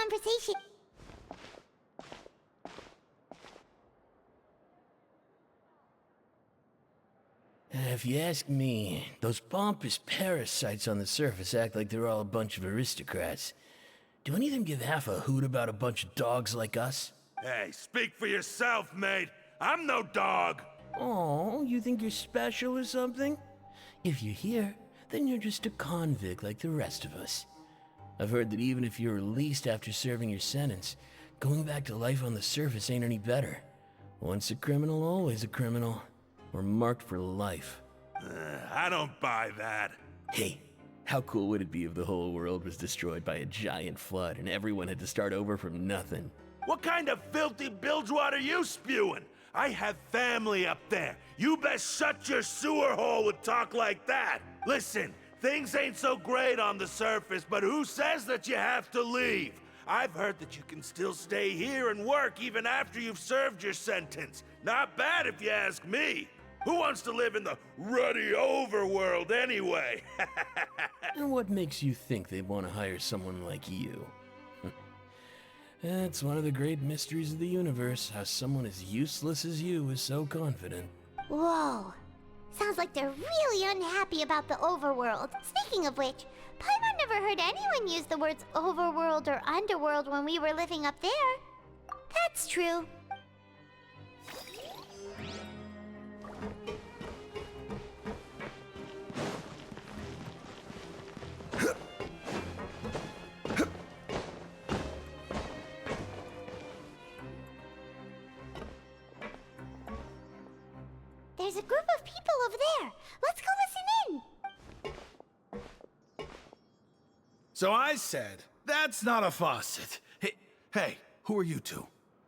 conversation. If you ask me, those pompous parasites on the surface act like they're all a bunch of aristocrats. Do any of them give half a hoot about a bunch of dogs like us? Hey, speak for yourself, mate. I'm no dog. Oh, you think you're special or something? If you're here, then you're just a convict like the rest of us. I've heard that even if you're released after serving your sentence, going back to life on the surface ain't any better. Once a criminal, always a criminal. We're marked for life. I don't buy that. Hey, how cool would it be if the whole world was destroyed by a giant flood and everyone had to start over from nothing? What kind of filthy bilge water you spewing? I have family up there. You best shut your sewer hole with talk like that. Listen, things ain't so great on the surface, but who says that you have to leave? I've heard that you can still stay here and work even after you've served your sentence. Not bad if you ask me. Who wants to live in the ruddy overworld anyway? And what makes you think they'd want to hire someone like you? That's one of the great mysteries of the universe, how someone as useless as you is so confident. Whoa. Sounds like they're really unhappy about the overworld. Speaking of which, Paimon never heard anyone use the words overworld or underworld when we were living up there. That's true. There's a group of people over there. Let's go listen in. So I said, that's not a faucet. Hey, who are you two?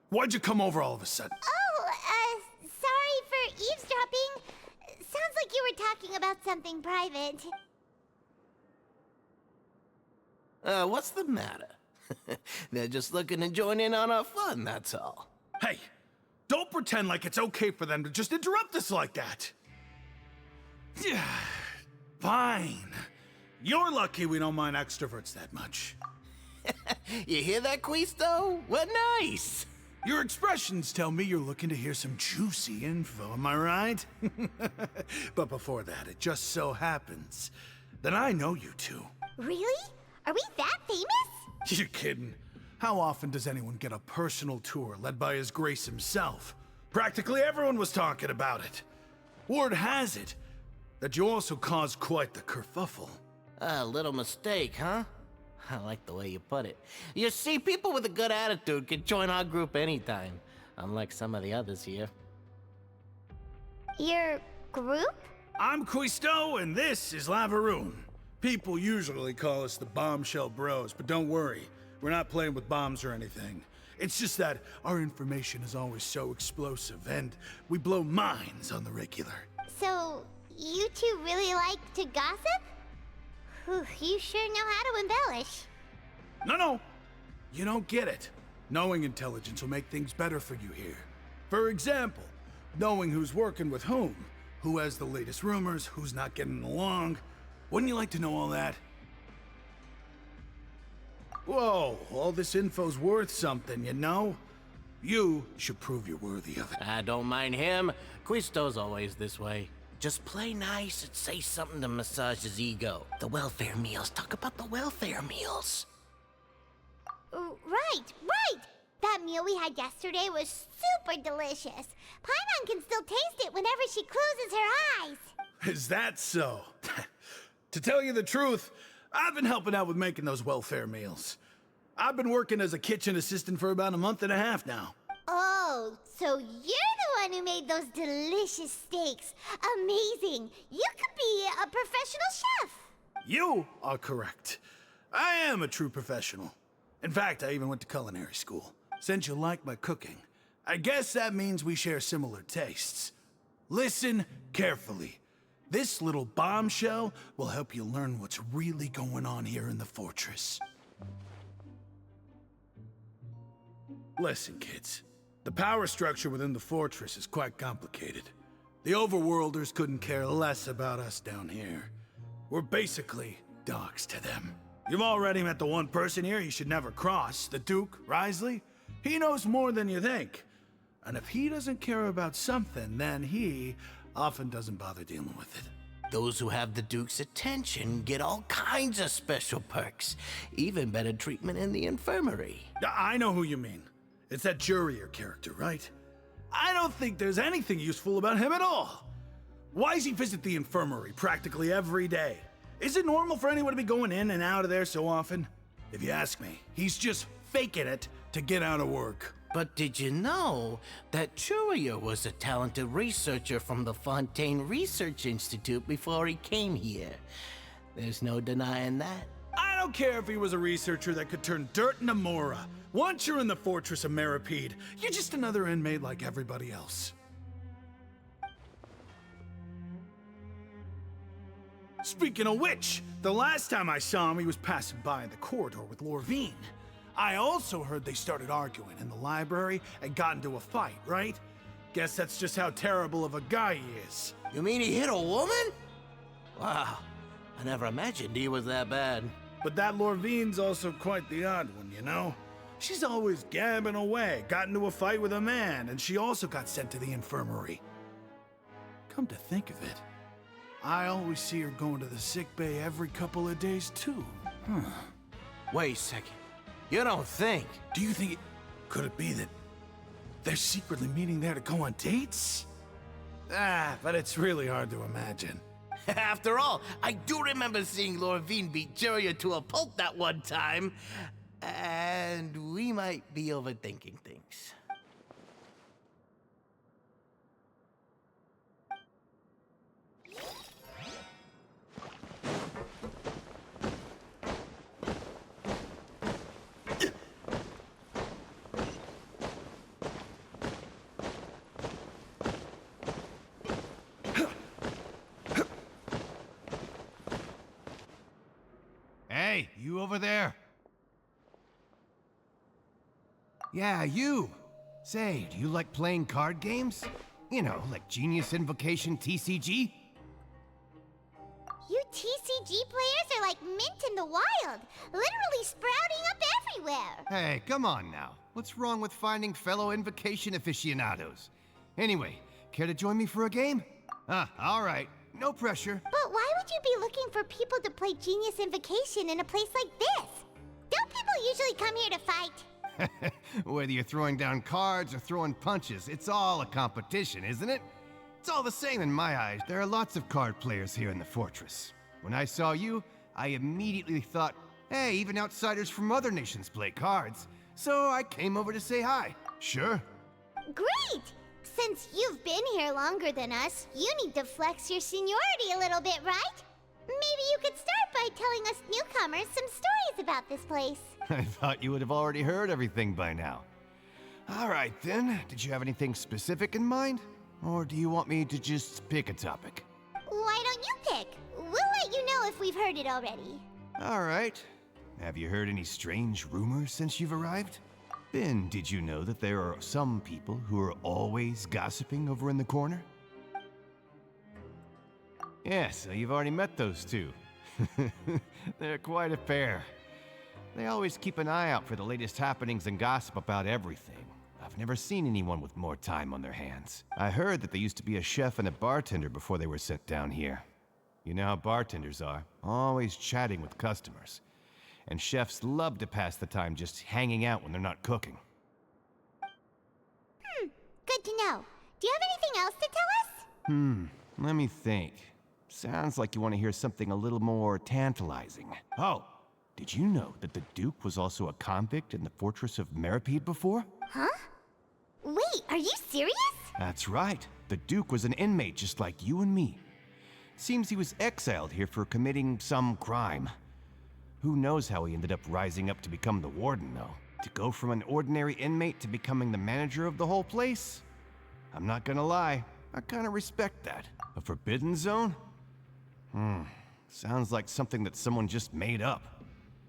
Why'd you come over all of a sudden? Oh, sorry for eavesdropping. Sounds like you were talking about something private. What's the matter? They're just looking to join in on our fun, that's all. Hey, don't pretend like it's okay for them to just interrupt us like that. Yeah, fine. You're lucky we don't mind extroverts that much. You hear that, Quisto? What nice! Your expressions tell me you're looking to hear some juicy info, am I right? But before that, it just so happens that I know you two. Really? Are we that famous? You're kidding. How often does anyone get a personal tour led by His Grace himself? Practically everyone was talking about it. Word has it that you also caused quite the kerfuffle. A little mistake, huh? I like the way you put it. You see, people with a good attitude can join our group anytime, unlike some of the others here. Your group? I'm Quisto, and this is Lavaroon. People usually call us the Bombshell Bros, but don't worry. We're not playing with bombs or anything. It's just that our information is always so explosive, and we blow minds on the regular. So, you two really like to gossip? Whew, you sure know how to embellish. No. You don't get it. Knowing intelligence will make things better for you here. For example, knowing who's working with whom, who has the latest rumors, who's not getting along. Wouldn't you like to know all that? Whoa, all this info's worth something, you know? You should prove you're worthy of it. I don't mind him. Quisto's always this way. Just play nice and say something to massage his ego. The welfare meals. Talk about the welfare meals. Right. That meal we had yesterday was super delicious. Paimon can still taste it whenever she closes her eyes. Is that so? To tell you the truth, I've been helping out with making those welfare meals. I've been working as a kitchen assistant for about a month and a half now. Oh, so you're the one who made those delicious steaks. Amazing. You could be a professional chef. You are correct. I am a true professional. In fact, I even went to culinary school. Since you like my cooking, I guess that means we share similar tastes. Listen carefully. This little bombshell will help you learn what's really going on here in the fortress. Listen, kids. The power structure within the fortress is quite complicated. The overworlders couldn't care less about us down here. We're basically dogs to them. You've already met the one person here you should never cross, the Duke, Risley. He knows more than you think. And if he doesn't care about something, then he often doesn't bother dealing with it. Those who have the Duke's attention get all kinds of special perks, even better treatment in the infirmary. I know who you mean. It's that Jurier character, right? I don't think there's anything useful about him at all. Why does he visit the infirmary practically every day? Is it normal for anyone to be going in and out of there so often? If you ask me, he's just faking it to get out of work. But did you know that Jurier was a talented researcher from the Fontaine Research Institute before he came here? There's no denying that. I don't care if he was a researcher that could turn dirt into Mora. Once you're in the fortress of Meripede, you're just another inmate like everybody else. Speaking of which, the last time I saw him, he was passing by in the corridor with Lorvine. I also heard they started arguing in the library and got into a fight, right? Guess that's just how terrible of a guy he is. You mean he hit a woman? Wow, I never imagined he was that bad. But that Lorvine's also quite the odd one, you know? She's always gabbing away, got into a fight with a man, and she also got sent to the infirmary. Come to think of it, I always see her going to the sick bay every couple of days, too. Wait a second. You don't think? Do you think could it be that they're secretly meeting there to go on dates? But it's really hard to imagine. After all, I do remember seeing Lorvine beat Jurier to a pulp that one time. And we might be overthinking things. Hey, you over there? Yeah, you. Say, do you like playing card games? You know, like Genius Invocation TCG? You TCG players are like mint in the wild, literally sprouting up everywhere. Hey, come on now. What's wrong with finding fellow Invocation aficionados? Anyway, care to join me for a game? All right. No pressure. But why would you be looking for people to play Genius Invocation in a place like this? Don't people usually come here to fight? Whether you're throwing down cards or throwing punches, it's all a competition, isn't it? It's all the same in my eyes. There are lots of card players here in the fortress. When I saw you, I immediately thought, hey, even outsiders from other nations play cards. So I came over to say hi. Sure. Great! Since you've been here longer than us, you need to flex your seniority a little bit, right? Maybe you could start by telling us newcomers some stories about this place. I thought you would have already heard everything by now. All right, then. Did you have anything specific in mind? Or do you want me to just pick a topic? Why don't you pick? We'll let you know if we've heard it already. All right. Have you heard any strange rumors since you've arrived? Ben, did you know that there are some people who are always gossiping over in the corner? Yes, so you've already met those two. They're quite a pair. They always keep an eye out for the latest happenings and gossip about everything. I've never seen anyone with more time on their hands. I heard that they used to be a chef and a bartender before they were sent down here. You know how bartenders are, always chatting with customers. And chefs love to pass the time just hanging out when they're not cooking. Good to know. Do you have anything else to tell us? Let me think. Sounds like you want to hear something a little more tantalizing. Oh, did you know that the Duke was also a convict in the fortress of Meripede before? Huh? Wait, are you serious? That's right. The Duke was an inmate just like you and me. Seems he was exiled here for committing some crime. Who knows how he ended up rising up to become the warden, though? To go from an ordinary inmate to becoming the manager of the whole place? I'm not gonna lie, I kinda respect that. A forbidden zone? Sounds like something that someone just made up.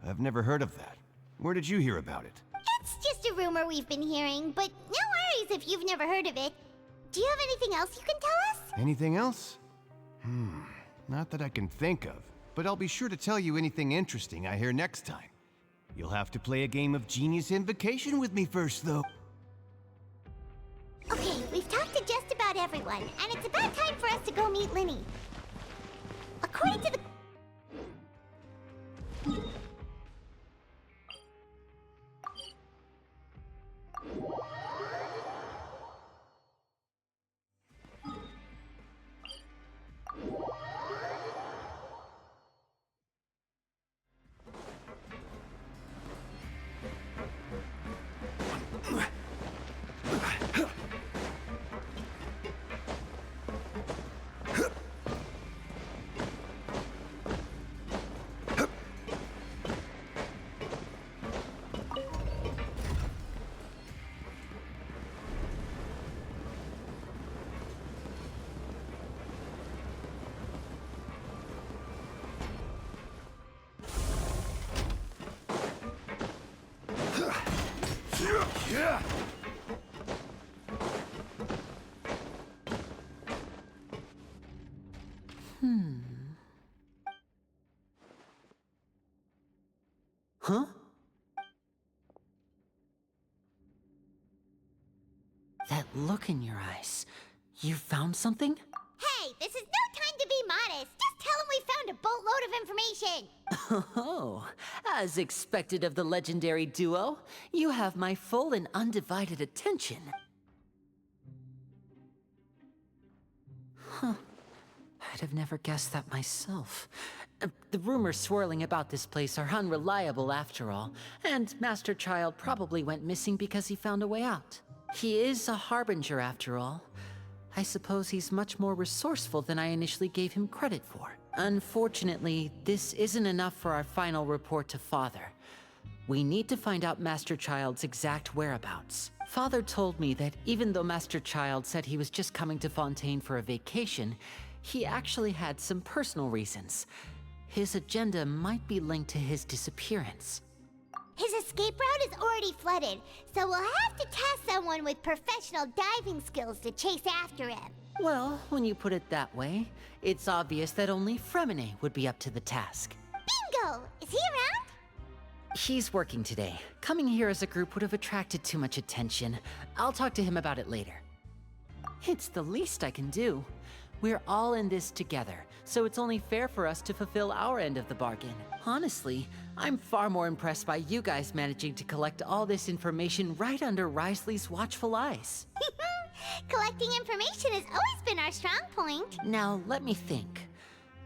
I've never heard of that. Where did you hear about it? It's just a rumor we've been hearing, but no worries if you've never heard of it. Do you have anything else you can tell us? Anything else? Not that I can think of. but I'll be sure to tell you anything interesting I hear next time. You'll have to play a game of Genius Invocation with me first, though. Okay, we've talked to just about everyone, and it's about time for us to go meet Linny. According to the... Yeah. Huh? That look in your eyes. You found something? Hey, this is no time to be modest. Just tell him we found a boatload of information. Oh, as expected of the legendary duo, you have my full and undivided attention. Huh. I'd have never guessed that myself. The rumors swirling about this place are unreliable after all, and Master Child probably went missing because he found a way out. He is a harbinger after all. I suppose he's much more resourceful than I initially gave him credit for. Unfortunately, this isn't enough for our final report to Father. We need to find out Master Child's exact whereabouts. Father told me that even though Master Child said he was just coming to Fontaine for a vacation, he actually had some personal reasons. His agenda might be linked to his disappearance. His escape route is already flooded, so we'll have to task someone with professional diving skills to chase after him. Well, when you put it that way, it's obvious that only Fremine would be up to the task. Bingo! Is he around? He's working today. Coming here as a group would have attracted too much attention. I'll talk to him about it later. It's the least I can do. We're all in this together, so it's only fair for us to fulfill our end of the bargain. Honestly, I'm far more impressed by you guys managing to collect all this information right under Risley's watchful eyes. Collecting information has always been our strong point. Now, let me think.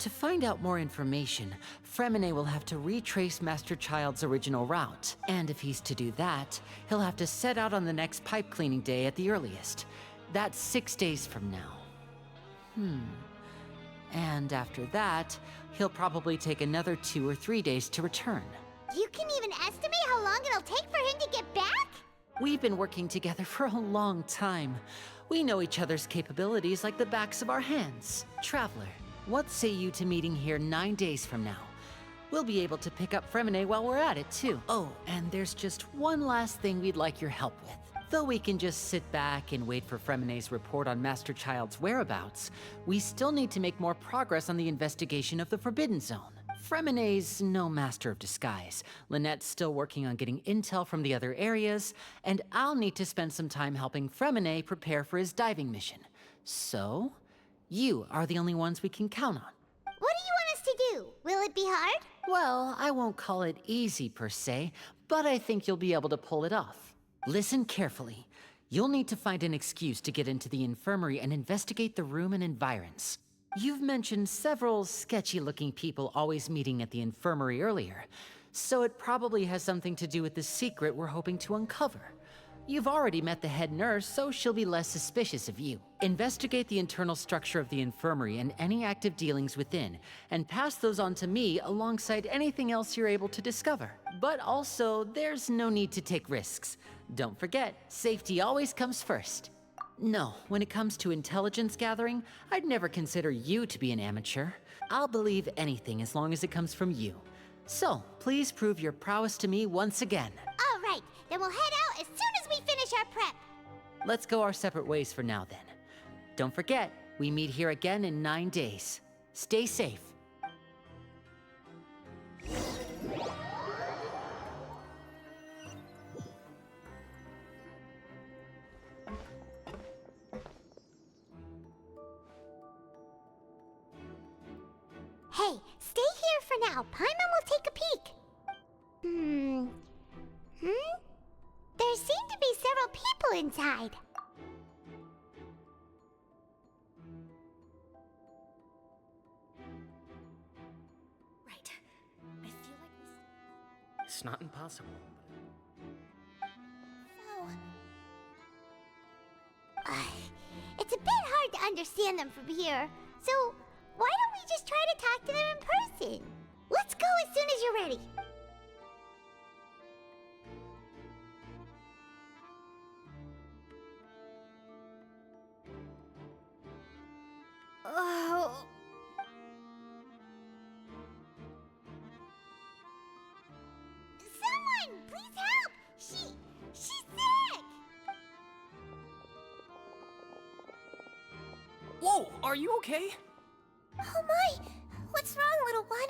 To find out more information, Fremine will have to retrace Master Child's original route. And if he's to do that, he'll have to set out on the next pipe cleaning day at the earliest. That's 6 days from now. And after that, he'll probably take another 2 or 3 days to return. You can even estimate how long it'll take for him to get back? We've been working together for a long time. We know each other's capabilities like the backs of our hands. Traveler, what say you to meeting here 9 days from now? We'll be able to pick up Fremine while we're at it, too. Oh, and there's just one last thing we'd like your help with. Though we can just sit back and wait for Fremine's report on Master Child's whereabouts, we still need to make more progress on the investigation of the Forbidden Zone. Fremine's no master of disguise. Lynette's still working on getting intel from the other areas, and I'll need to spend some time helping Fremine prepare for his diving mission. So, you are the only ones we can count on. What do you want us to do? Will it be hard? Well, I won't call it easy per se, but I think you'll be able to pull it off. Listen carefully. You'll need to find an excuse to get into the infirmary and investigate the room and environs. You've mentioned several sketchy-looking people always meeting at the infirmary earlier, so it probably has something to do with the secret we're hoping to uncover. You've already met the head nurse, so she'll be less suspicious of you. Investigate the internal structure of the infirmary and any active dealings within, and pass those on to me alongside anything else you're able to discover. But also, there's no need to take risks. Don't forget, safety always comes first. No, when it comes to intelligence gathering, I'd never consider you to be an amateur. I'll believe anything as long as it comes from you. So, please prove your prowess to me once again. All right, then we'll head out as soon as we finish our prep. Let's go our separate ways for now then. Don't forget, we meet here again in 9 days. Stay safe. Okay, stay here for now. Paimon will take a peek. There seem to be several people inside. Right. I feel like It's not impossible. It's a bit hard to understand them from here. So, why don't we just try to talk to them in person? Let's go as soon as you're ready. Oh. Someone, please help! She's sick! Whoa, are you okay? Oh my! What's wrong, little one?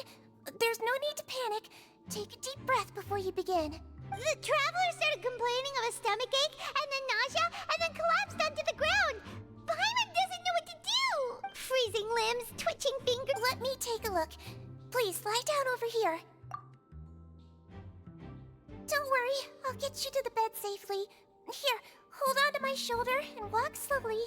There's no need to panic. Take a deep breath before you begin. The traveler started complaining of a stomachache, and then nausea, and then collapsed onto the ground. Paimon doesn't know what to do! Freezing limbs, twitching fingers. Let me take a look. Please, lie down over here. Don't worry, I'll get you to the bed safely. Here, hold on to my shoulder and walk slowly.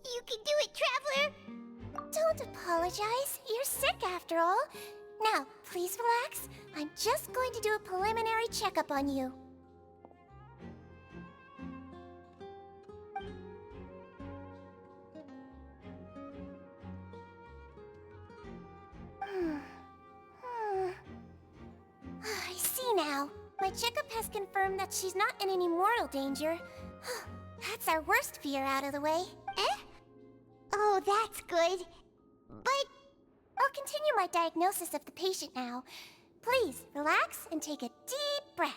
You can do it, traveler! Don't apologize. You're sick after all. Now, please relax. I'm just going to do a preliminary checkup on you. I see now. My checkup has confirmed that she's not in any mortal danger. That's our worst fear out of the way. Eh? Oh, that's good. But I'll continue my diagnosis of the patient now. Please, relax and take a deep breath.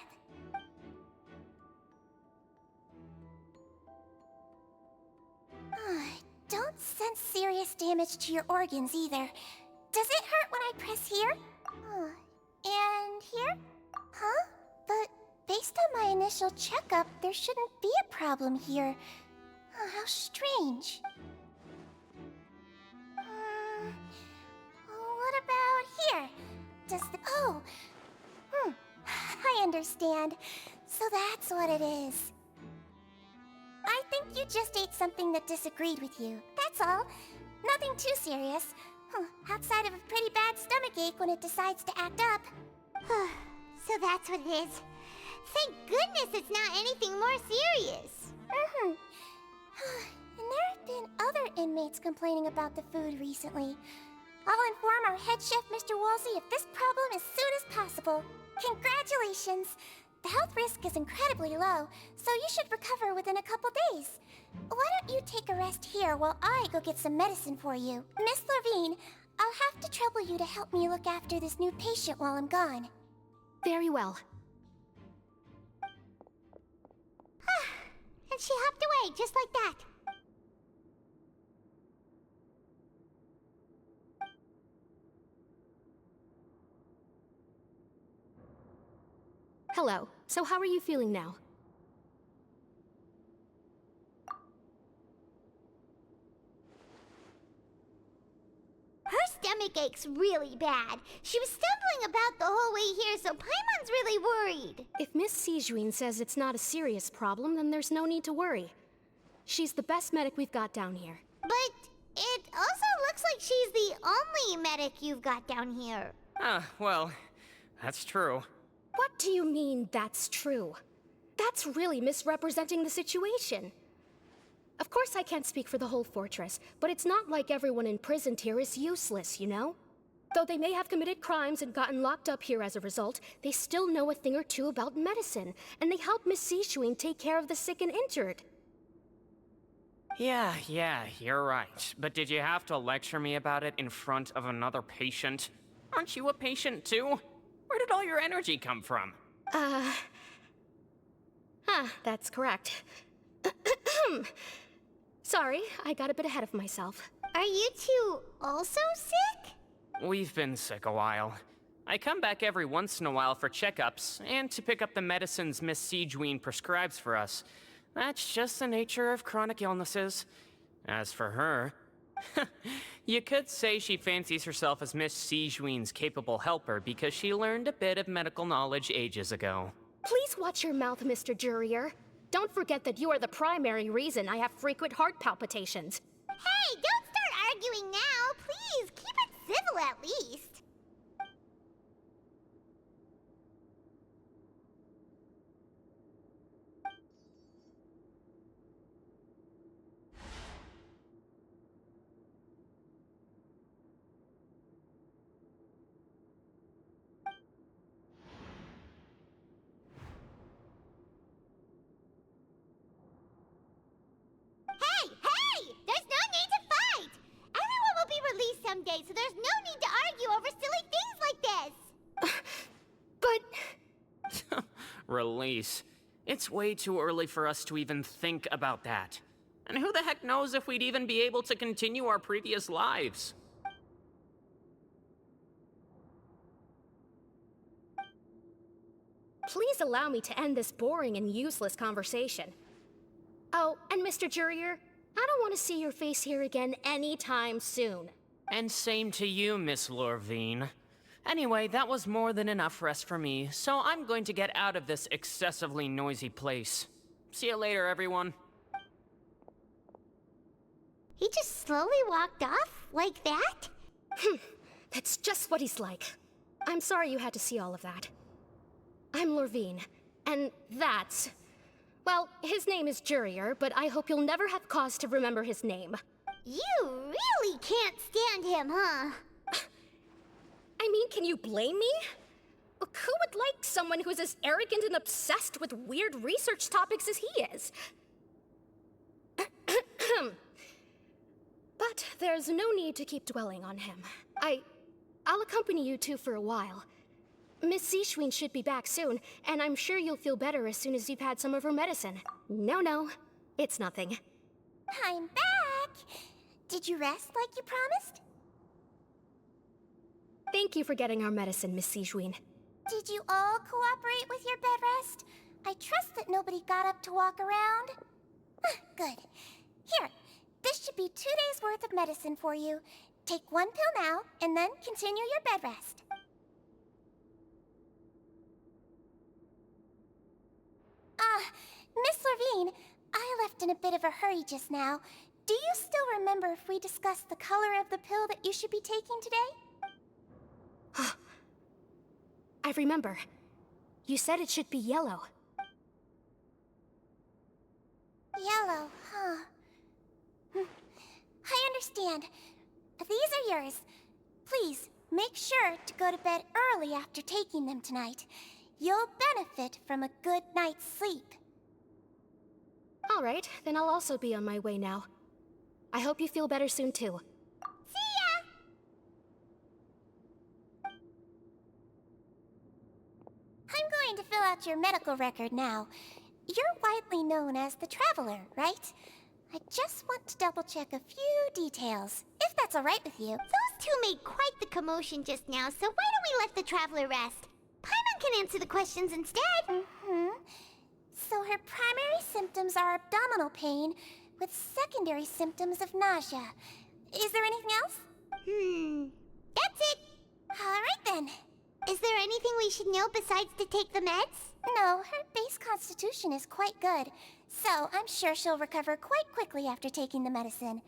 Don't sense serious damage to your organs either. Does it hurt when I press here? And here? Huh? But based on my initial checkup, there shouldn't be a problem here. How strange. What about here? Does the... Oh! I understand. So that's what it is. I think you just ate something that disagreed with you. That's all. Nothing too serious. Outside of a pretty bad stomachache when it decides to act up. so that's what it is. Thank goodness it's not anything more serious. And there have been other inmates complaining about the food recently. I'll inform our head chef, Mr. Woolsey, of this problem as soon as possible. Congratulations! The health risk is incredibly low, so you should recover within a couple days. Why don't you take a rest here while I go get some medicine for you? Miss Levine, I'll have to trouble you to help me look after this new patient while I'm gone. Very well. And she hopped away just like that. Hello. So how are you feeling now? Her stomach ache's really bad. She was stumbling about the whole way here, so Paimon's really worried. If Miss Sijuin says it's not a serious problem, then there's no need to worry. She's the best medic we've got down here. But it also looks like she's the only medic you've got down here. Well, that's true. What do you mean, that's true? That's really misrepresenting the situation. Of course I can't speak for the whole fortress, but it's not like everyone imprisoned here is useless, you know? Though they may have committed crimes and gotten locked up here as a result, they still know a thing or two about medicine, and they help Miss Sijuin take care of the sick and injured. Yeah, you're right. But did you have to lecture me about it in front of another patient? Aren't you a patient too? Where did all your energy come from? That's correct. Sorry, I got a bit ahead of myself. Are you two also sick? We've been sick a while. I come back every once in a while for checkups, and to pick up the medicines Miss Sijuin prescribes for us. That's just the nature of chronic illnesses. As for her, you could say she fancies herself as Miss Sijuin's capable helper because she learned a bit of medical knowledge ages ago. Please watch your mouth, Mr. Jurier. Don't forget that you are the primary reason I have frequent heart palpitations. Hey, don't start arguing now. Please, keep it civil at least. Hey! There's no need to fight! Everyone will be released someday, so there's no need to argue over silly things like this! But... Release. It's way too early for us to even think about that. And who the heck knows if we'd even be able to continue our previous lives? Please allow me to end this boring and useless conversation. Oh, and Mr. Jurier, I don't want to see your face here again anytime soon. And same to you, Miss Lorvine. Anyway, that was more than enough rest for me, so I'm going to get out of this excessively noisy place. See you later, everyone. He just slowly walked off like that? That's just what he's like. I'm sorry you had to see all of that. I'm Lorvine, and that's... Well, his name is Jurier, but I hope you'll never have cause to remember his name. You really can't stand him, huh? I mean, can you blame me? Who would like someone who's as arrogant and obsessed with weird research topics as he is? But there's no need to keep dwelling on him. I'll accompany you two for a while. Miss Sijuin should be back soon, and I'm sure you'll feel better as soon as you've had some of her medicine. No, it's nothing. I'm back! Did you rest like you promised? Thank you for getting our medicine, Miss Sijuin. Did you all cooperate with your bed rest? I trust that nobody got up to walk around. Good. Here, this should be 2 days' worth of medicine for you. Take 1 pill now, and then continue your bed rest. Miss Lorvine, I left in a bit of a hurry just now. Do you still remember if we discussed the color of the pill that you should be taking today? I remember. You said it should be yellow. Yellow, huh? I understand. These are yours. Please, make sure to go to bed early after taking them tonight. You'll benefit from a good night's sleep. All right, then I'll also be on my way now. I hope you feel better soon, too. See ya! I'm going to fill out your medical record now. You're widely known as the Traveler, right? I just want to double-check a few details, if that's all right with you. Those two made quite the commotion just now, so why don't we let the Traveler rest? Paimon can answer the questions instead. So her primary symptoms are abdominal pain, with secondary symptoms of nausea. Is there anything else? That's it. All right then. Is there anything we should know besides to take the meds? No, her base constitution is quite good, so I'm sure she'll recover quite quickly after taking the medicine.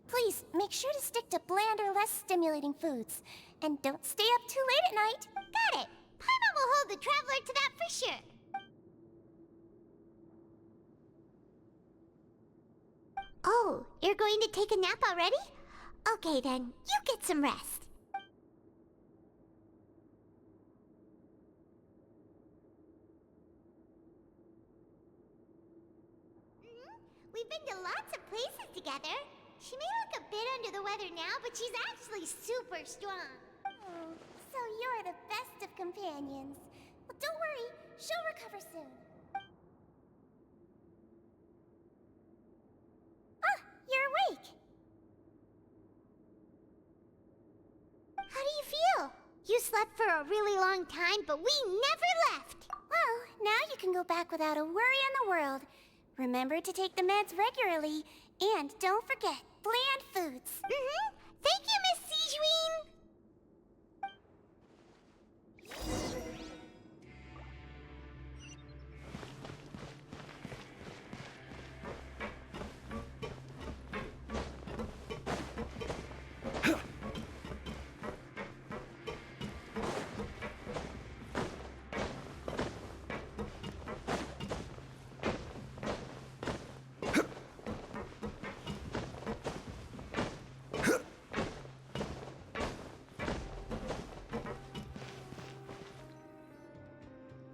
Please, make sure to stick to bland or less stimulating foods. And don't stay up too late at night. Got it. Paimon will hold the Traveler to that for sure. Oh, you're going to take a nap already? Okay then, you get some rest. We've been to lots of places together. She may look a bit under the weather now, but she's actually super strong. So you're the best of companions. Well, don't worry, she'll recover soon. You're awake. How do you feel? You slept for a really long time, but we never left. Well, now you can go back without a worry in the world. Remember to take the meds regularly, and don't forget, bland foods. Mm-hmm. Thank you, Miss Sijuin.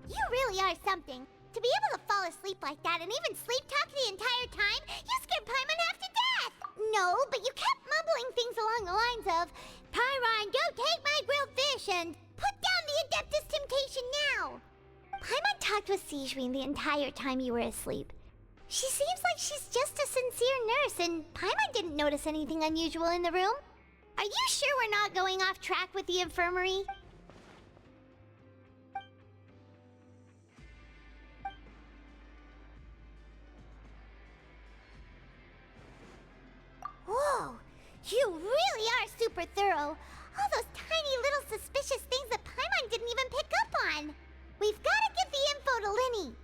You really are something. To be able to fall asleep like that and even sleep talk the entire time, you scared Paimon half to death! No, but you kept mumbling things along the lines of, Pyron, don't take my grilled fish, and put down the Adeptus Temptation now! Paimon talked with Sijuin the entire time you were asleep. She seems like she's just a sincere nurse, and Paimon didn't notice anything unusual in the room. Are you sure we're not going off track with the infirmary? Whoa! You really are super thorough. All those tiny little suspicious things that Paimon didn't even pick up on. We've got to give the info to Linny.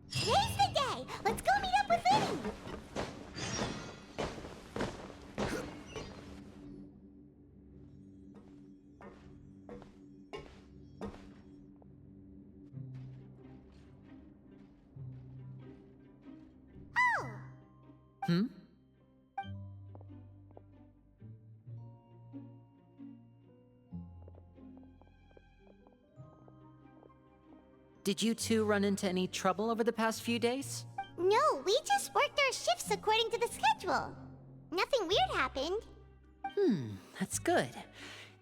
Today's the day! Let's go meet up with Linny! Oh! Hmm? Did you two run into any trouble over the past few days? No, we just worked our shifts according to the schedule. Nothing weird happened. That's good.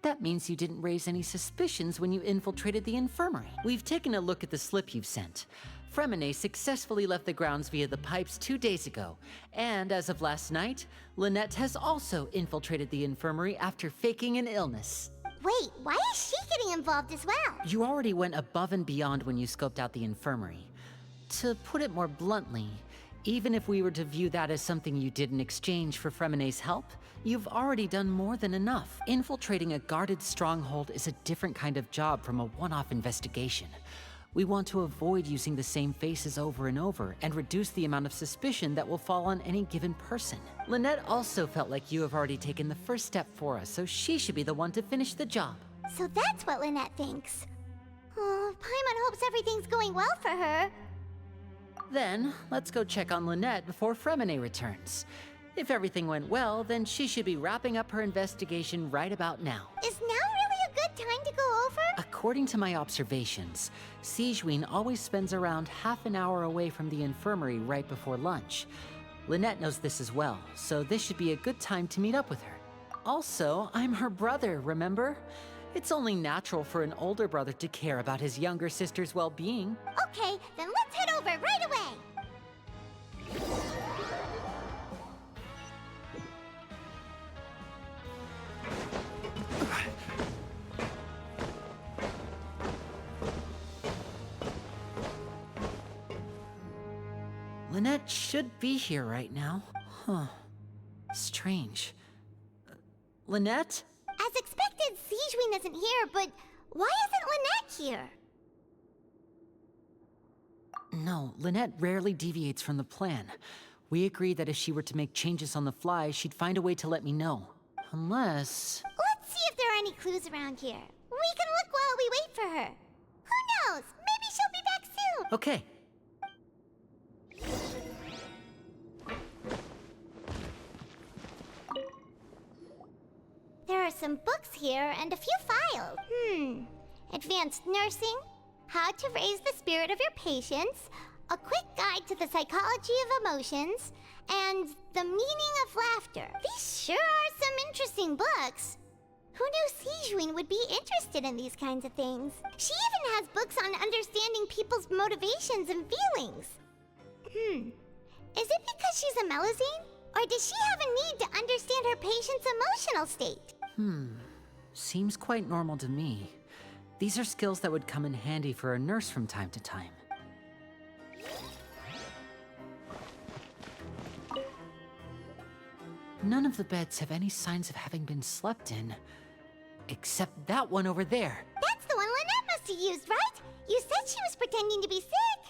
That means you didn't raise any suspicions when you infiltrated the infirmary. We've taken a look at the slip you've sent. Fremine successfully left the grounds via the pipes 2 days ago, and as of last night, Lynette has also infiltrated the infirmary after faking an illness. Wait, why is she getting involved as well? You already went above and beyond when you scoped out the infirmary. To put it more bluntly, even if we were to view that as something you did in exchange for Fremine's help, you've already done more than enough. Infiltrating a guarded stronghold is a different kind of job from a one-off investigation. We want to avoid using the same faces over and over and reduce the amount of suspicion that will fall on any given person. Lynette also felt like you have already taken the first step for us, so she should be the one to finish the job. So that's what Lynette thinks. Oh, Paimon hopes everything's going well for her. Then, let's go check on Lynette before Fremine returns. If everything went well, then she should be wrapping up her investigation right about now. Is now really a good time to go over? According to my observations, Sijuin always spends around half an hour away from the infirmary right before lunch. Lynette knows this as well, so this should be a good time to meet up with her. Also, I'm her brother, remember? It's only natural for an older brother to care about his younger sister's well-being. Okay, then let's head over right away. Lynette should be here right now. Huh. Strange. Lynette? As expected, Sijuin isn't here, but why isn't Lynette here? No, Lynette rarely deviates from the plan. We agreed that if she were to make changes on the fly, she'd find a way to let me know. Unless... Let's see if there are any clues around here. We can look while we wait for her. Who knows? Maybe she'll be back soon. Okay. There are some books here and a few files. Advanced nursing, how to raise the spirit of your patients, a quick guide to the psychology of emotions, and the meaning of laughter. These sure are some interesting books. Who knew Sijwin would be interested in these kinds of things? She even has books on understanding people's motivations and feelings. Is it because she's a Melazine? Or does she have a need to understand her patient's emotional state? Seems quite normal to me. These are skills that would come in handy for a nurse from time to time. None of the beds have any signs of having been slept in. Except that one over there. That's the one Lynette must have used, right? You said she was pretending to be sick.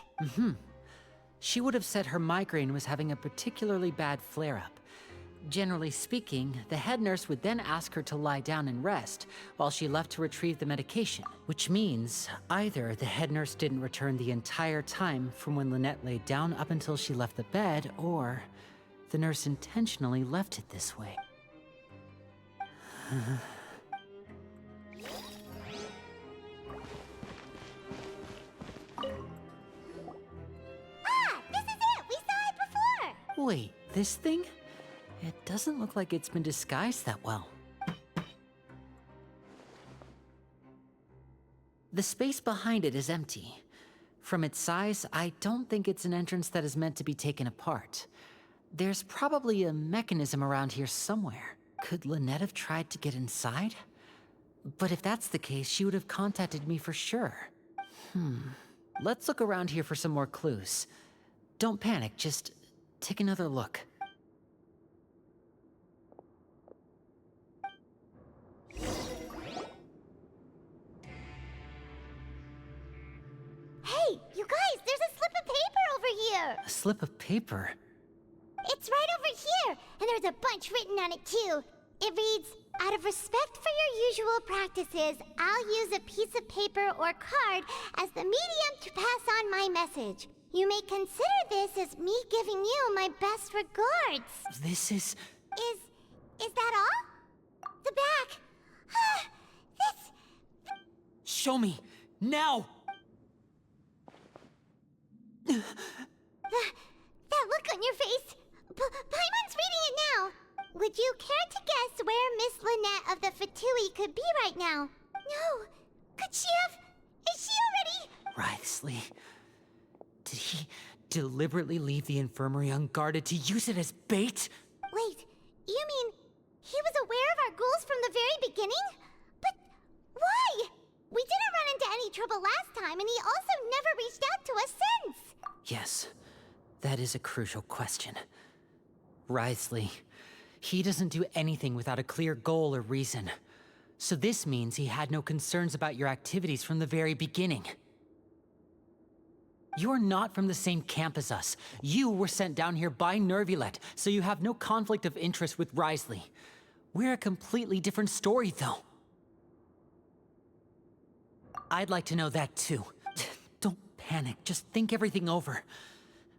She would have said her migraine was having a particularly bad flare-up. Generally speaking, the head nurse would then ask her to lie down and rest, while she left to retrieve the medication. Which means, either the head nurse didn't return the entire time from when Lynette laid down up until she left the bed, or the nurse intentionally left it this way. This is it! We saw it before! Wait, this thing? It doesn't look like it's been disguised that well. The space behind it is empty. From its size, I don't think it's an entrance that is meant to be taken apart. There's probably a mechanism around here somewhere. Could Lynette have tried to get inside? But if that's the case, she would have contacted me for sure. Let's look around here for some more clues. Don't panic, just take another look. Hey, you guys, there's a slip of paper over here! A slip of paper? It's right over here, and there's a bunch written on it too. It reads, out of respect for your usual practices, I'll use a piece of paper or card as the medium to pass on my message. You may consider this as me giving you my best regards. This is... Is that all? The back. This... Show me! Now! That look on your face. Paimon's reading it now. Would you care to guess where Miss Lynette of the Fatui could be right now? No. Could she have... Is she already... Writhsley. Did he deliberately leave the infirmary unguarded to use it as bait? Wait, you mean he was aware of our goals from the very beginning? But why? We didn't run into any trouble last time, and he also never reached out to us since. Yes, that is a crucial question. Writhsley, he doesn't do anything without a clear goal or reason. So this means he had no concerns about your activities from the very beginning. You're not from the same camp as us. You were sent down here by Nervulet, so you have no conflict of interest with Writhsley. We're a completely different story, though. I'd like to know that, too. Don't panic, just think everything over.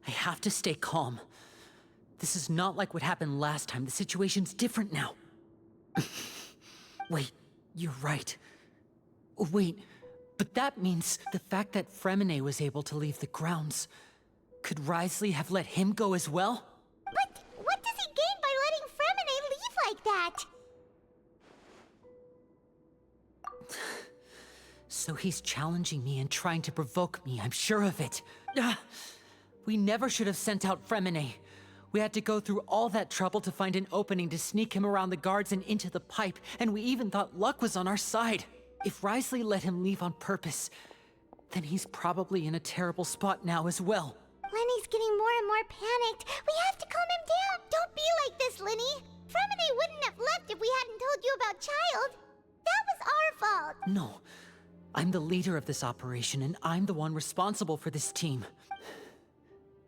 I have to stay calm. This is not like what happened last time. The situation's different now. Wait, you're right. Wait, but that means the fact that Fremine was able to leave the grounds. Could Writhsley have let him go as well? But what does he gain by letting Fremine leave like that? So he's challenging me and trying to provoke me, I'm sure of it. We never should have sent out Fremine. We had to go through all that trouble to find an opening to sneak him around the guards and into the pipe, and we even thought luck was on our side. If Writhsley let him leave on purpose, then he's probably in a terrible spot now as well. Lenny's getting more and more panicked. We have to calm him down. Don't be like this, Lenny. Fremine wouldn't have left if we hadn't told you about Child. That was our fault. No, I'm the leader of this operation, and I'm the one responsible for this team.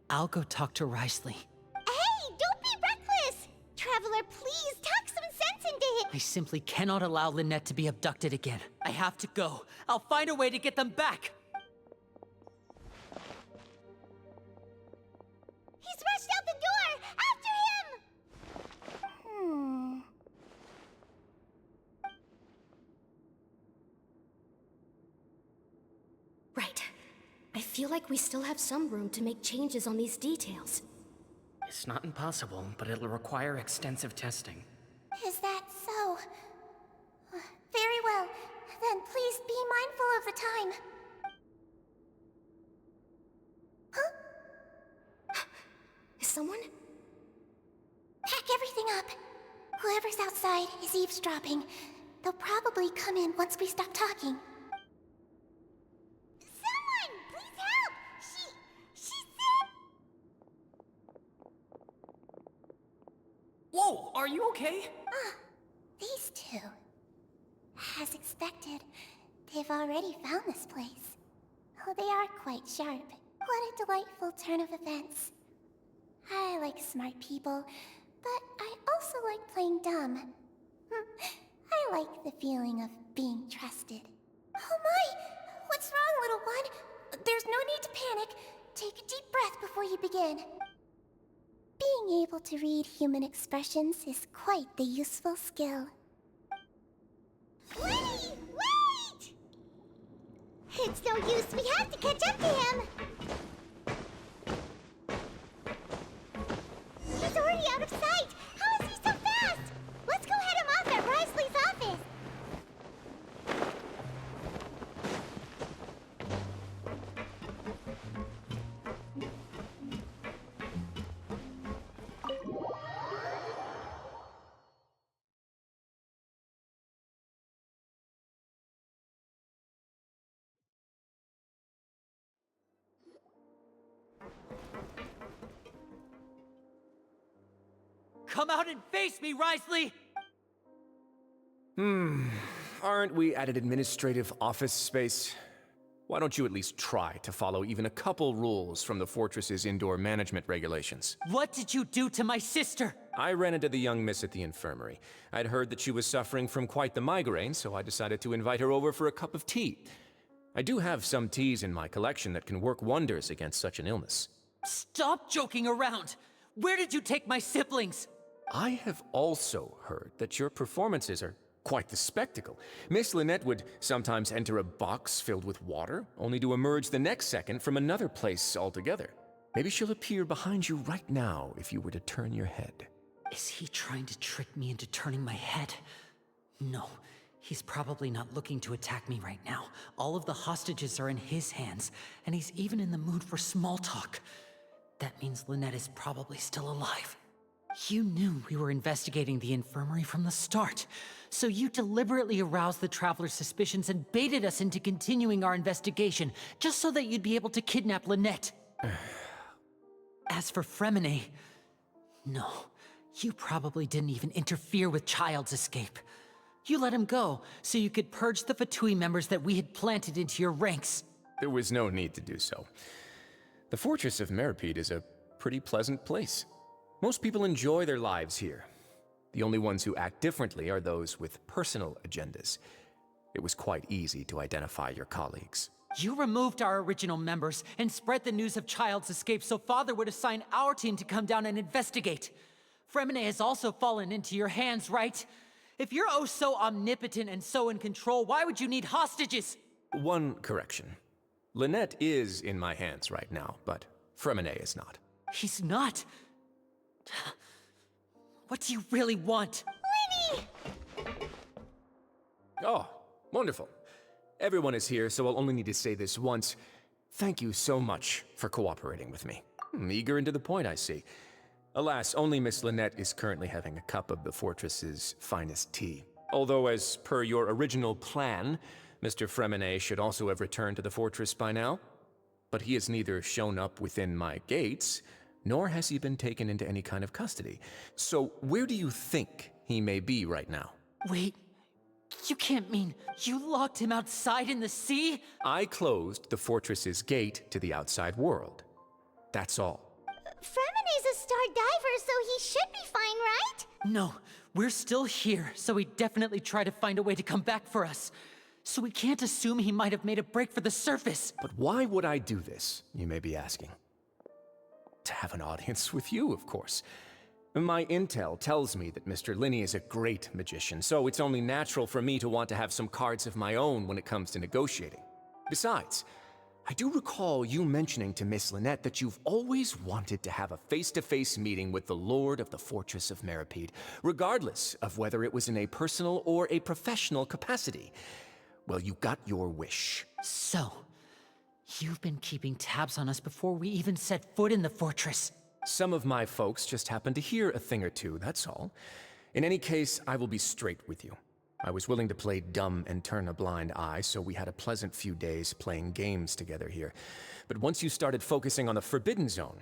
I'll go talk to Writhsley. Hey, don't be reckless! Traveler, please, talk some sense into him! I simply cannot allow Lynette to be abducted again. I have to go. I'll find a way to get them back! He's rushed out the door! After him! feel like we still have some room to make changes on these details. It's not impossible, but it'll require extensive testing. Is that so? Very well. Then please be mindful of the time. Huh? Is someone? Pack everything up. Whoever's outside is eavesdropping. They'll probably come in once we stop talking. Someone! Please help! She's sick! Whoa, are you okay? These two. As expected, they've already found this place. Oh, they are quite sharp. What a delightful turn of events. I like smart people, but I also like playing dumb. I like the feeling of being trusted. Oh my! What's wrong, little one? There's no need to panic. Take a deep breath before you begin. Being able to read human expressions is quite the useful skill. Wait! Wait! It's no use. We have to catch up to him. He's already out of sight. How is he so fast? Let's go head him off at Risley's office. Come out and face me, Risley! Aren't we at an administrative office space? Why don't you at least try to follow even a couple rules from the fortress's indoor management regulations? What did you do to my sister? I ran into the young miss at the infirmary. I'd heard that she was suffering from quite the migraine, so I decided to invite her over for a cup of tea. I do have some teas in my collection that can work wonders against such an illness. Stop joking around! Where did you take my siblings? I have also heard that your performances are quite the spectacle. Miss Lynette would sometimes enter a box filled with water, only to emerge the next second from another place altogether. Maybe she'll appear behind you right now if you were to turn your head. Is he trying to trick me into turning my head? No, he's probably not looking to attack me right now. All of the hostages are in his hands, and he's even in the mood for small talk. That means Lynette is probably still alive. You knew we were investigating the infirmary from the start, so you deliberately aroused the Traveler's suspicions and baited us into continuing our investigation, just so that you'd be able to kidnap Lynette. As for Fremine, no, you probably didn't even interfere with Child's escape. You let him go, so you could purge the Fatui members that we had planted into your ranks. There was no need to do so. The Fortress of Meripede is a pretty pleasant place. Most people enjoy their lives here. The only ones who act differently are those with personal agendas. It was quite easy to identify your colleagues. You removed our original members and spread the news of Child's escape so Father would assign our team to come down and investigate. Fremine has also fallen into your hands, right? If you're oh so omnipotent and so in control, why would you need hostages? One correction. Lynette is in my hands right now, but Fremine is not. He's not. What do you really want? Lenny! Oh, wonderful. Everyone is here, so I'll only need to say this once. Thank you so much for cooperating with me. Eager and to the point, I see. Alas, only Miss Lynette is currently having a cup of the fortress's finest tea. Although, as per your original plan, Mr. Fremine should also have returned to the fortress by now. But he has neither shown up within my gates, nor has he been taken into any kind of custody. So where do you think he may be right now? Wait, you can't mean you locked him outside in the sea? I closed the fortress's gate to the outside world. That's all. Fremine's a star diver, so he should be fine, right? No, we're still here, so he'd definitely try to find a way to come back for us. So we can't assume he might have made a break for the surface. But why would I do this, you may be asking? To have an audience with you, of course. My intel tells me that Mr. Linney is a great magician, so it's only natural for me to want to have some cards of my own when it comes to negotiating. Besides, I do recall you mentioning to Miss Lynette that you've always wanted to have a face-to-face meeting with the Lord of the Fortress of Meripede, regardless of whether it was in a personal or a professional capacity. Well, you got your wish. So, you've been keeping tabs on us before we even set foot in the fortress. Some of my folks just happened to hear a thing or two, that's all. In any case, I will be straight with you. I was willing to play dumb and turn a blind eye, so we had a pleasant few days playing games together here. But once you started focusing on the Forbidden Zone,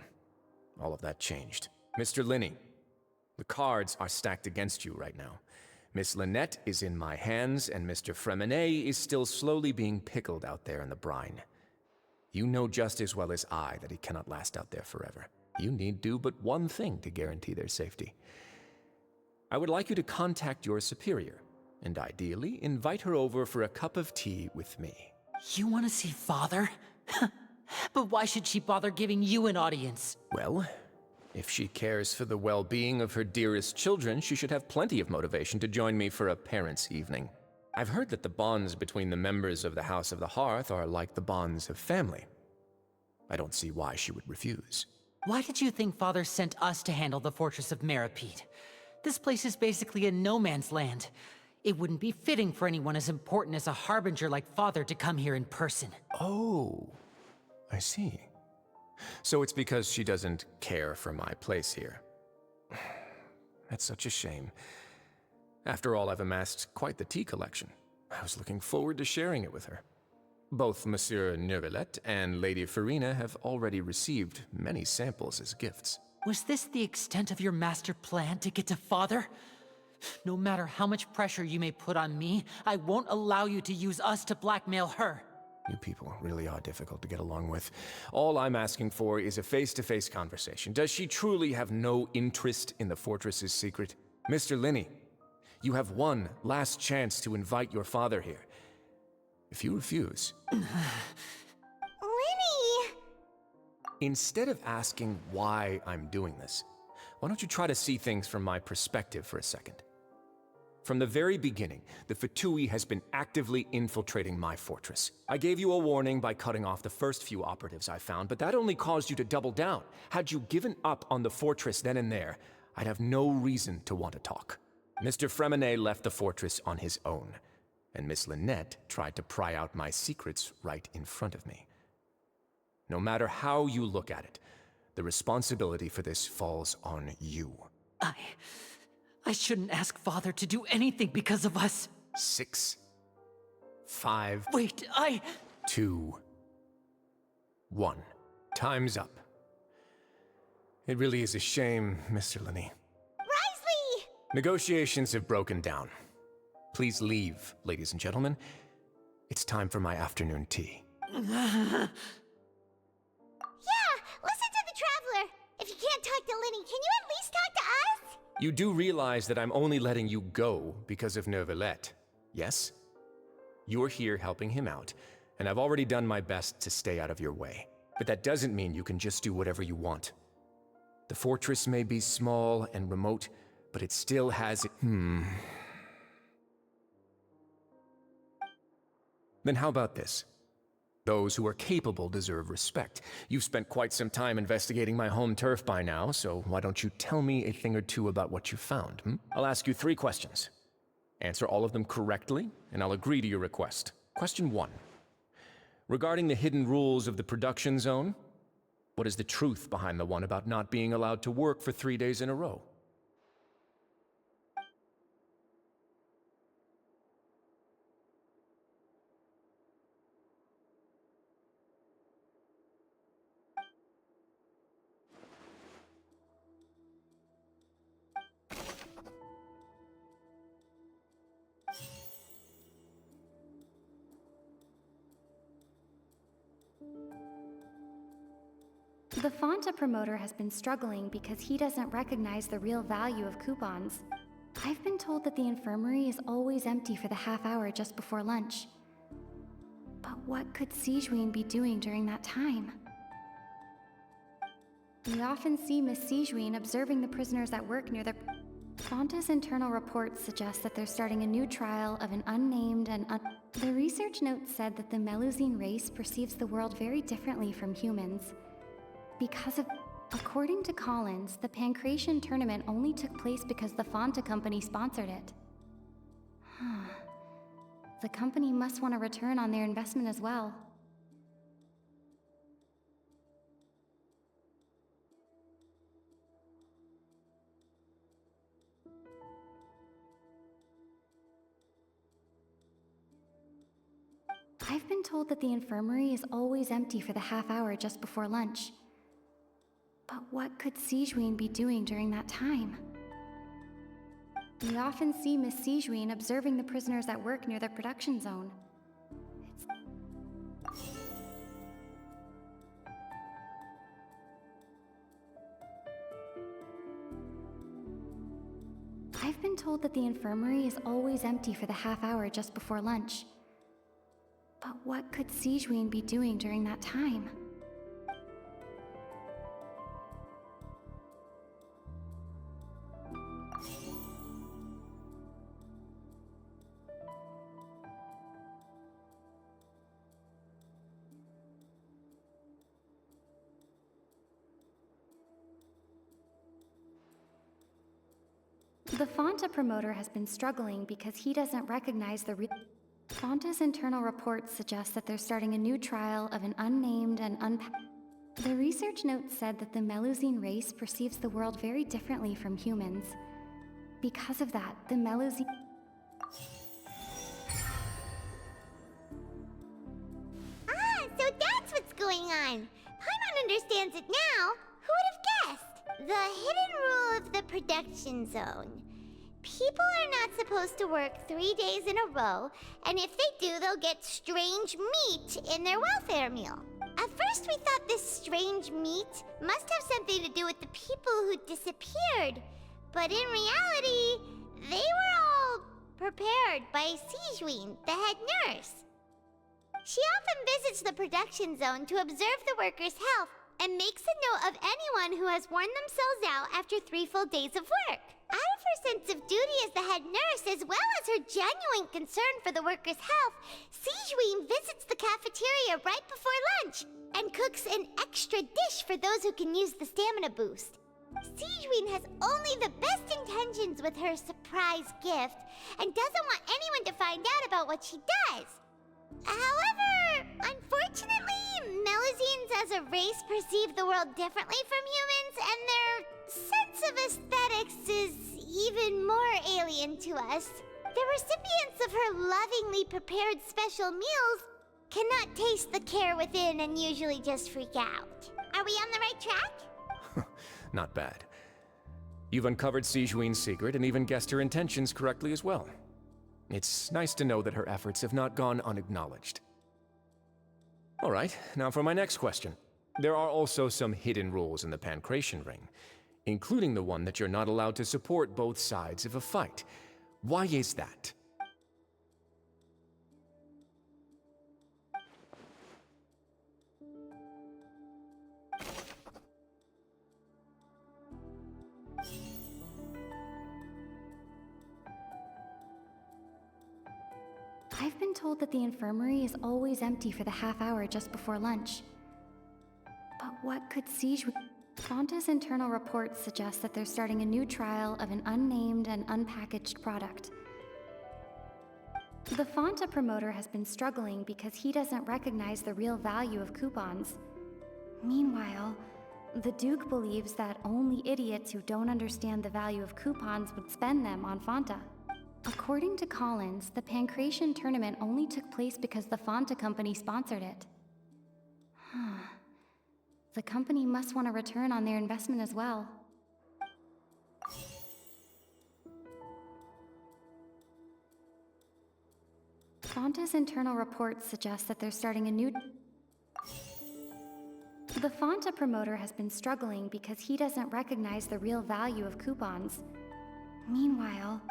all of that changed. Mr. Linney, the cards are stacked against you right now. Miss Lynette is in my hands, and Mr. Fremenet is still slowly being pickled out there in the brine. You know just as well as I that he cannot last out there forever. You need do but one thing to guarantee their safety. I would like you to contact your superior, and ideally invite her over for a cup of tea with me. You want to see Father? But why should she bother giving you an audience? Well, if she cares for the well-being of her dearest children, she should have plenty of motivation to join me for a parents' evening. I've heard that the bonds between the members of the House of the Hearth are like the bonds of family. I don't see why she would refuse. Why did you think Father sent us to handle the Fortress of Meripede? This place is basically a no-man's land. It wouldn't be fitting for anyone as important as a harbinger like Father to come here in person. Oh, I see. So it's because she doesn't care for my place here. That's such a shame. After all, I've amassed quite the tea collection. I was looking forward to sharing it with her. Both Monsieur Neuvillette and Lady Farina have already received many samples as gifts. Was this the extent of your master plan to get to Father? No matter how much pressure you may put on me, I won't allow you to use us to blackmail her. You people really are difficult to get along with. All I'm asking for is a face-to-face conversation. Does she truly have no interest in the fortress's secret? Mr. Linney, you have one last chance to invite your father here. If you refuse... Linny! Instead of asking why I'm doing this, why don't you try to see things from my perspective for a second? From the very beginning, the Fatui has been actively infiltrating my fortress. I gave you a warning by cutting off the first few operatives I found, but that only caused you to double down. Had you given up on the fortress then and there, I'd have no reason to want to talk. Mr. Fremenet left the fortress on his own, and Miss Lynette tried to pry out my secrets right in front of me. No matter how you look at it, the responsibility for this falls on you. I shouldn't ask Father to do anything because of us. 6, 5... Wait, 2, 1. Time's up. It really is a shame, Mr. Linney. Risley! Negotiations have broken down. Please leave, ladies and gentlemen. It's time for my afternoon tea. Yeah, listen to the Traveler. If you can't talk to Linny, can you at least talk to us? You do realize that I'm only letting you go because of Neuvillette, yes? You're here helping him out, and I've already done my best to stay out of your way. But that doesn't mean you can just do whatever you want. The fortress may be small and remote, but it still has... Then how about this? Those who are capable deserve respect. You've spent quite some time investigating my home turf by now, so why don't you tell me a thing or two about what you found, I'll ask you 3 questions. Answer all of them correctly, and I'll agree to your request. Question 1. Regarding the hidden rules of the production zone, what is the truth behind the one about not being allowed to work for 3 days in a row? The Fonta promoter has been struggling because he doesn't recognize the real value of coupons. I've been told that the infirmary is always empty for the half hour just before lunch. But what could Sijuin be doing during that time? We often see Miss Sijuin observing the prisoners at work near the... Fonta's internal reports suggest that they're starting a new trial of an unnamed and The research note said that the Melusine race perceives the world very differently from humans. Because of... According to Collins, the Pancration tournament only took place because the Fonta company sponsored it. The company must want a return on their investment as well. I've been told that the infirmary is always empty for the half hour just before lunch. But what could Sijuin be doing during that time? We often see Miss Sijuin observing the prisoners at work near the production zone. I've been told that the infirmary is always empty for the half hour just before lunch. But what could Sijuin be doing during that time? The Fonta promoter has been struggling because he doesn't recognize the real... Fonta's internal reports suggest that they're starting a new trial of an unnamed and The research note said that the Melusine race perceives the world very differently from humans. Because of that, the Melusine... Ah, so that's what's going on. Paimon understands it now. Who would have guessed? The hidden rule of the production zone. People are not supposed to work 3 days in a row, and if they do, they'll get strange meat in their welfare meal. At first, we thought this strange meat must have something to do with the people who disappeared, but in reality, they were all prepared by Sijuin, the head nurse. She often visits the production zone to observe the workers' health and makes a note of anyone who has worn themselves out after 3 full days of work. Out of her sense of duty as the head nurse, as well as her genuine concern for the workers' health, Sijuin visits the cafeteria right before lunch and cooks an extra dish for those who can use the stamina boost. Sijuin has only the best intentions with her surprise gift and doesn't want anyone to find out about what she does. However, unfortunately, Melusines as a race perceive the world differently from humans, and their sense of aesthetics is even more alien to us. The recipients of her lovingly prepared special meals cannot taste the care within and usually just freak out. Are we on the right track? Not bad. You've uncovered Sijuin's secret and even guessed her intentions correctly as well. It's nice to know that her efforts have not gone unacknowledged. All right, now for my next question. There are also some hidden rules in the Pancration Ring, including the one that you're not allowed to support both sides of a fight. Why is that? I've been told that the infirmary is always empty for the half hour just before lunch. But what could Sijuin... Fonta's internal reports suggest that they're starting a new trial of an unnamed and unpackaged product. The Fonta promoter has been struggling because he doesn't recognize the real value of coupons. Meanwhile, the Duke believes that only idiots who don't understand the value of coupons would spend them on Fonta. According to Collins, the Pancration tournament only took place because the Fonta company sponsored it. The company must want a return on their investment as well. Fonta's internal reports suggest that they're starting a new... The Fonta promoter has been struggling because he doesn't recognize the real value of coupons. Meanwhile...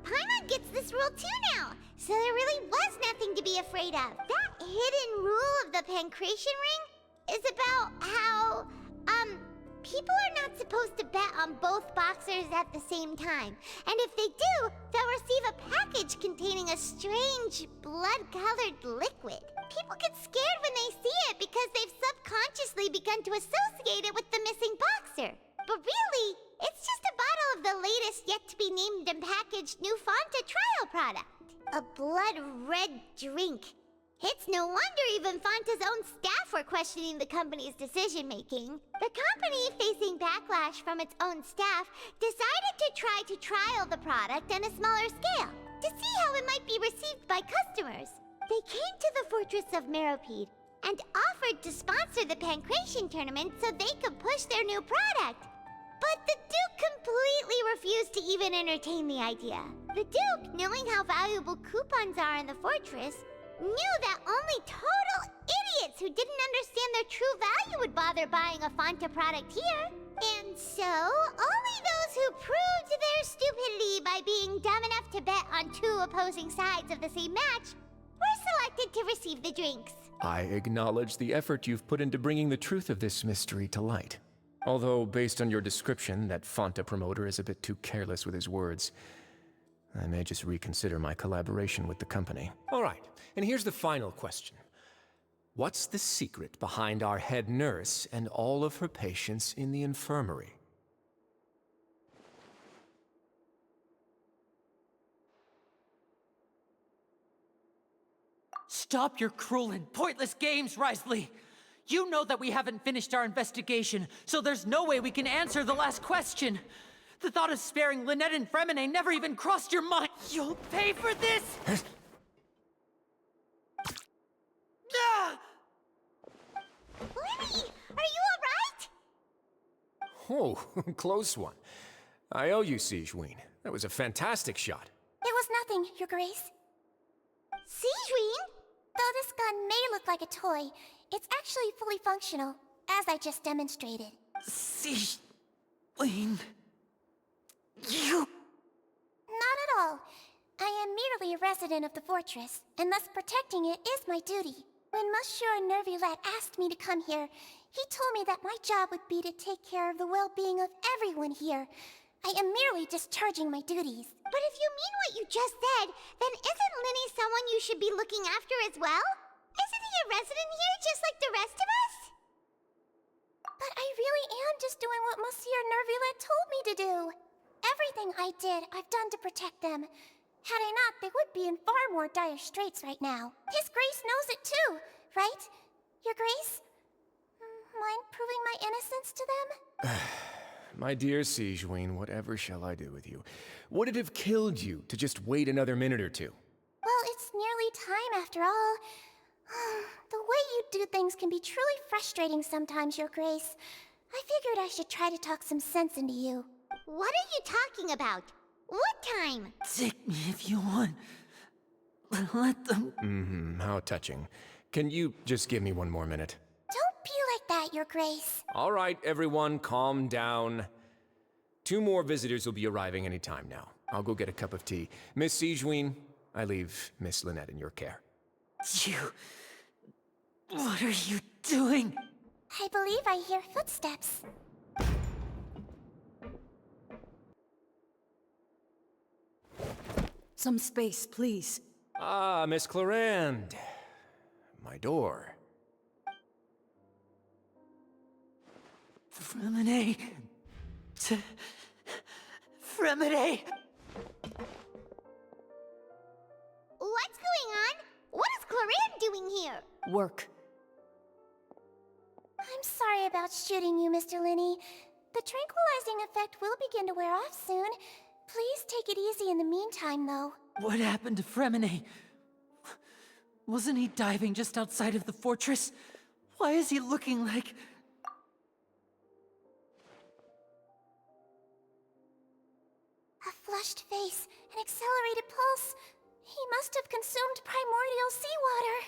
Paimon gets this this world too now, so there really was nothing to be afraid of. That hidden rule of the Pancration Ring is about how, people are not supposed to bet on both boxers at the same time. And if they do, they'll receive a package containing a strange, blood-colored liquid. People get scared when they see it because they've subconsciously begun to associate it with the missing boxer. But really, it's just a bottle of the latest yet-to-be-named and packaged new Fanta trial product. A blood-red drink. It's no wonder even Fanta's own staff were questioning the company's decision-making. The company, facing backlash from its own staff, decided to try to trial the product on a smaller scale, to see how it might be received by customers. They came to the fortress of Meropide and offered to sponsor the Pancration tournament so they could push their new product. But the Duke completely refused to even entertain the idea. The Duke, knowing how valuable coupons are in the fortress, knew that only total idiots who didn't understand their true value would bother buying a Fanta product here. And so, only those who proved their stupidity by being dumb enough to bet on two opposing sides of the same match were selected to receive the drinks. I acknowledge the effort you've put into bringing the truth of this mystery to light. Although, based on your description, that Fanta promoter is a bit too careless with his words, I may just reconsider my collaboration with the company. All right, and here's the final question. What's the secret behind our head nurse and all of her patients in the infirmary? Stop your cruel and pointless games, Risley! You know that we haven't finished our investigation, so there's no way we can answer the last question. The thought of sparing Lynette and Fremine never even crossed your mind. You'll pay for this! Ah! Lenny, are you alright? Oh, close one. I owe you, Sigewinne. That was a fantastic shot. It was nothing, Your Grace. Sigewinne? Though this gun may look like a toy, it's actually fully functional, as I just demonstrated. Sigewinne... You... Not at all. I am merely a resident of the fortress, and thus protecting it is my duty. When Monsieur Nervulette asked me to come here, he told me that my job would be to take care of the well-being of everyone here. I am merely discharging my duties. But if you mean what you just said, then isn't Linny someone you should be looking after as well? Isn't he a resident here just like the rest of us? But I really am just doing what Monsieur Nervulette told me to do. Everything I did, I've done to protect them. Had I not, they would be in far more dire straits right now. His Grace knows it too, right? Your Grace? Mind proving my innocence to them? My dear Sigewinne, whatever shall I do with you? Would it have killed you to just wait another minute or two? Well, it's nearly time after all. The way you do things can be truly frustrating sometimes, Your Grace. I figured I should try to talk some sense into you. What are you talking about? What time? Take me if you want. Let them... How touching. Can you just give me one more minute? Don't be like that, Your Grace. All right, everyone, calm down. 2 more visitors will be arriving any time now. I'll go get a cup of tea. Miss Sigewinne, I leave Miss Lynette in your care. You... What are you doing? I believe I hear footsteps. Some space, please. Ah, Miss Clarande. My door. Fremine... Fremine... What's going on? What is Clarande doing here? Work. I'm sorry about shooting you, Mr. Linney. The tranquilizing effect will begin to wear off soon. Please take it easy in the meantime, though. What happened to Fremine? Wasn't he diving just outside of the fortress? Why is he looking like... A flushed face, an accelerated pulse. He must have consumed primordial seawater.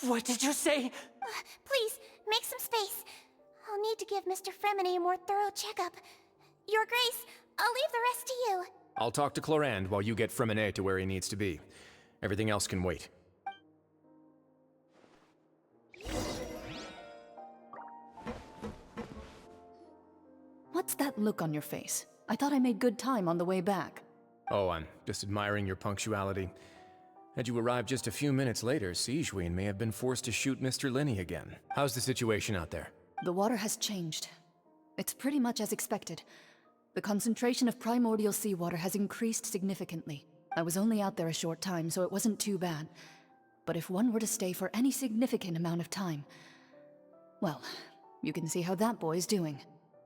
What did you say? Please, make some space. I'll need to give Mr. Fremine a more thorough checkup. Your Grace, I'll leave the rest to you. I'll talk to Clorand while you get Freminet to where he needs to be. Everything else can wait. What's that look on your face? I thought I made good time on the way back. Oh, I'm just admiring your punctuality. Had you arrived just a few minutes later, Sigewinne may have been forced to shoot Mr. Linney again. How's the situation out there? The water has changed. It's pretty much as expected. The concentration of primordial seawater has increased significantly. I was only out there a short time, so it wasn't too bad. But if one were to stay for any significant amount of time... well, you can see how that boy's doing.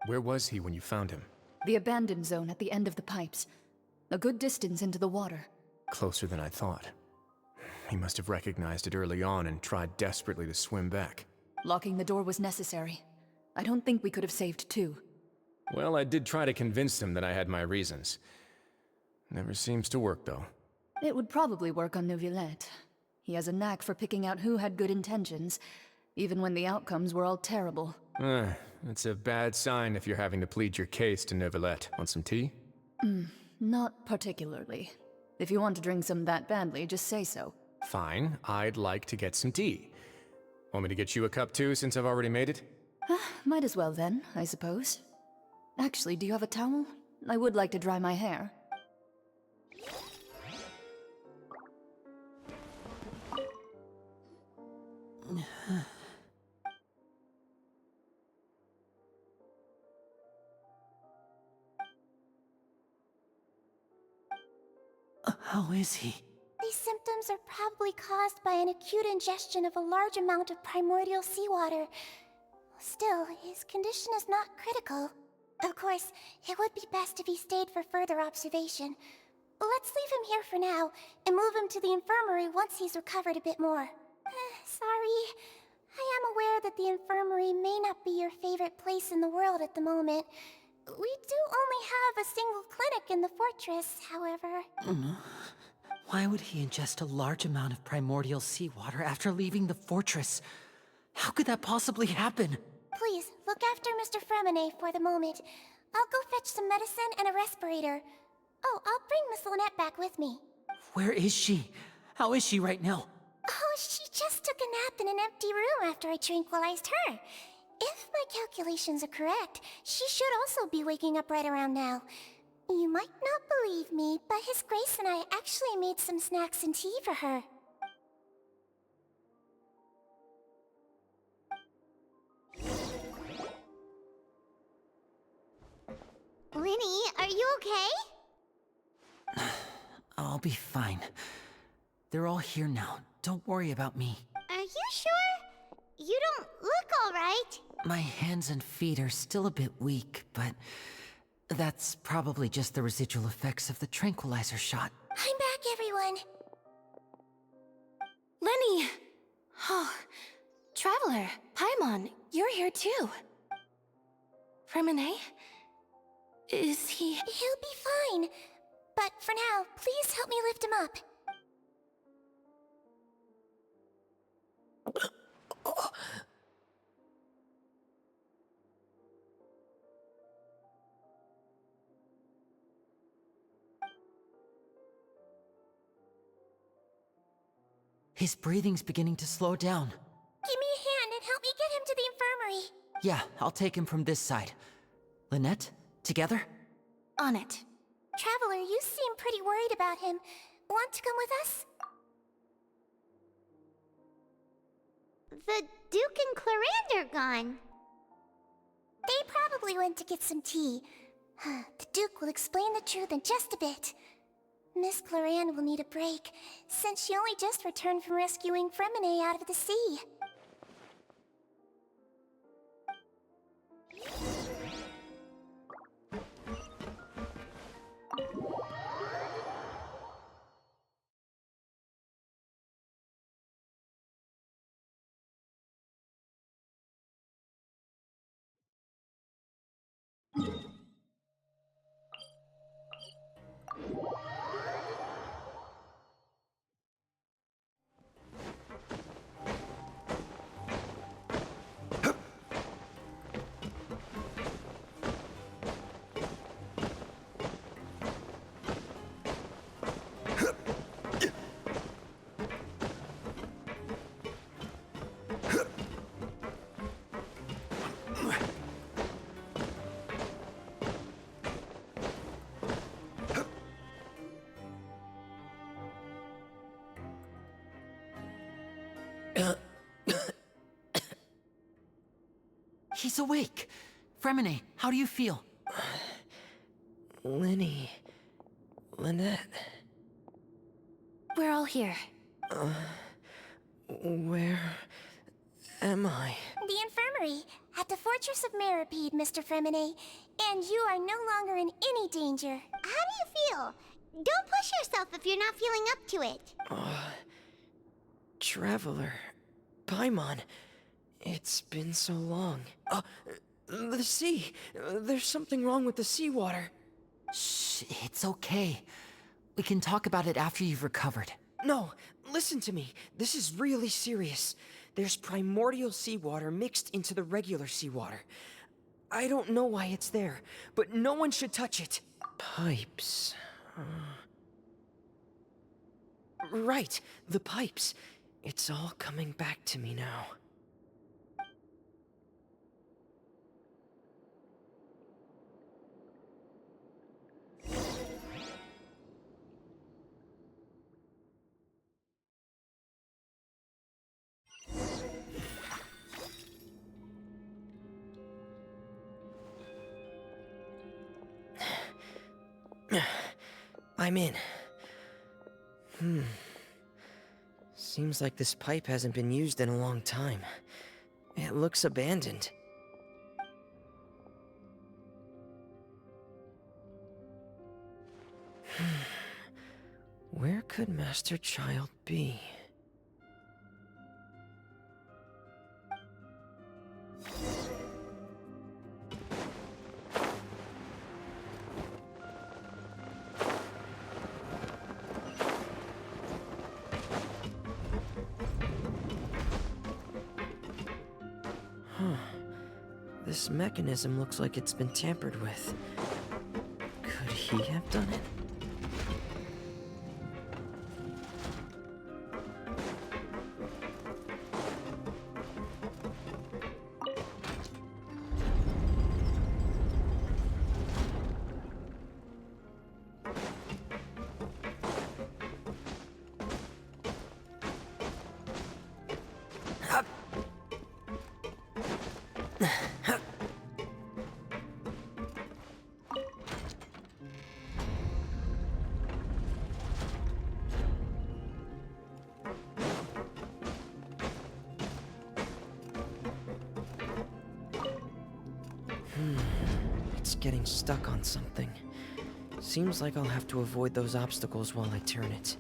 Where was he when you found him? The abandoned zone at the end of the pipes. A good distance into the water. Closer than I thought. He must have recognized it early on and tried desperately to swim back. Locking the door was necessary. I don't think we could have saved two. Well, I did try to convince him that I had my reasons. Never seems to work, though. It would probably work on Neuvillette. He has a knack for picking out who had good intentions, even when the outcomes were all terrible. It's a bad sign if you're having to plead your case to Neuvillette. Want some tea? Not particularly. If you want to drink some that badly, just say so. Fine, I'd like to get some tea. Want me to get you a cup too, since I've already made it? Might as well then, I suppose. Actually, do you have a towel? I would like to dry my hair. How is he? These symptoms are probably caused by an acute ingestion of a large amount of primordial seawater. Still, his condition is not critical. Of course, it would be best if he stayed for further observation. Let's leave him here for now, and move him to the infirmary once he's recovered a bit more. Sorry. I am aware that the infirmary may not be your favorite place in the world at the moment. We do only have a single clinic in the fortress, however. Why would he ingest a large amount of primordial seawater after leaving the fortress? How could that possibly happen? Please, look after Mr. Freminet for the moment. I'll go fetch some medicine and a respirator. Oh, I'll bring Miss Lynette back with me. Where is she? How is she right now? Oh, she just took a nap in an empty room after I tranquilized her. If my calculations are correct, she should also be waking up right around now. You might not believe me, but His Grace and I actually made some snacks and tea for her. Linny, are you okay? I'll be fine. They're all here now. Don't worry about me. Are you sure? You don't look all right. My hands and feet are still a bit weak, but that's probably just the residual effects of the tranquilizer shot. I'm back, everyone. Lenny! Oh, Traveler, Paimon, you're here too. Freminet? Is he... He'll be fine. But for now, please help me lift him up. His breathing's beginning to slow down. Give me a hand and help me get him to the infirmary. Yeah, I'll take him from this side. Lynette, together? On it. Traveler, you seem pretty worried about him. Want to come with us? The Duke and Clorand are gone. They probably went to get some tea. The Duke will explain the truth in just a bit. Miss Clorand will need a break, since she only just returned from rescuing Freminet out of the sea. He's awake. Fremine, how do you feel? Lynette. We're all here. Where am I? The infirmary, at the Fortress of Meripede, Mr. Fremine. And you are no longer in any danger. How do you feel? Don't push yourself if you're not feeling up to it. Traveler. Paimon. It's been so long. The sea. There's something wrong with the seawater. Shh, it's okay. We can talk about it after you've recovered. No, listen to me. This is really serious. There's primordial seawater mixed into the regular seawater. I don't know why it's there, but no one should touch it. Pipes. Right, the pipes. It's all coming back to me now. I'm in. Seems like this pipe hasn't been used in a long time. It looks abandoned. Where could Master Child be? This mechanism looks like it's been tampered with. Could he have done it? It's getting stuck on something. Seems like I'll have to avoid those obstacles while I turn it.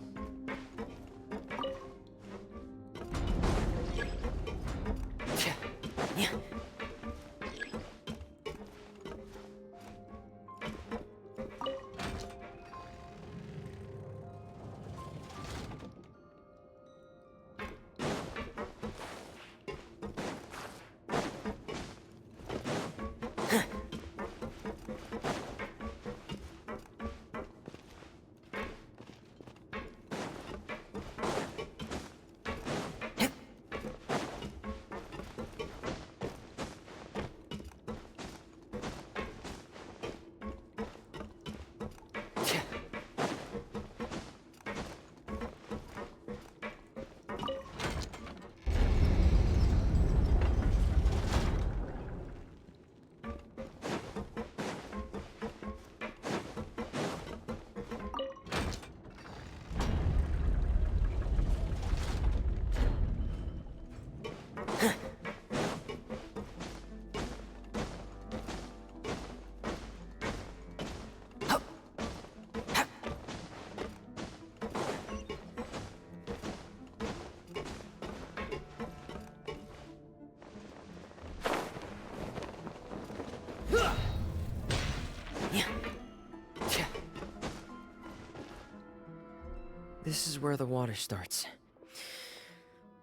This is where the water starts.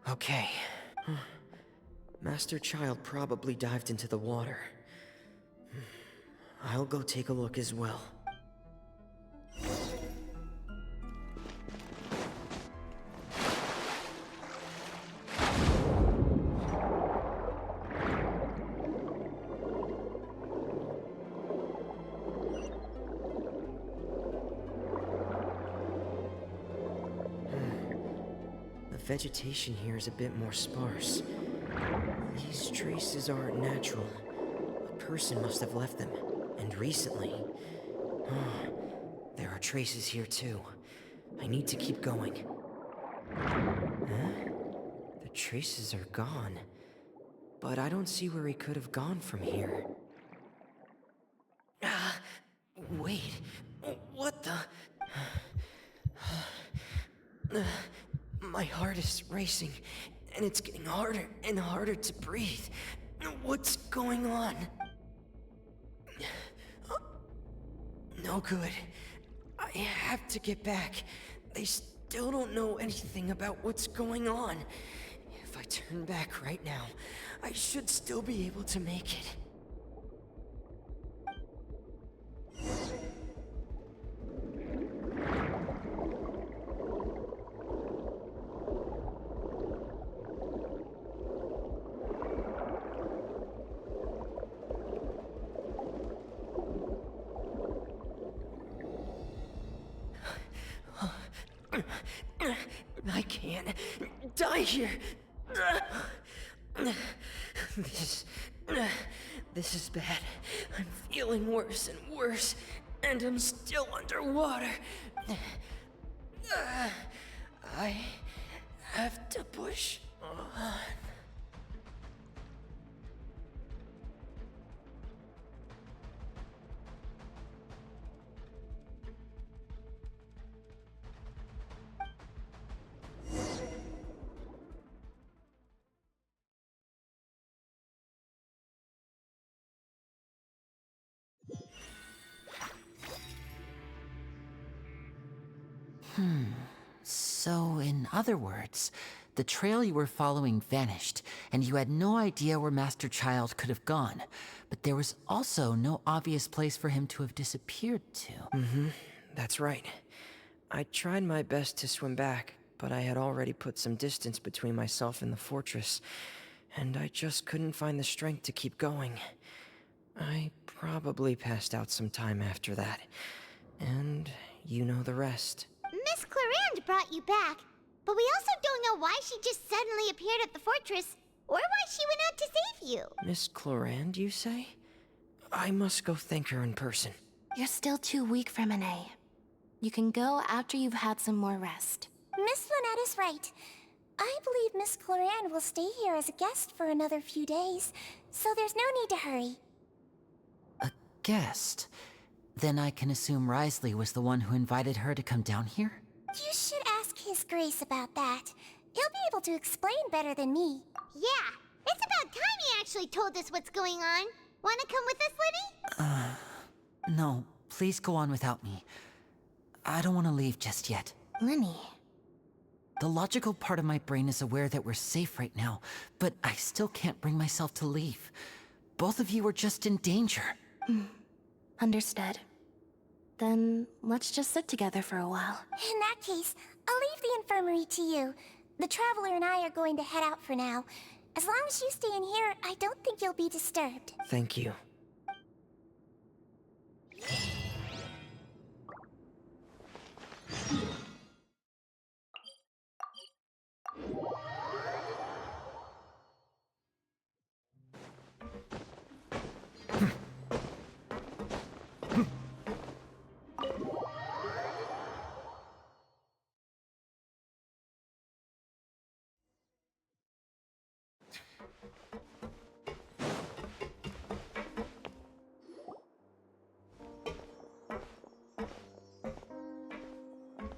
Okay. Master Child probably dived into the water. I'll go take a look as well. The vegetation here is a bit more sparse. These traces aren't natural. A person must have left them, and recently. There are traces here too. I need to keep going. Huh? The traces are gone. But I don't see where he could have gone from here. Wait. What the? My heart is racing, and it's getting harder and harder to breathe. What's going on? No good. I have to get back. They still don't know anything about what's going on. If I turn back right now, I should still be able to make it. I can't die here. This is bad. I'm feeling worse and worse, and I'm still underwater. I have to push on. So, in other words, the trail you were following vanished, and you had no idea where Master Child could have gone. But there was also no obvious place for him to have disappeared to. That's right. I tried my best to swim back, but I had already put some distance between myself and the fortress, and I just couldn't find the strength to keep going. I probably passed out some time after that, and you know the rest. Miss Clarande brought you back, but we also don't know why she just suddenly appeared at the fortress, or why she went out to save you. Miss Clarande, you say? I must go thank her in person. You're still too weak for Monet. You can go after you've had some more rest. Miss Lynette is right. I believe Miss Clarande will stay here as a guest for another few days, so there's no need to hurry. A guest? Then I can assume Risley was the one who invited her to come down here? You should ask His Grace about that. He'll be able to explain better than me. Yeah, it's about time he actually told us what's going on. Wanna come with us, Lenny? No, please go on without me. I don't want to leave just yet. Lenny. The logical part of my brain is aware that we're safe right now, but I still can't bring myself to leave. Both of you are just in danger. Understood. Then let's just sit together for a while. In that case, I'll leave the infirmary to you. The Traveler and I are going to head out for now. As long as you stay in here, I don't think you'll be disturbed. Thank you.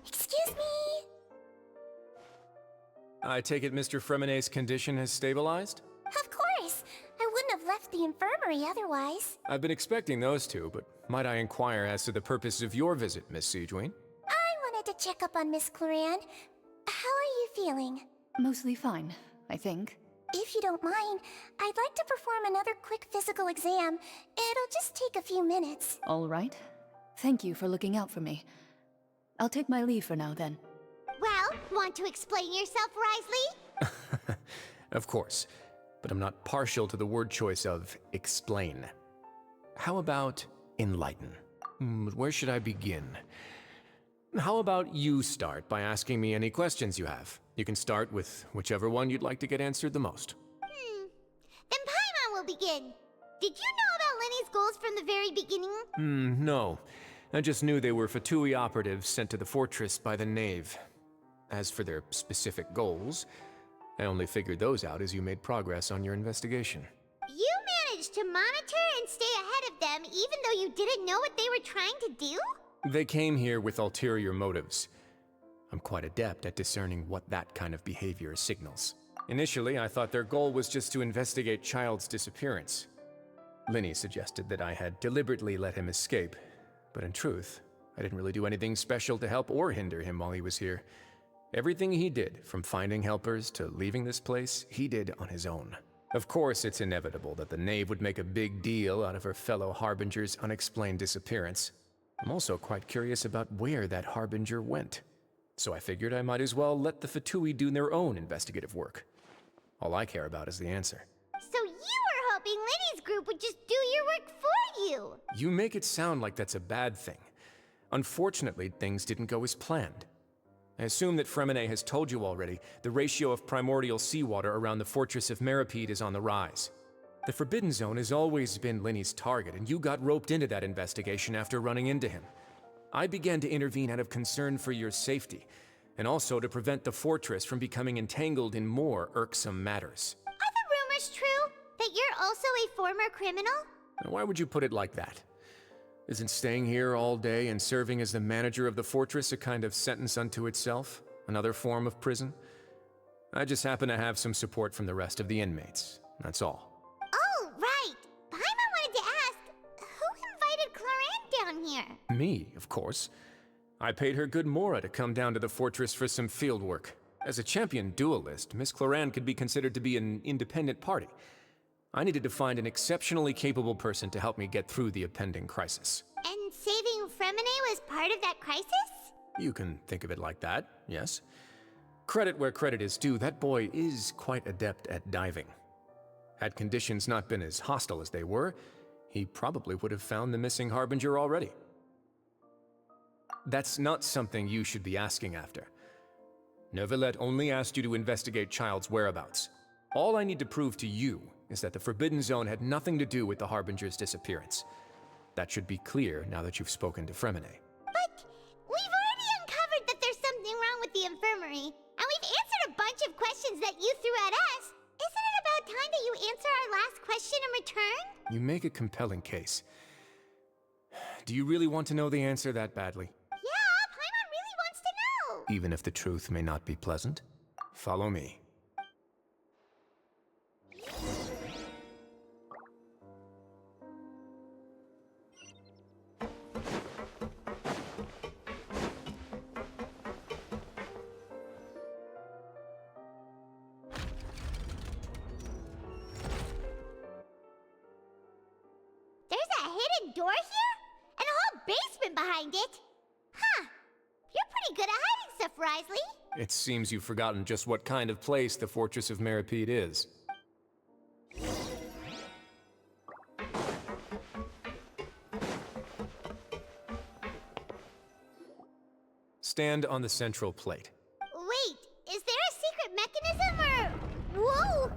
Excuse me! I take it Mr. Fremonet's condition has stabilized? Of course! I wouldn't have left the infirmary otherwise. I've been expecting those two, but might I inquire as to the purpose of your visit, Miss Sigewinne? I wanted to check up on Miss Clarande. How are you feeling? Mostly fine, I think. If you don't mind, I'd like to perform another quick physical exam. It'll just take a few minutes. All right. Thank you for looking out for me. I'll take my leave for now, then. Well, want to explain yourself, Risley? Of course, but I'm not partial to the word choice of explain. How about enlighten? Where should I begin? How about you start by asking me any questions you have? You can start with whichever one you'd like to get answered the most. Then Paimon will begin. Did you know about Lenny's goals from the very beginning? No. I just knew they were Fatui operatives sent to the fortress by the Knave. As for their specific goals, I only figured those out as you made progress on your investigation. You managed to monitor and stay ahead of them even though you didn't know what they were trying to do? They came here with ulterior motives. I'm quite adept at discerning what that kind of behavior signals. Initially, I thought their goal was just to investigate Child's disappearance. Linny suggested that I had deliberately let him escape, but in truth, I didn't really do anything special to help or hinder him while he was here. Everything he did, from finding helpers to leaving this place, he did on his own. Of course, it's inevitable that the Knave would make a big deal out of her fellow Harbinger's unexplained disappearance. I'm also quite curious about where that Harbinger went. So I figured I might as well let the Fatui do their own investigative work. All I care about is the answer. So you were hoping Lenny's group would just do your work for you! You make it sound like that's a bad thing. Unfortunately, things didn't go as planned. I assume that Fremine has told you already, the ratio of primordial seawater around the fortress of Meripede is on the rise. The Forbidden Zone has always been Lenny's target, and you got roped into that investigation after running into him. I began to intervene out of concern for your safety, and also to prevent the fortress from becoming entangled in more irksome matters. Are the rumors true? That you're also a former criminal? Now, why would you put it like that? Isn't staying here all day and serving as the manager of the fortress a kind of sentence unto itself? Another form of prison? I just happen to have some support from the rest of the inmates. That's all. Oh, right! Paimon wanted to ask, who invited Cloran down here? Me, of course. I paid her good mora to come down to the fortress for some field work. As a champion duelist, Miss Cloran could be considered to be an independent party. I needed to find an exceptionally capable person to help me get through the impending crisis. And saving Fremine was part of that crisis? You can think of it like that, yes. Credit where credit is due, that boy is quite adept at diving. Had conditions not been as hostile as they were, he probably would have found the missing Harbinger already. That's not something you should be asking after. Neuvillette only asked you to investigate Child's whereabouts. All I need to prove to you is that the Forbidden Zone had nothing to do with the Harbinger's disappearance. That should be clear now that you've spoken to Fremine. But we've already uncovered that there's something wrong with the infirmary, and we've answered a bunch of questions that you threw at us. Isn't it about time that you answer our last question in return? You make a compelling case. Do you really want to know the answer that badly? Yeah, Paimon really wants to know! Even if the truth may not be pleasant? Follow me. Door here? And a whole basement behind it? Huh. You're pretty good at hiding stuff, Risley. It seems you've forgotten just what kind of place the Fortress of Meripede is. Stand on the central plate. Wait, is there a secret mechanism or... Whoa!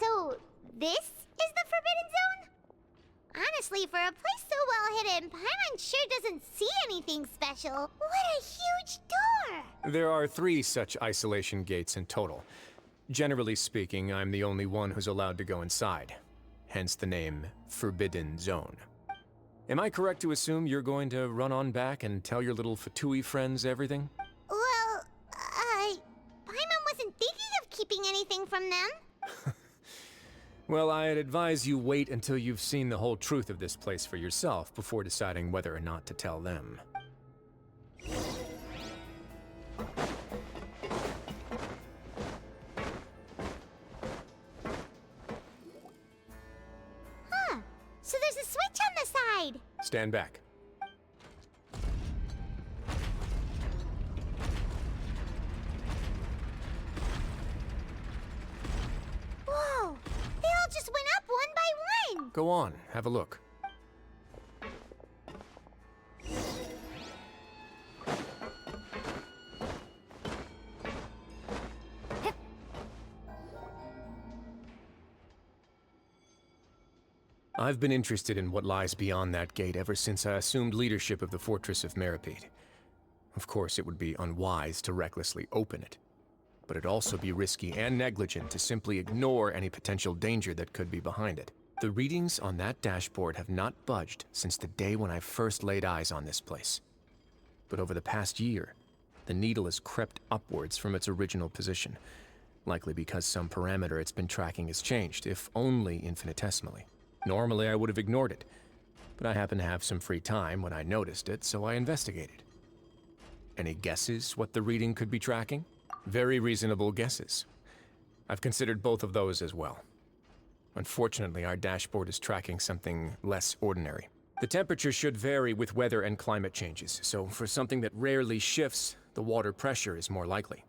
So, this is the Forbidden Zone? Honestly, for a place so well hidden, Paimon sure doesn't see anything special. What a huge door! There are 3 such isolation gates in total. Generally speaking, I'm the only one who's allowed to go inside. Hence the name Forbidden Zone. Am I correct to assume you're going to run on back and tell your little Fatui friends everything? Well, Paimon wasn't thinking of keeping anything from them. Well, I'd advise you wait until you've seen the whole truth of this place for yourself before deciding whether or not to tell them. Huh. So there's a switch on the side. Stand back. Whoa. They all just went up one by fun! Go on, have a look. I've been interested in what lies beyond that gate ever since I assumed leadership of the Fortress of Meripede. Of course, it would be unwise to recklessly open it, but it'd also be risky and negligent to simply ignore any potential danger that could be behind it. The readings on that dashboard have not budged since the day when I first laid eyes on this place. But over the past year, the needle has crept upwards from its original position, likely because some parameter it's been tracking has changed, if only infinitesimally. Normally, I would have ignored it, but I happened to have some free time when I noticed it, so I investigated. Any guesses what the reading could be tracking? Very reasonable guesses. I've considered both of those as well. Unfortunately, our dashboard is tracking something less ordinary. The temperature should vary with weather and climate changes, so for something that rarely shifts, the water pressure is more likely.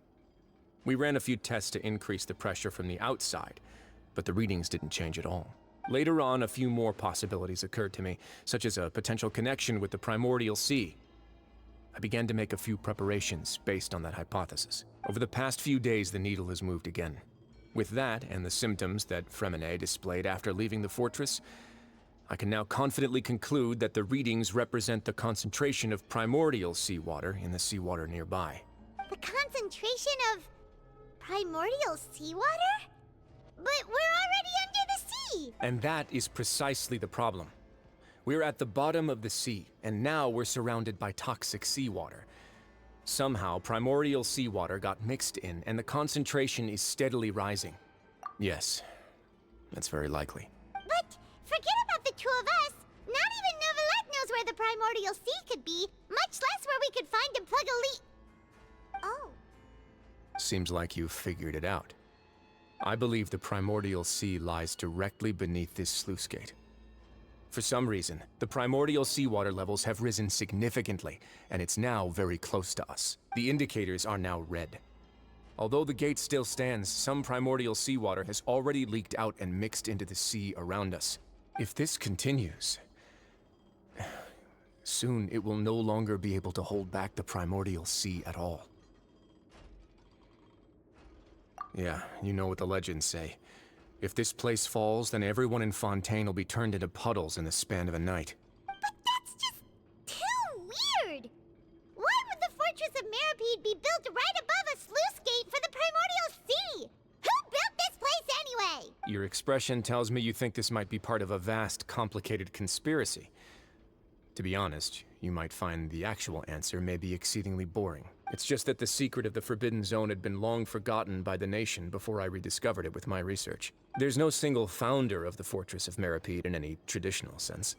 We ran a few tests to increase the pressure from the outside, but the readings didn't change at all. Later on, a few more possibilities occurred to me, such as a potential connection with the primordial sea. I began to make a few preparations based on that hypothesis. Over the past few days, the needle has moved again. With that, and the symptoms that Fremine displayed after leaving the fortress, I can now confidently conclude that the readings represent the concentration of primordial seawater in the seawater nearby. The concentration of primordial seawater? But we're already under the sea! And that is precisely the problem. We're at the bottom of the sea, and now we're surrounded by toxic seawater. Somehow, primordial seawater got mixed in, and the concentration is steadily rising. Yes, that's very likely. But forget about the two of us! Not even Novelette knows where the primordial sea could be, much less where we could find and plug a leak. Oh. Seems like you've figured it out. I believe the primordial sea lies directly beneath this sluice gate. For some reason, the primordial seawater levels have risen significantly, and it's now very close to us. The indicators are now red. Although the gate still stands, some primordial seawater has already leaked out and mixed into the sea around us. If this continues, soon it will no longer be able to hold back the primordial sea at all. Yeah, you know what the legends say. If this place falls, then everyone in Fontaine will be turned into puddles in the span of a night. But that's just too weird! Why would the Fortress of Meripede be built right above a sluice gate for the primordial sea? Who built this place anyway? Your expression tells me you think this might be part of a vast, complicated conspiracy. To be honest, you might find the actual answer may be exceedingly boring. It's just that the secret of the Forbidden Zone had been long forgotten by the nation before I rediscovered it with my research. There's no single founder of the Fortress of Meripede in any traditional sense.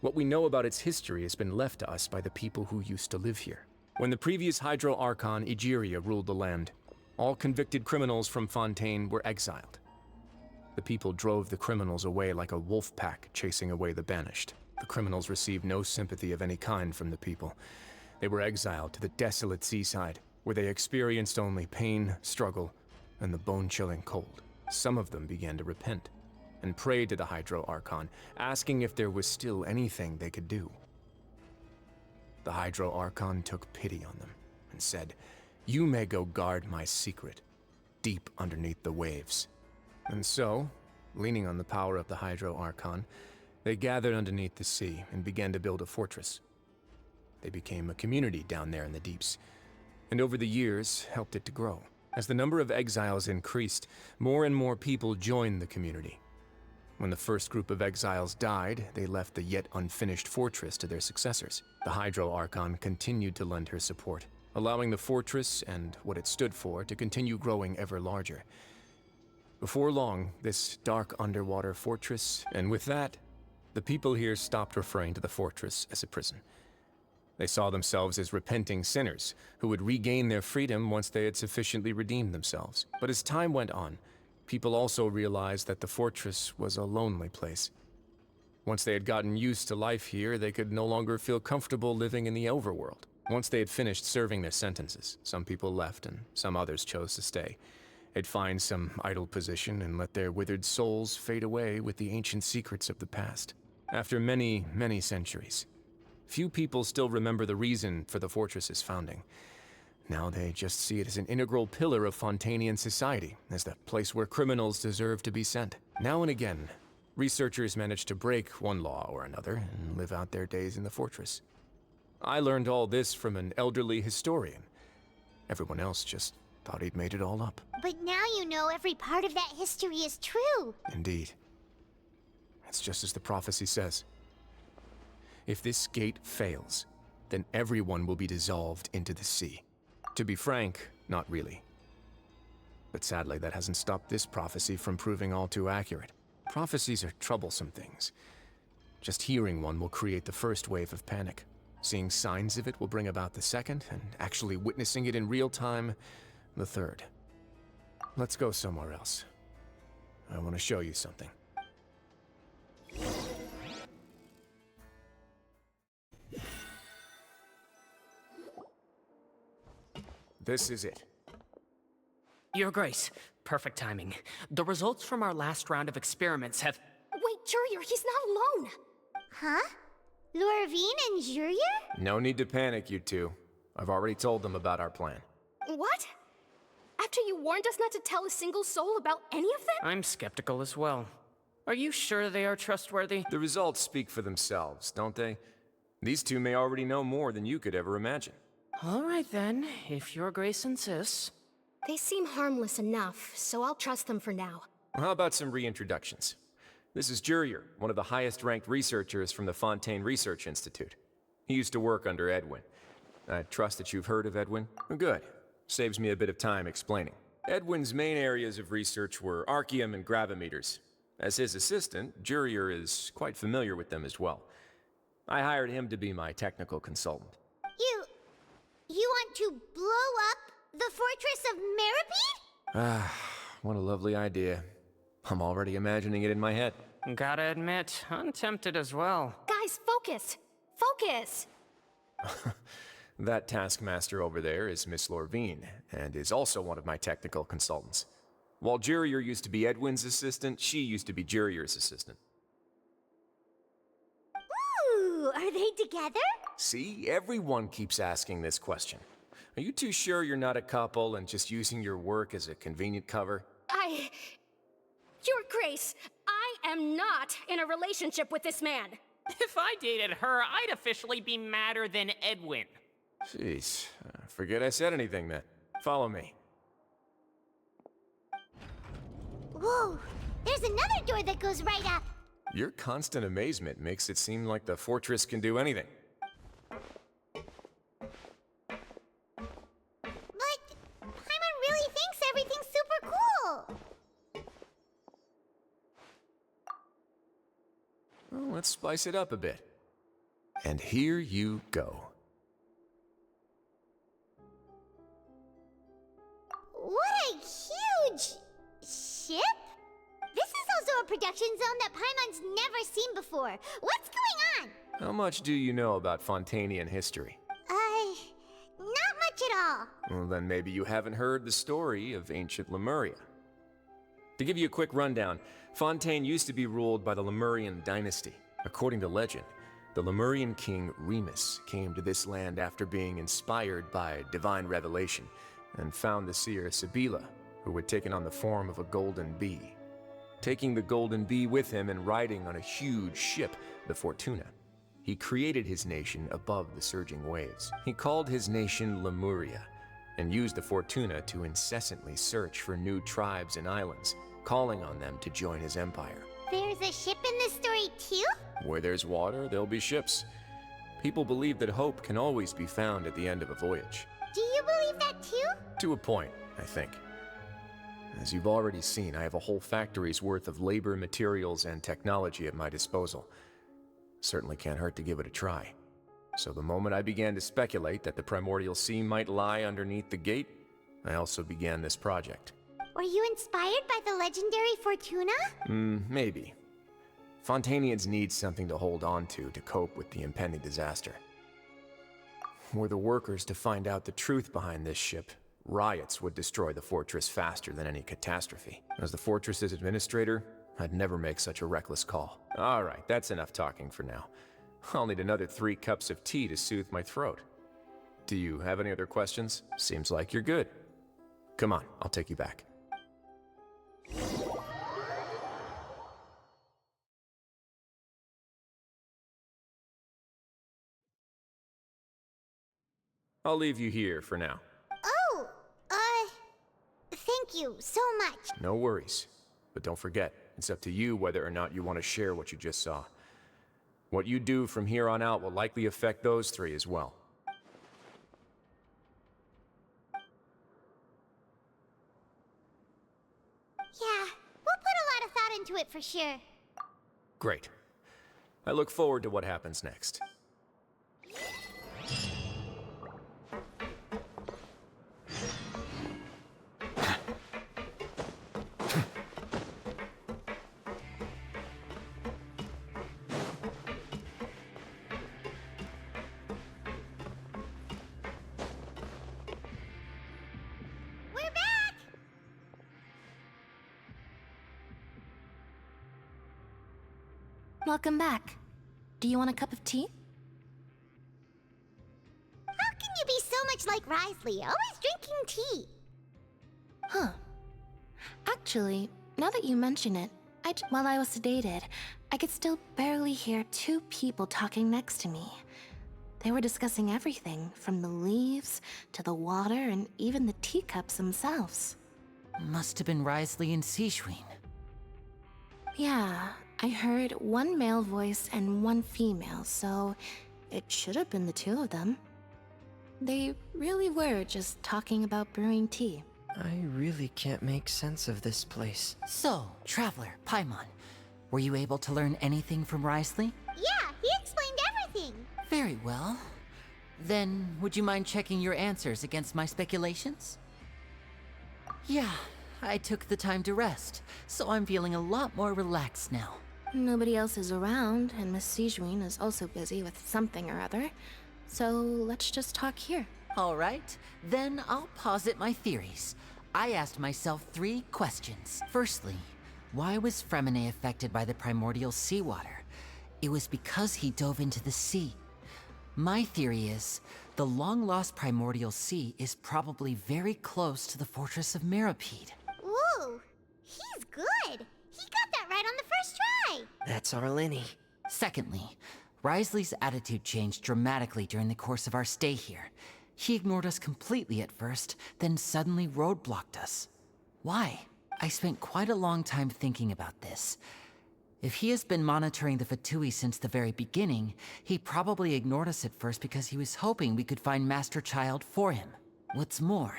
What we know about its history has been left to us by the people who used to live here. When the previous Hydro Archon Egeria ruled the land, all convicted criminals from Fontaine were exiled. The people drove the criminals away like a wolf pack chasing away the banished. The criminals received no sympathy of any kind from the people. They were exiled to the desolate seaside, where they experienced only pain, struggle, and the bone-chilling cold. Some of them began to repent, and prayed to the Hydro Archon, asking if there was still anything they could do. The Hydro Archon took pity on them, and said, "You may go guard my secret, deep underneath the waves." And so, leaning on the power of the Hydro Archon, they gathered underneath the sea and began to build a fortress. They became a community down there in the deeps, and over the years helped it to grow. As the number of exiles increased, more and more people joined the community. When the first group of exiles died, they left the yet unfinished fortress to their successors. The Hydro Archon continued to lend her support, allowing the fortress and what it stood for to continue growing ever larger. Before long, this dark underwater fortress, and with that, the people here stopped referring to the fortress as a prison. They saw themselves as repenting sinners who would regain their freedom once they had sufficiently redeemed themselves. But as time went on, people also realized that the fortress was a lonely place. Once they had gotten used to life here, they could no longer feel comfortable living in the overworld. Once they had finished serving their sentences, some people left and some others chose to stay. They'd find some idle position and let their withered souls fade away with the ancient secrets of the past. After many, many centuries, few people still remember the reason for the fortress's founding. Now they just see it as an integral pillar of Fontainian society, as the place where criminals deserve to be sent. Now and again, researchers manage to break one law or another and live out their days in the fortress. I learned all this from an elderly historian. Everyone else just thought he'd made it all up. But now you know every part of that history is true. Indeed. It's just as the prophecy says. If this gate fails, then everyone will be dissolved into the sea. To be frank, not really. But sadly, that hasn't stopped this prophecy from proving all too accurate. Prophecies are troublesome things. Just hearing one will create the first wave of panic. Seeing signs of it will bring about the second, and actually witnessing it in real time, the third. Let's go somewhere else. I want to show you something. This is it. Your Grace, perfect timing. The results from our last round of experiments have... Wait, Jurier, he's not alone! Huh? Lorvine and Jurier? No need to panic, you two. I've already told them about our plan. What? After you warned us not to tell a single soul about any of them? I'm skeptical as well. Are you sure they are trustworthy? The results speak for themselves, don't they? These two may already know more than you could ever imagine. All right then, if Your Grace insists. They seem harmless enough, so I'll trust them for now. How about some reintroductions? This is Jurier, one of the highest-ranked researchers from the Fontaine Research Institute. He used to work under Edwin. I trust that you've heard of Edwin? Good. Saves me a bit of time explaining. Edwin's main areas of research were archaeum and gravimeters. As his assistant, Jurier is quite familiar with them as well. I hired him to be my technical consultant. You want to blow up the fortress of Meripede? Ah, what a lovely idea. I'm already imagining it in my head. Gotta admit, I'm tempted as well. Guys, focus! Focus! That taskmaster over there is Miss Lorvine, and is also one of my technical consultants. While Jurier used to be Edwin's assistant, she used to be Jurier's assistant. Ooh, are they together? See, everyone keeps asking this question. Are you too sure you're not a couple and just using your work as a convenient cover? Your Grace, I am not in a relationship with this man. If I dated her, I'd officially be madder than Edwin. Jeez, forget I said anything then. Follow me. Whoa, there's another door that goes right up. Your constant amazement makes it seem like the fortress can do anything. But Paimon really thinks everything's super cool. Well, let's spice it up a bit. And here you go. What a huge ship? This is also a production zone that Paimon's never seen before. What's going on? How much do you know about Fontainian history? Not much at all. Well, then maybe you haven't heard the story of ancient Lemuria. To give you a quick rundown, Fontaine used to be ruled by the Lemurian dynasty. According to legend, the Lemurian king Remus came to this land after being inspired by divine revelation and found the seer Sibila, who had taken on the form of a golden bee. Taking the golden bee with him and riding on a huge ship, the Fortuna, he created his nation above the surging waves. He called his nation Lemuria and used the Fortuna to incessantly search for new tribes and islands, calling on them to join his empire. There's a ship in this story too? Where there's water, there'll be ships. People believe that hope can always be found at the end of a voyage. Do you believe that too? To a point, I think. As you've already seen, I have a whole factory's worth of labor, materials, and technology at my disposal. Certainly can't hurt to give it a try. So the moment I began to speculate that the primordial sea might lie underneath the gate, I also began this project. Were you inspired by the legendary Fortuna? Maybe. Fontainians need something to hold on to cope with the impending disaster. Were the workers to find out the truth behind this ship, Riots would destroy the fortress faster than any catastrophe. As the fortress's administrator, I'd never make such a reckless call. All right, that's enough talking for now. I'll need another 3 cups of tea to soothe my throat. Do you have any other questions? Seems like you're good. Come on, I'll take you back. I'll leave you here for now. Oh, thank you so much. No worries. But don't forget, it's up to you whether or not you want to share what you just saw. What you do from here on out will likely affect those 3 as well. Yeah, we'll put a lot of thought into it for sure. Great. I look forward to what happens next. We're back! Welcome back. Do you want a cup of tea? How can you be so much like Risley, always drinking tea? Huh. Actually, now that you mention it, while I was sedated, I could still barely hear 2 people talking next to me. They were discussing everything, from the leaves to the water and even the teacups themselves. Must have been Risley and Sijween. Yeah, I heard 1 male voice and 1 female, so it should have been the 2 of them. They really were just talking about brewing tea. I really can't make sense of this place. So, Traveler, Paimon, were you able to learn anything from Risley? Yeah, he explained everything. Very well. Then, would you mind checking your answers against my speculations? Yeah, I took the time to rest, so I'm feeling a lot more relaxed now. Nobody else is around, and Miss Sijween is also busy with something or other. So let's just talk here. All right, then I'll posit my theories. I asked myself 3 questions. Firstly, why was Fremine affected by the primordial seawater? It was because he dove into the sea. My theory is, the long-lost primordial sea is probably very close to the fortress of Mirapede. Ooh, he's good. He got that right on the first try. That's our Lenny. Secondly, Risley's attitude changed dramatically during the course of our stay here. He ignored us completely at first, then suddenly roadblocked us. Why? I spent quite a long time thinking about this. If he has been monitoring the Fatui since the very beginning, he probably ignored us at first because he was hoping we could find Master Child for him. What's more,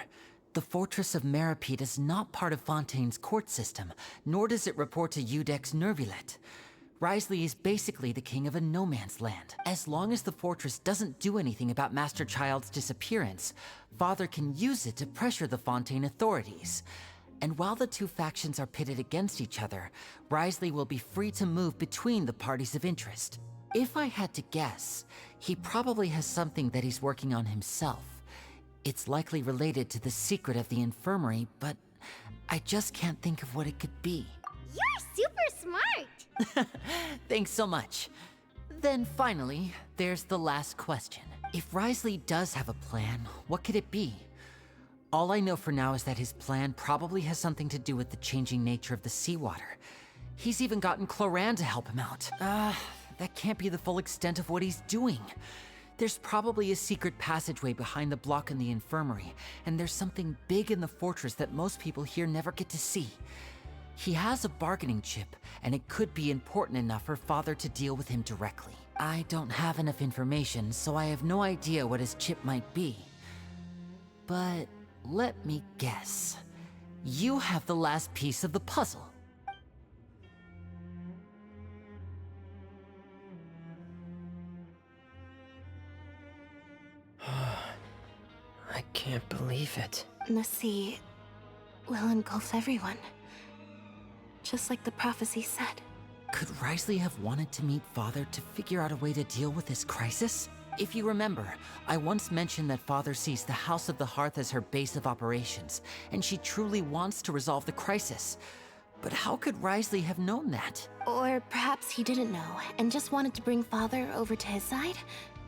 the Fortress of Mirapede is not part of Fontaine's court system, nor does it report to Udex Nervulet. Risley is basically the king of a no-man's land. As long as the fortress doesn't do anything about Master Child's disappearance, Father can use it to pressure the Fontaine authorities. And while the 2 factions are pitted against each other, Risley will be free to move between the parties of interest. If I had to guess, he probably has something that he's working on himself. It's likely related to the secret of the infirmary, but I just can't think of what it could be. You're super smart. Thanks so much. Then finally, there's the last question. If Risley does have a plan, what could it be? All I know for now is that his plan probably has something to do with the changing nature of the seawater. He's even gotten Cloran to help him out. That can't be the full extent of what he's doing. There's probably a secret passageway behind the block in the infirmary, and there's something big in the fortress that most people here never get to see. He has a bargaining chip, and it could be important enough for Father to deal with him directly. I don't have enough information, so I have no idea what his chip might be. But let me guess. You have the last piece of the puzzle. I can't believe it. The sea will engulf everyone. Just like the prophecy said. Could Risley have wanted to meet Father to figure out a way to deal with this crisis? If you remember, I once mentioned that Father sees the House of the Hearth as her base of operations, and she truly wants to resolve the crisis. But how could Risley have known that? Or perhaps he didn't know and just wanted to bring Father over to his side?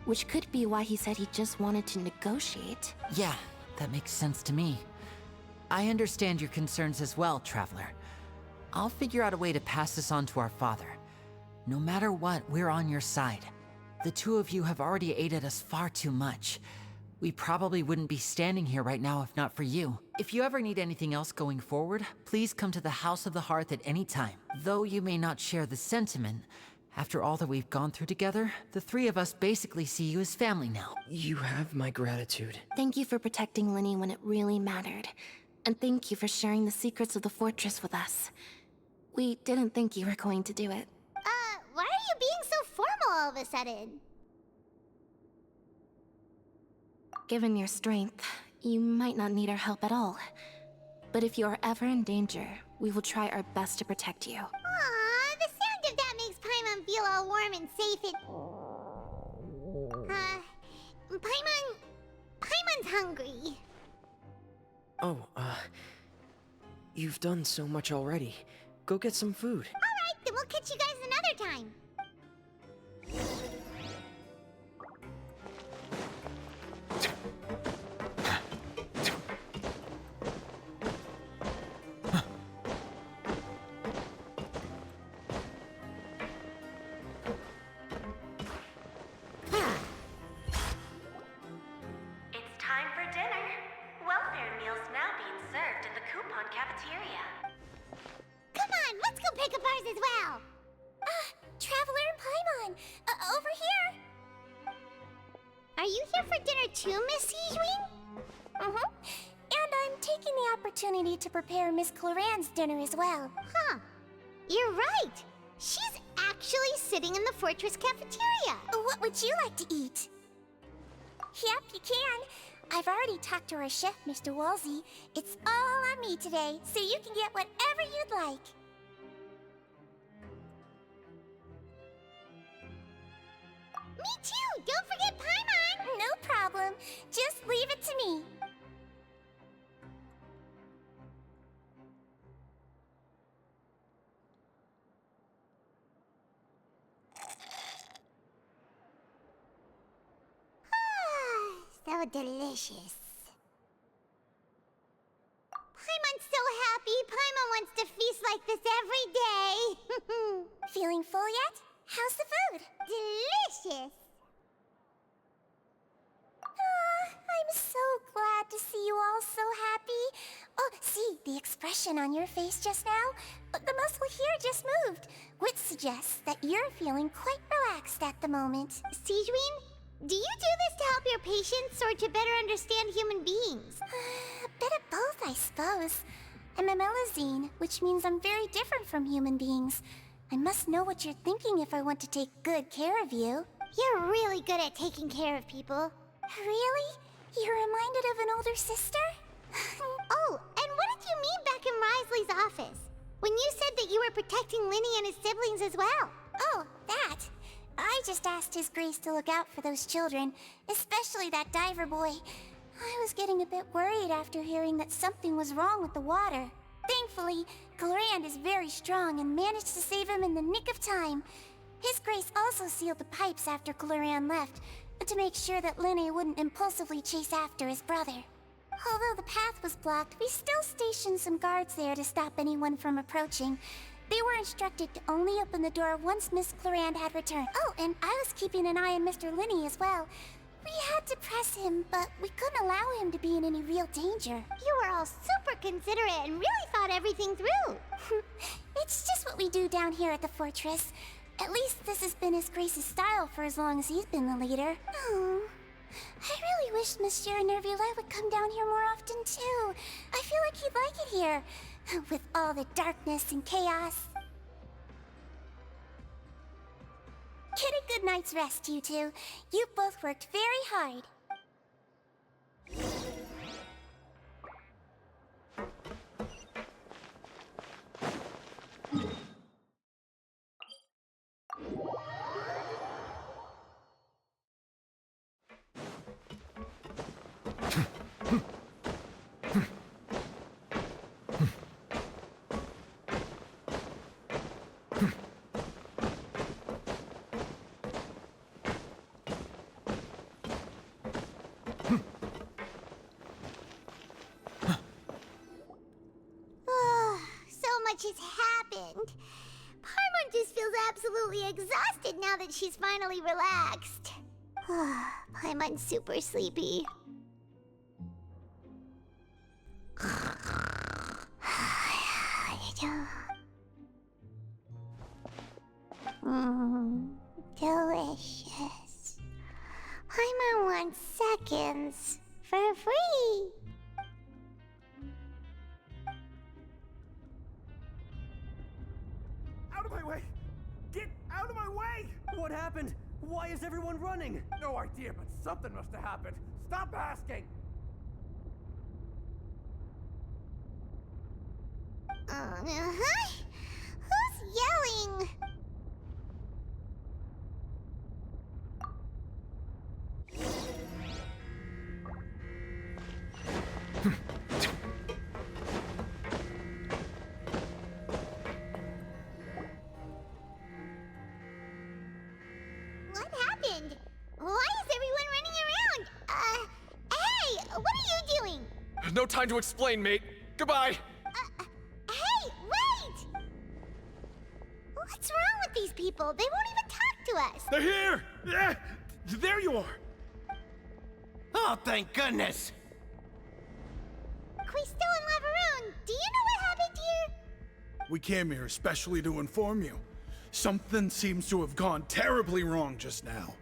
Which could be why he said he just wanted to negotiate. Yeah, that makes sense to me. I understand your concerns as well, Traveler. I'll figure out a way to pass this on to our father. No matter what, we're on your side. The two of you have already aided us far too much. We probably wouldn't be standing here right now if not for you. If you ever need anything else going forward, please come to the House of the Hearth at any time. Though you may not share the sentiment, after all that we've gone through together, the three of us basically see you as family now. You have my gratitude. Thank you for protecting Linny when it really mattered. And thank you for sharing the secrets of the fortress with us. We didn't think you were going to do it. Why are you being so formal all of a sudden? Given your strength, you might not need our help at all. But if you are ever in danger, we will try our best to protect you. Aw, the sound of that makes Paimon feel all warm and safe and... Paimon's hungry. Oh, you've done so much already. Go get some food. Alright, then we'll catch you guys another time. It's time for dinner. Welfare meals now being served in the coupon cafeteria. Come on, let's go pick up ours as well. Traveler and Paimon, over here. Are you here for dinner too, Miss Sijween? Mm-hmm. And I'm taking the opportunity to prepare Miss Cloran's dinner as well. Huh. You're right. She's actually sitting in the fortress cafeteria. What would you like to eat? Yep, you can. I've already talked to our chef, Mr. Wolsey. It's all on me today, so you can get whatever you'd like. Me too! Don't forget Paimon! No problem. Just leave it to me. So delicious. Paimon's so happy. Paimon wants to feast like this every day. Feeling full yet? How's the food? Delicious. I'm so glad to see you all so happy. Oh, see, the expression on your face just now? The muscle here just moved, which suggests that you're feeling quite relaxed at the moment. Sijween, do you do this to help your patients or to better understand human beings? A bit of both, I suppose. I'm a Melazine, which means I'm very different from human beings. I must know what you're thinking if I want to take good care of you. You're really good at taking care of people. Really? You're reminded of an older sister? Oh, and what did you mean back in Risley's office? When you said that you were protecting Linny and his siblings as well? Oh, that. I just asked His Grace to look out for those children, especially that diver boy. I was getting a bit worried after hearing that something was wrong with the water. Thankfully, Clorand is very strong and managed to save him in the nick of time. His Grace also sealed the pipes after Clorand left, to make sure that Linny wouldn't impulsively chase after his brother. Although the path was blocked, we still stationed some guards there to stop anyone from approaching. They were instructed to only open the door once Miss Clorand had returned. Oh, and I was keeping an eye on Mr. Linny as well. We had to press him, but we couldn't allow him to be in any real danger. You were all super considerate and really thought everything through. It's just what we do down here at the fortress. At least this has been His Grace's style for as long as he's been the leader. Oh, I really wish Monsieur Nervula would come down here more often too. I feel like he'd like it here, with all the darkness and chaos. Get a good night's rest, you two. You both worked very hard. So much has happened. Paimon just feels absolutely exhausted now that she's finally relaxed. Paimon's super sleepy. Delicious. Paimon wants seconds for free. Out of my way! Get out of my way! What happened? Why is everyone running? No idea, but something must have happened. Stop asking! Who's yelling? What happened? Why is everyone running around? Hey, what are you doing? No time to explain, mate. Goodbye! Hey, wait! What's wrong with these people? They won't even talk to us. They're here! Yeah, there you are! Oh, thank goodness! Quisto and Laveroon, do you know what happened here? We came here especially to inform you. Something seems to have gone terribly wrong just now.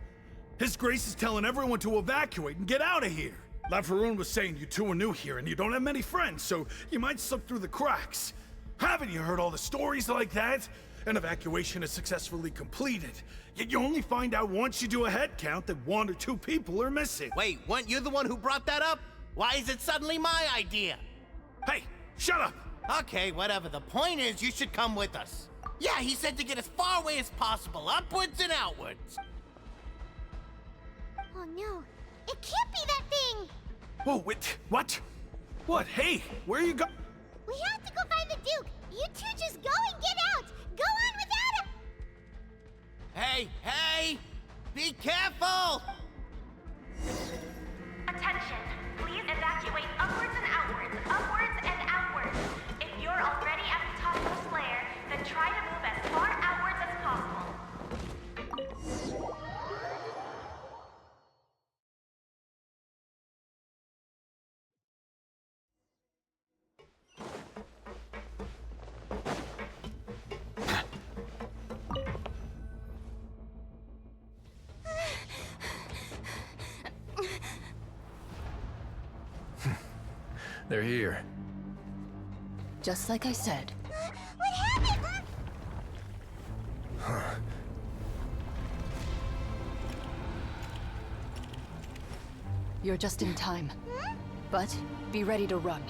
His Grace is telling everyone to evacuate and get out of here. Laveroon was saying you two are new here and you don't have many friends, so you might slip through the cracks. Haven't you heard all the stories like that? An evacuation is successfully completed, yet you only find out once you do a head count that 1 or 2 people are missing. Wait, weren't you the one who brought that up? Why is it suddenly my idea? Hey, shut up! Okay, whatever. The point is, you should come with us. Yeah, he said to get as far away as possible, upwards and outwards. Oh no, it can't be that thing! Whoa, wait, what? What? Hey, where are you go- We have to go find the Duke! You two just go and get out! Go on without him! Hey, hey! Be careful! Attention, please evacuate upwards and outwards, upwards and outwards. If you're already at the topmost layer, then try to move as far outwards as possible. They're here. Just like I said. What happened? You're just in time. But be ready to run.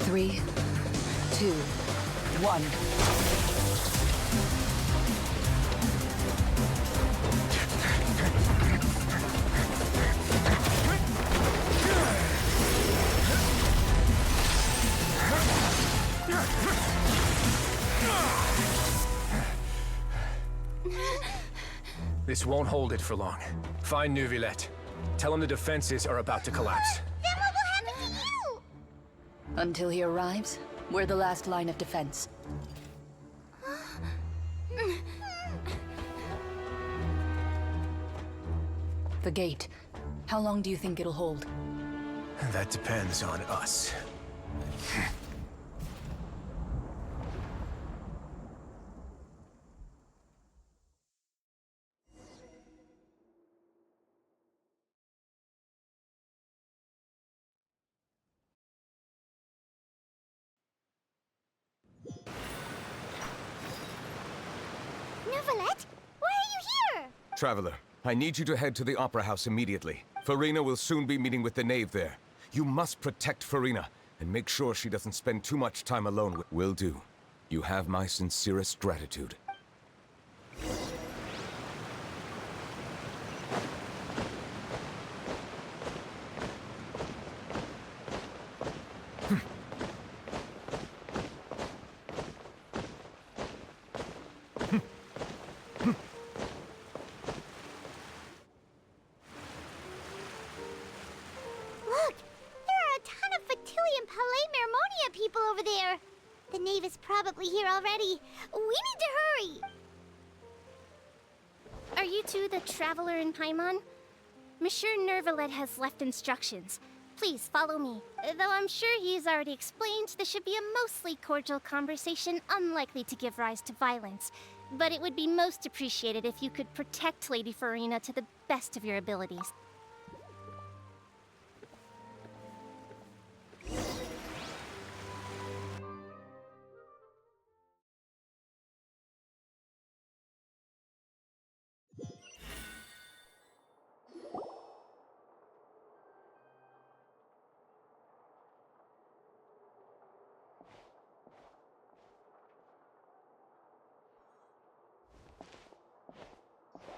Three, 2, 1. This won't hold it for long. Find Neuvillette. Tell him the defenses are about to collapse. Then what will happen to you? Until he arrives, we're the last line of defense. The gate. How long do you think it'll hold? That depends on us. Neuvillette? Why are you here? Traveler, I need you to head to the Opera House immediately. Farina will soon be meeting with the Knave there. You must protect Farina, and make sure she doesn't spend too much time alone with— Will do. You have my sincerest gratitude. Look! There are a ton of Fatui Palais Mermonia people over there! The Knave is probably here already. We need to hurry! Are you two the Traveler in Paimon? Monsieur Neuvillette has left instructions. Please follow me. Though I'm sure he's already explained, this should be a mostly cordial conversation, unlikely to give rise to violence. But it would be most appreciated if you could protect Lady Farina to the best of your abilities.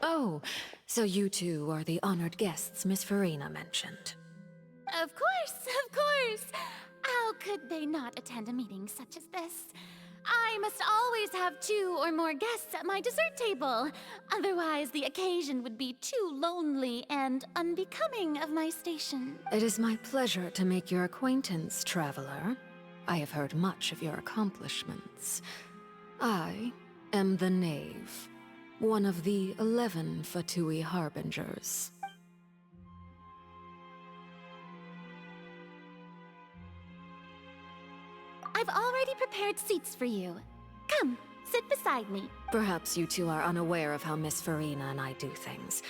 Oh, so you two are the honored guests Miss Farina mentioned. Of course! How could they not attend a meeting such as this? I must always have 2 or more guests at my dessert table. Otherwise, the occasion would be too lonely and unbecoming of my station. It is my pleasure to make your acquaintance, Traveler. I have heard much of your accomplishments. I am the Knave, one of the 11 Fatui Harbingers. I've already prepared seats for you. Come, sit beside me. Perhaps you two are unaware of how Miss Farina and I do things.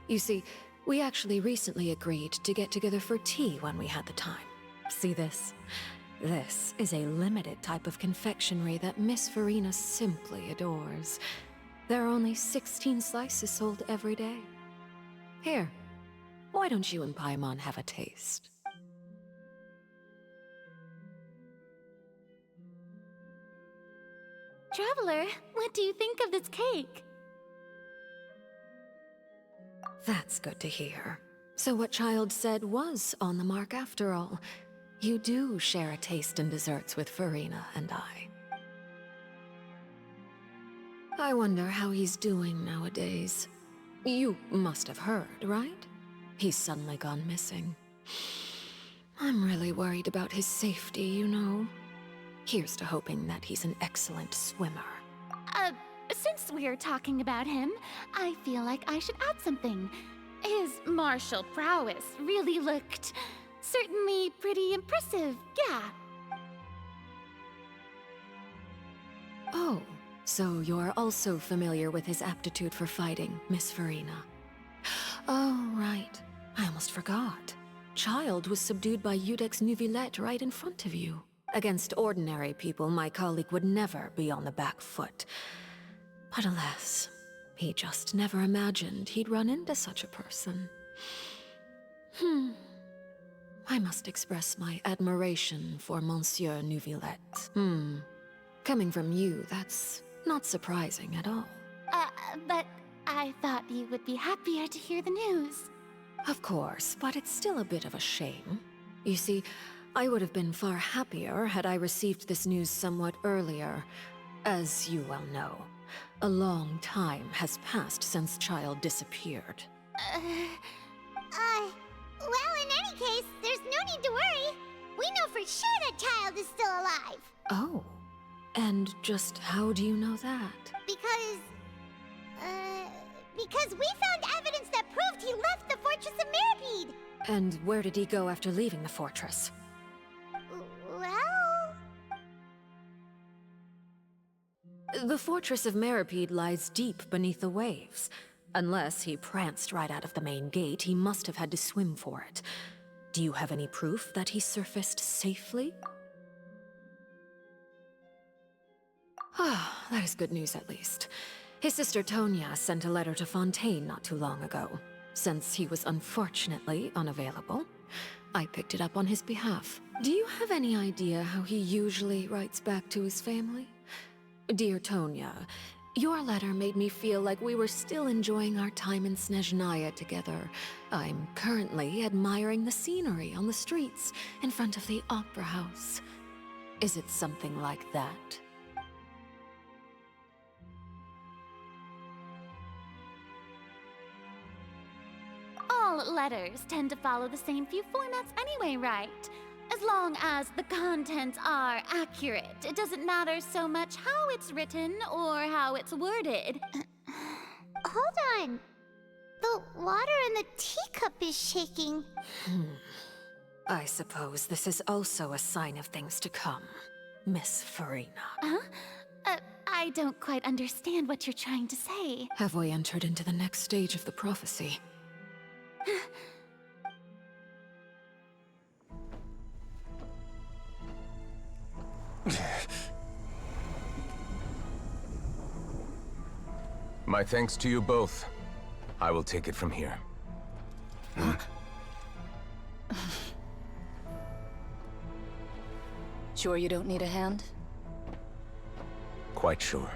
You see, we actually recently agreed to get together for tea when we had the time. See this? This is a limited type of confectionery that Miss Farina simply adores. There are only 16 slices sold every day. Here, why don't you and Paimon have a taste? Traveler, what do you think of this cake? That's good to hear. So what Child said was on the mark after all. You do share a taste in desserts with Farina and I. I wonder how he's doing nowadays. You must have heard, right? He's suddenly gone missing. I'm really worried about his safety, you know. Here's to hoping that he's an excellent swimmer. Since we're talking about him, I feel like I should add something. His martial prowess really looked certainly pretty impressive, yeah. Oh, so you're also familiar with his aptitude for fighting, Miss Farina. Oh, right. I almost forgot. Child was subdued by Iudex Neuvillette right in front of you. Against ordinary people, my colleague would never be on the back foot. But alas, he just never imagined he'd run into such a person. I must express my admiration for Monsieur Neuvillette. Coming from you, that's not surprising at all. But I thought you would be happier to hear the news. Of course, but it's still a bit of a shame. You see, I would have been far happier had I received this news somewhat earlier. As you well know, a long time has passed since Child disappeared. Well, in any case, there's no need to worry. We know for sure that Child is still alive. Oh, and just how do you know that? Because we found evidence that proved he left the Fortune Fortress of Mirapede! And where did he go after leaving the fortress? Well... The Fortress of Mirapede lies deep beneath the waves. Unless he pranced right out of the main gate, he must have had to swim for it. Do you have any proof that he surfaced safely? Ah, that is good news at least. His sister Tonya sent a letter to Fontaine not too long ago. Since he was unfortunately unavailable, I picked it up on his behalf. Do you have any idea how he usually writes back to his family? Dear Tonya, your letter made me feel like we were still enjoying our time in Snezhnaya together. I'm currently admiring the scenery on the streets in front of the Opera House. Is it something like that? All letters tend to follow the same few formats anyway, right? As long as the contents are accurate, it doesn't matter so much how it's written or how it's worded. Hold on. The water in the teacup is shaking. I suppose this is also a sign of things to come, Miss Farina. Huh? I don't quite understand what you're trying to say. Have we entered into the next stage of the prophecy? My thanks to you both. I will take it from here. Sure you don't need a hand? Quite sure.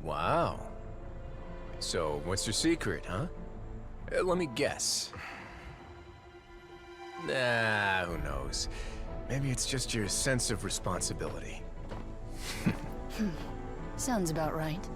Wow. So, what's your secret, huh? Let me guess. Nah, who knows? Maybe it's just your sense of responsibility. Sounds about right.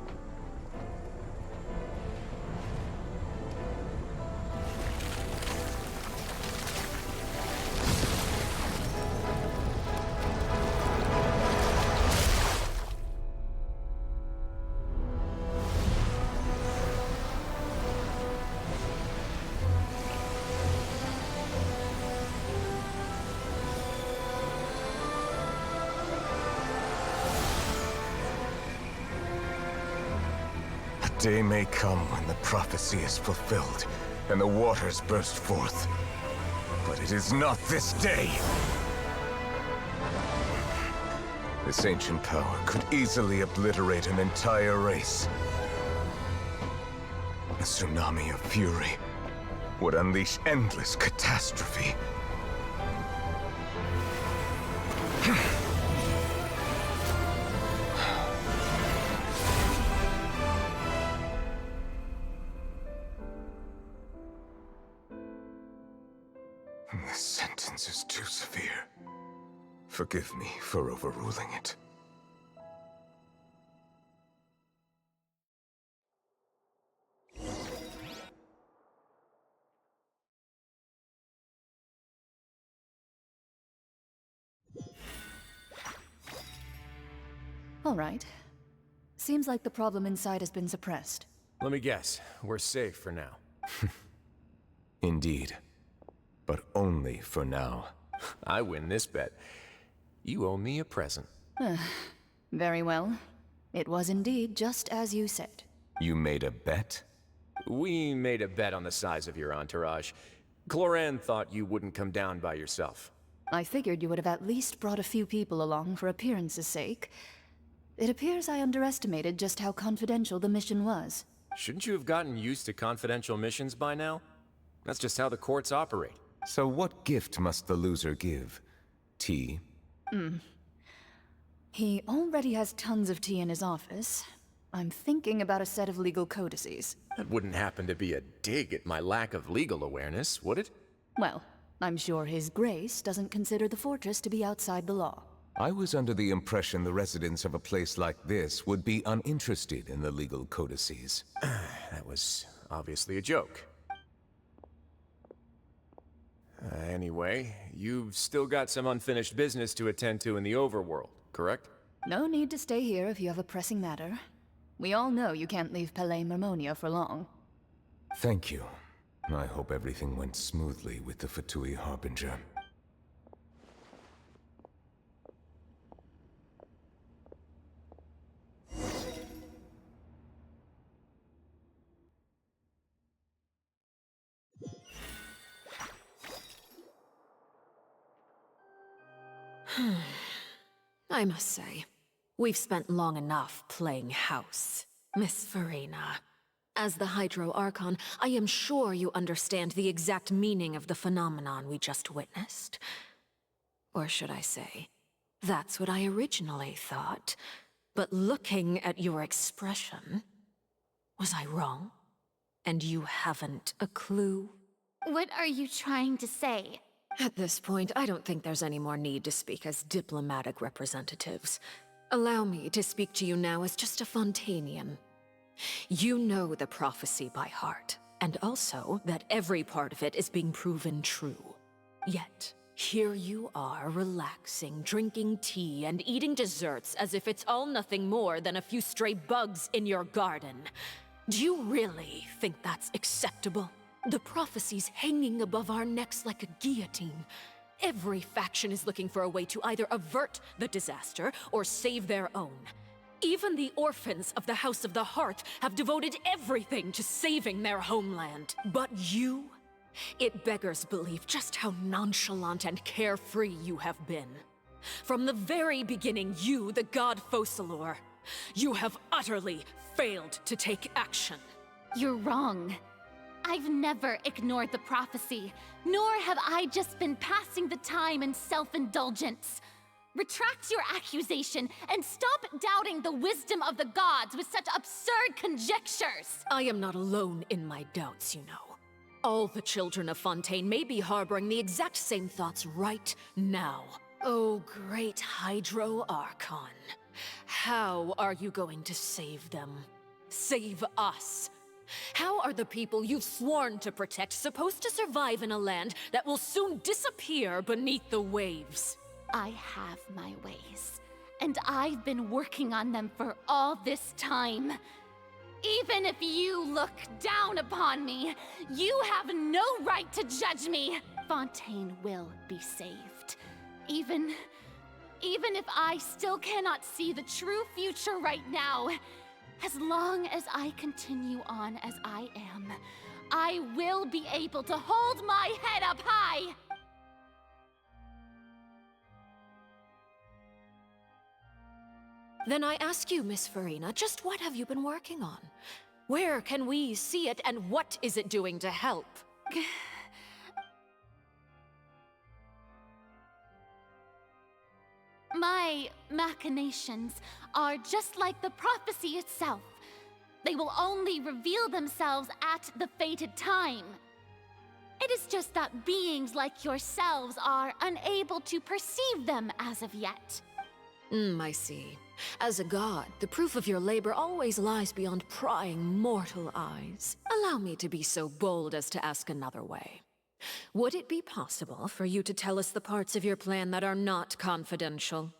Day may come when the prophecy is fulfilled, and the waters burst forth. But it is not this day! This ancient power could easily obliterate an entire race. A tsunami of fury would unleash endless catastrophe. This sentence is too severe. Forgive me for overruling it. All right. Seems like the problem inside has been suppressed. Let me guess, we're safe for now. Indeed. But only for now. I win this bet. You owe me a present. Very well. It was indeed just as you said. You made a bet? We made a bet on the size of your entourage. Cloran thought you wouldn't come down by yourself. I figured you would have at least brought a few people along for appearance's sake. It appears I underestimated just how confidential the mission was. Shouldn't you have gotten used to confidential missions by now? That's just how the courts operate. So what gift must the loser give? Tea? He already has tons of tea in his office. I'm thinking about a set of legal codices. That wouldn't happen to be a dig at my lack of legal awareness, would it? Well, I'm sure His Grace doesn't consider the fortress to be outside the law. I was under the impression the residents of a place like this would be uninterested in the legal codices. That was obviously a joke. Anyway, you've still got some unfinished business to attend to in the overworld, correct? No need to stay here if you have a pressing matter. We all know you can't leave Palais Mermonia for long. Thank you. I hope everything went smoothly with the Fatui Harbinger. I must say, we've spent long enough playing house. Miss Farina, as the Hydro Archon, I am sure you understand the exact meaning of the phenomenon we just witnessed. Or should I say, that's what I originally thought. But looking at your expression, was I wrong? And you haven't a clue? What are you trying to say? At this point, I don't think there's any more need to speak as diplomatic representatives. Allow me to speak to you now as just a Fontainian. You know the prophecy by heart, and also that every part of it is being proven true. Yet, here you are relaxing, drinking tea, and eating desserts as if it's all nothing more than a few stray bugs in your garden. Do you really think that's acceptable? The prophecy's hanging above our necks like a guillotine. Every faction is looking for a way to either avert the disaster or save their own. Even the orphans of the House of the Hearth have devoted everything to saving their homeland. But you? It beggars belief just how nonchalant and carefree you have been. From the very beginning, you, the god Focalor, you have utterly failed to take action. You're wrong. I've never ignored the prophecy, nor have I just been passing the time in self-indulgence. Retract your accusation and stop doubting the wisdom of the gods with such absurd conjectures! I am not alone in my doubts, you know. All the children of Fontaine may be harboring the exact same thoughts right now. Oh, great Hydro Archon. How are you going to save them? Save us? How are the people you've sworn to protect supposed to survive in a land that will soon disappear beneath the waves? I have my ways, and I've been working on them for all this time. Even if you look down upon me, you have no right to judge me. Fontaine will be saved. Even if I still cannot see the true future right now, as long as I continue on as I am, I will be able to hold my head up high! Then I ask you, Miss Farina, just what have you been working on? Where can we see it, and what is it doing to help? My machinations are just like the prophecy itself. They will only reveal themselves at the fated time. It is just that beings like yourselves are unable to perceive them as of yet. I see. As a god, the proof of your labor always lies beyond prying mortal eyes. Allow me to be so bold as to ask another way. Would it be possible for you to tell us the parts of your plan that are not confidential?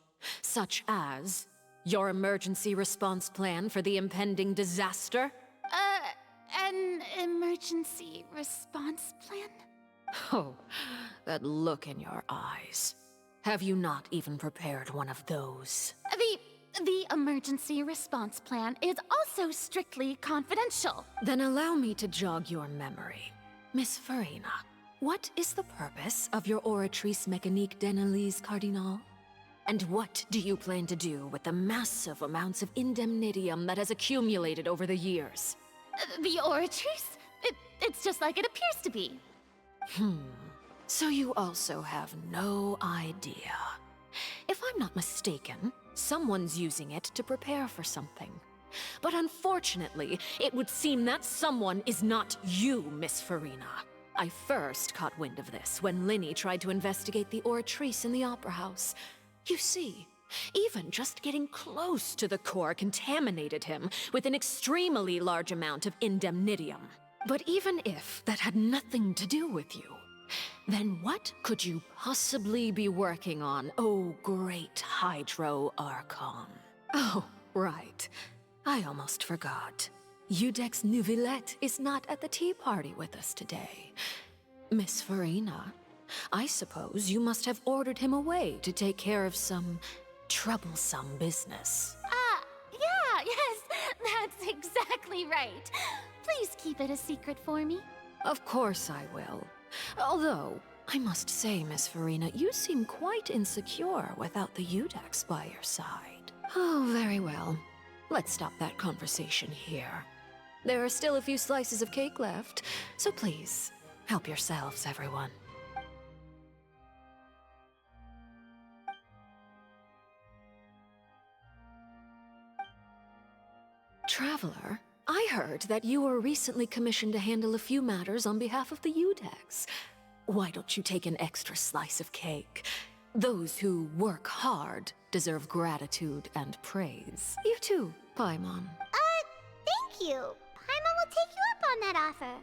Such as your emergency response plan for the impending disaster? An emergency response plan? Oh, that look in your eyes. Have you not even prepared one of those? The emergency response plan is also strictly confidential. Then allow me to jog your memory. Miss Farina, what is the purpose of your Oratrice Mécanique d'Analyse Cardinal? And what do you plan to do with the massive amounts of indemnitium that has accumulated over the years? The Oratrice? It's just like it appears to be. So you also have no idea. If I'm not mistaken, someone's using it to prepare for something. But unfortunately, it would seem that someone is not you, Miss Farina. I first caught wind of this when Linny tried to investigate the Oratrice in the Opera House. You see, even just getting close to the core contaminated him with an extremely large amount of indemnitium. But even if that had nothing to do with you, then what could you possibly be working on, oh great Hydro Archon? Oh, right. I almost forgot. Udex Neuvillette is not at the tea party with us today. Miss Farina, I suppose you must have ordered him away to take care of some troublesome business. Yeah, yes, that's exactly right. Please keep it a secret for me. Of course I will. Although, I must say, Miss Farina, you seem quite insecure without the Udex by your side. Oh, very well. Let's stop that conversation here. There are still a few slices of cake left, so please, help yourselves, everyone. Traveler, I heard that you were recently commissioned to handle a few matters on behalf of the Udex. Why don't you take an extra slice of cake? Those who work hard deserve gratitude and praise. You too, Paimon. Thank you. Paimon will take you up on that offer.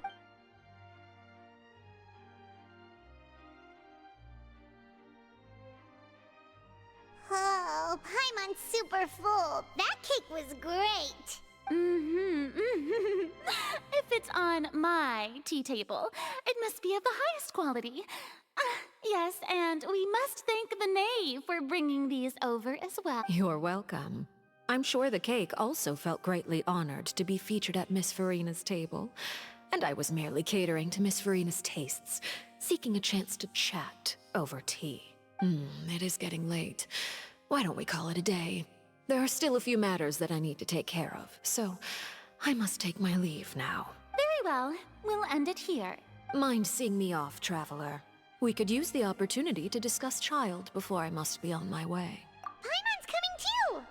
Oh, Paimon's super full. That cake was great. If it's on my tea table, it must be of the highest quality. Yes, and we must thank the knave for bringing these over as well. You're welcome. I'm sure the cake also felt greatly honored to be featured at Miss Farina's table. And I was merely catering to Miss Farina's tastes, seeking a chance to chat over tea. It is getting late. Why don't we call it a day? There are still a few matters that I need to take care of, so I must take my leave now. Very well. We'll end it here. Mind seeing me off, Traveler? We could use the opportunity to discuss Child before I must be on my way. Paimon's coming too!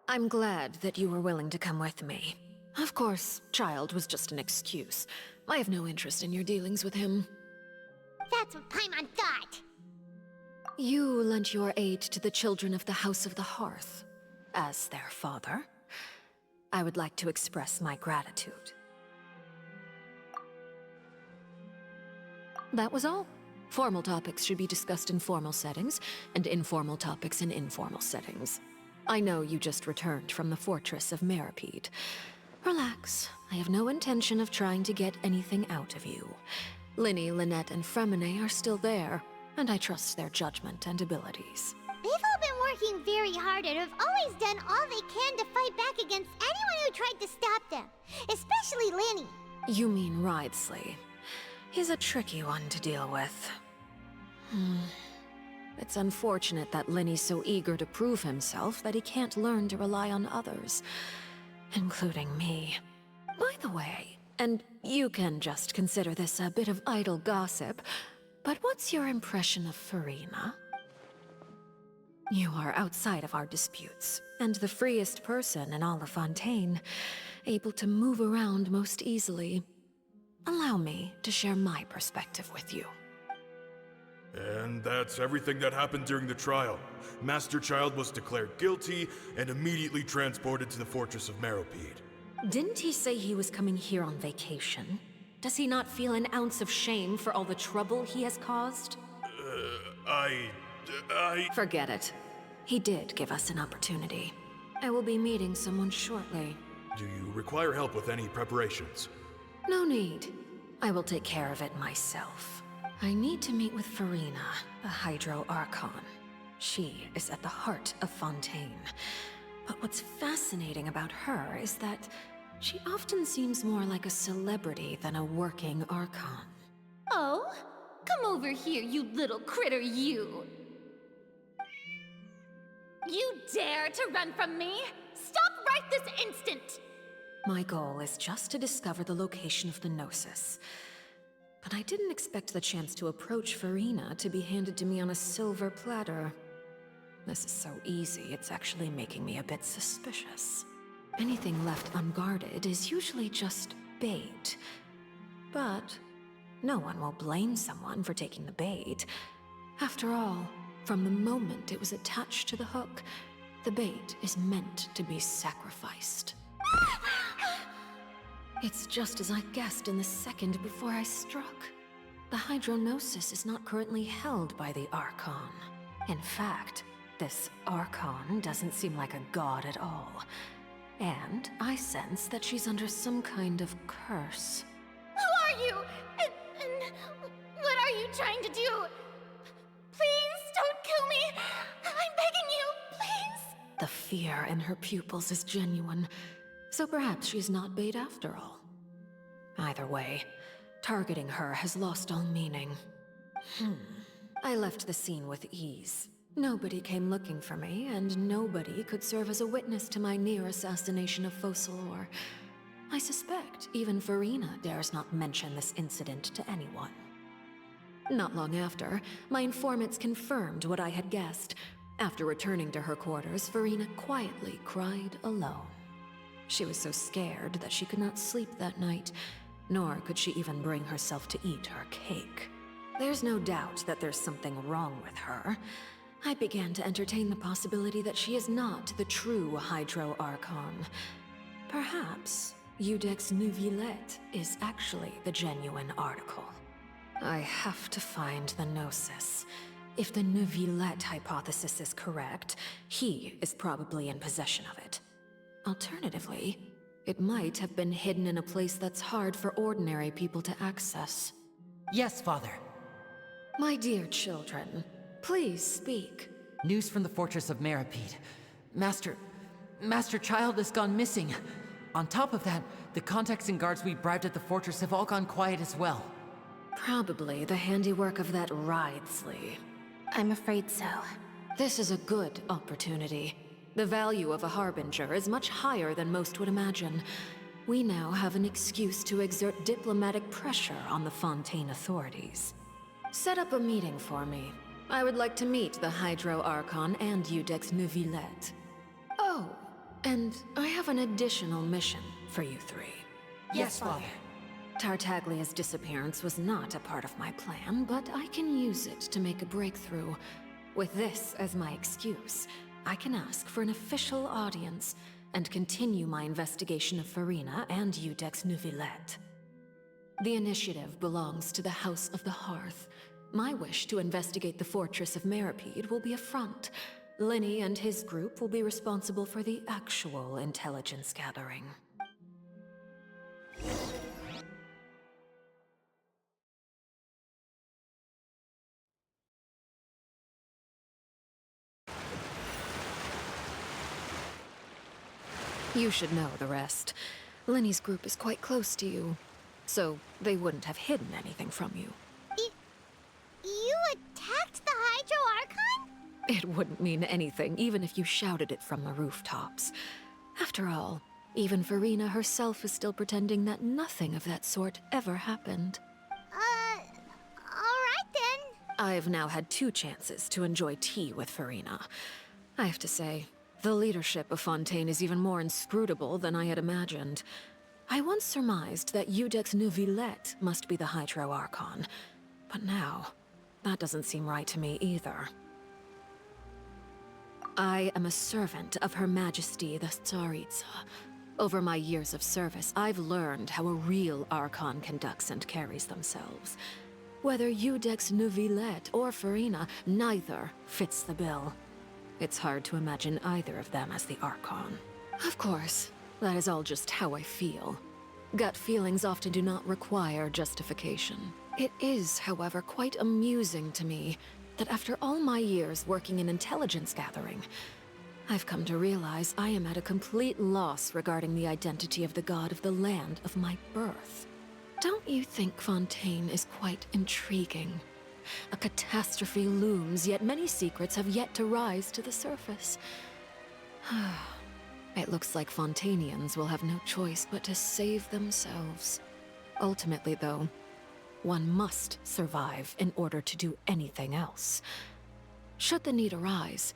I'm glad that you were willing to come with me. Of course, Child was just an excuse. I have no interest in your dealings with him. That's what Paimon thought. You lent your aid to the children of the House of the Hearth. As their father, I would like to express my gratitude. That was all. Formal topics should be discussed in formal settings, and informal topics in informal settings. I know you just returned from the fortress of Meripede. Relax. I have no intention of trying to get anything out of you. Linny, Lynette, and Fremine are still there, and I trust their judgment and abilities. They've all been working very hard and have always done all they can to fight back against anyone who tried to stop them. Especially Linny. You mean Wriothesley. He's a tricky one to deal with. It's unfortunate that Linny's so eager to prove himself that he can't learn to rely on others, including me. By the way, and you can just consider this a bit of idle gossip, but what's your impression of Farina? You are outside of our disputes, and the freest person in all of Fontaine, able to move around most easily. Allow me to share my perspective with you. And that's everything that happened during the trial. Master Child was declared guilty and immediately transported to the Fortress of Meripede. Didn't he say he was coming here on vacation? Does he not feel an ounce of shame for all the trouble he has caused? I... Forget it. He did give us an opportunity. I will be meeting someone shortly. Do you require help with any preparations? No need. I will take care of it myself. I need to meet with Farina, the Hydro Archon. She is at the heart of Fontaine. But what's fascinating about her is that she often seems more like a celebrity than a working Archon. Oh? Come over here, you little critter, you! You dare to run from me? Stop right this My goal is just to discover the location of the Gnosis. But I didn't expect the chance to approach Farina to be handed to me on a silver platter. This is so easy, it's actually making me a bit suspicious. Anything left unguarded is usually just bait. But no one will blame someone for taking the bait. After all, from the moment it was attached to the hook, the bait is meant to be sacrificed. It's just as I guessed in the second before I struck. The Hydronosis is not currently held by the Archon. In fact, this Archon doesn't seem like a god at all. And I sense that she's under some kind of curse. Who are you? And what are you trying to do? Please don't kill me. I'm begging you, please. The fear in her pupils is genuine, so perhaps she's not bait after all. Either way, targeting her has lost all meaning. I left the scene with ease. Nobody came looking for me, and nobody could serve as a witness to my near assassination of Focalor. I suspect even Farina dares not mention this incident to anyone. Not long after, my informants confirmed what I had guessed. After returning to her quarters, Farina quietly cried alone. She was so scared that she could not sleep that night, nor could she even bring herself to eat her cake. There's no doubt that there's something wrong with her. I began to entertain the possibility that she is not the true Hydro Archon. Perhaps Iudex Neuvillette is actually the genuine article. I have to find the Gnosis. If the Neuvillette hypothesis is correct, he is probably in possession of it. Alternatively, it might have been hidden in a place that's hard for ordinary people to access. Yes, Father. My dear children, please speak. News from the fortress of Meripede. Master Child has gone missing. On top of that, the contacts and guards we bribed at the fortress have all gone quiet as well. Probably the handiwork of that Ridesley. I'm afraid so. This is a good opportunity. The value of a Harbinger is much higher than most would imagine. We now have an excuse to exert diplomatic pressure on the Fontaine authorities. Set up a meeting for me. I would like to meet the Hydro Archon and Iudex Neuvillette. Oh, and I have an additional mission for you three. Yes, Father. Tartaglia's disappearance was not a part of my plan, but I can use it to make a breakthrough. With this as my excuse, I can ask for an official audience and continue my investigation of Farina and Iudex Neuvillette. The initiative belongs to the House of the Hearth. My wish to investigate the fortress of Meripede will be a front. Lenny and his group will be responsible for the actual intelligence gathering. You should know the rest. Lenny's group is quite close to you, so they wouldn't have hidden anything from you. You attacked the Hydro Archon? It wouldn't mean anything, even if you shouted it from the rooftops. After all, even Farina herself is still pretending that nothing of that sort ever happened. Alright then. I've now had 2 chances to enjoy tea with Farina. I have to say, the leadership of Fontaine is even more inscrutable than I had imagined. I once surmised that Iudex Neuvillette must be the Hydro Archon, but now, that doesn't seem right to me either. I am a servant of Her Majesty the Tsaritsa. Over my years of service, I've learned how a real Archon conducts and carries themselves. Whether Iudex Neuvillette or Farina, neither fits the bill. It's hard to imagine either of them as the Archon. Of course, that is all just how I feel. Gut feelings often do not require justification. It is, however, quite amusing to me that after all my years working in intelligence gathering, I've come to realize I am at a complete loss regarding the identity of the god of the land of my birth. Don't you think Fontaine is quite intriguing? A catastrophe looms, yet many secrets have yet to rise to the surface. It looks like Fontainians will have no choice but to save themselves. Ultimately, though, one must survive in order to do anything else. Should the need arise,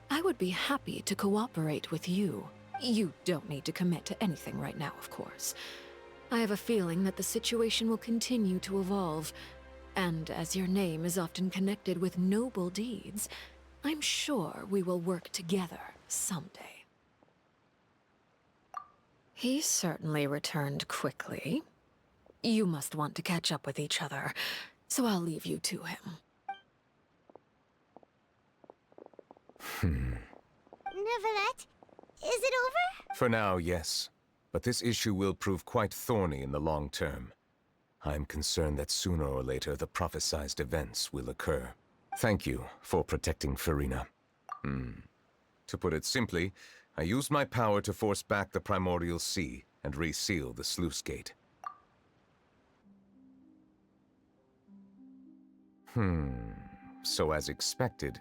I would be happy to cooperate with you. You don't need to commit to anything right now, of course. I have a feeling that the situation will continue to evolve, and as your name is often connected with noble deeds, I'm sure we will work together someday. He certainly returned quickly. You must want to catch up with each other, so I'll leave you to him. Neuvillette, is it over? For now, yes. But this issue will prove quite thorny in the long term. I'm concerned that sooner or later the prophesized events will occur. Thank you for protecting Furina. To put it simply, I used my power to force back the Primordial Sea and reseal the sluice gate. So as expected,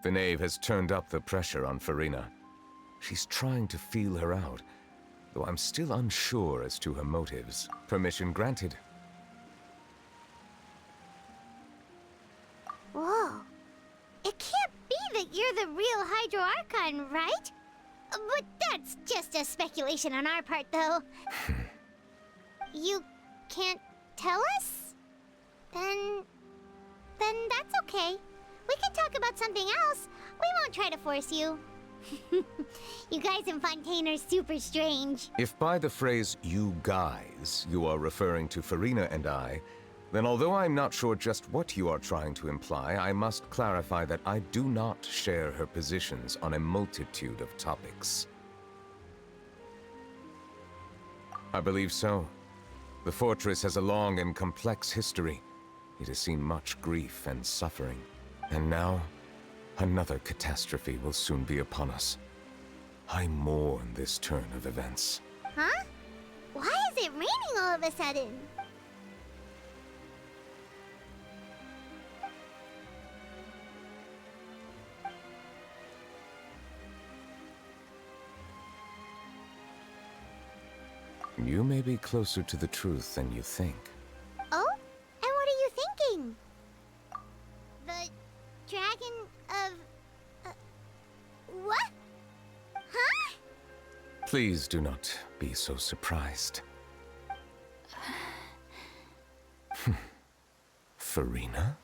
the Knave has turned up the pressure on Furina. She's trying to feel her out, though I'm still unsure as to her motives. Permission granted. Whoa. It can't be that you're the real Hydro Archon, right? But that's just a speculation on our part, though. You can't tell us? Then that's okay. We can talk about something else. We won't try to force you. You guys in Fontaine are super strange. If by the phrase, you guys, you are referring to Furina and I, then although I'm not sure just what you are trying to imply, I must clarify that I do not share her positions on a multitude of topics. I believe so. The fortress has a long and complex history. It has seen much grief and suffering. And now, another catastrophe will soon be upon us. I mourn this turn of events. Huh? Why is it raining all of a sudden? You may be closer to the truth than you think. Oh? And what are you thinking? The dragon of... what? Huh? Please do not be so surprised. Furina?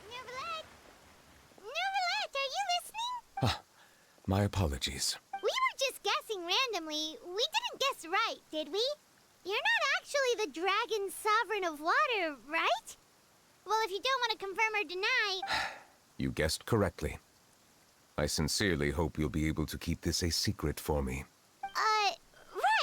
Neuvillette, are you listening? Ah, my apologies. We were just guessing randomly. We didn't guess right, did we? You're not actually the dragon sovereign of water, right? Well, if you don't want to confirm or deny... You guessed correctly. I sincerely hope you'll be able to keep this a secret for me.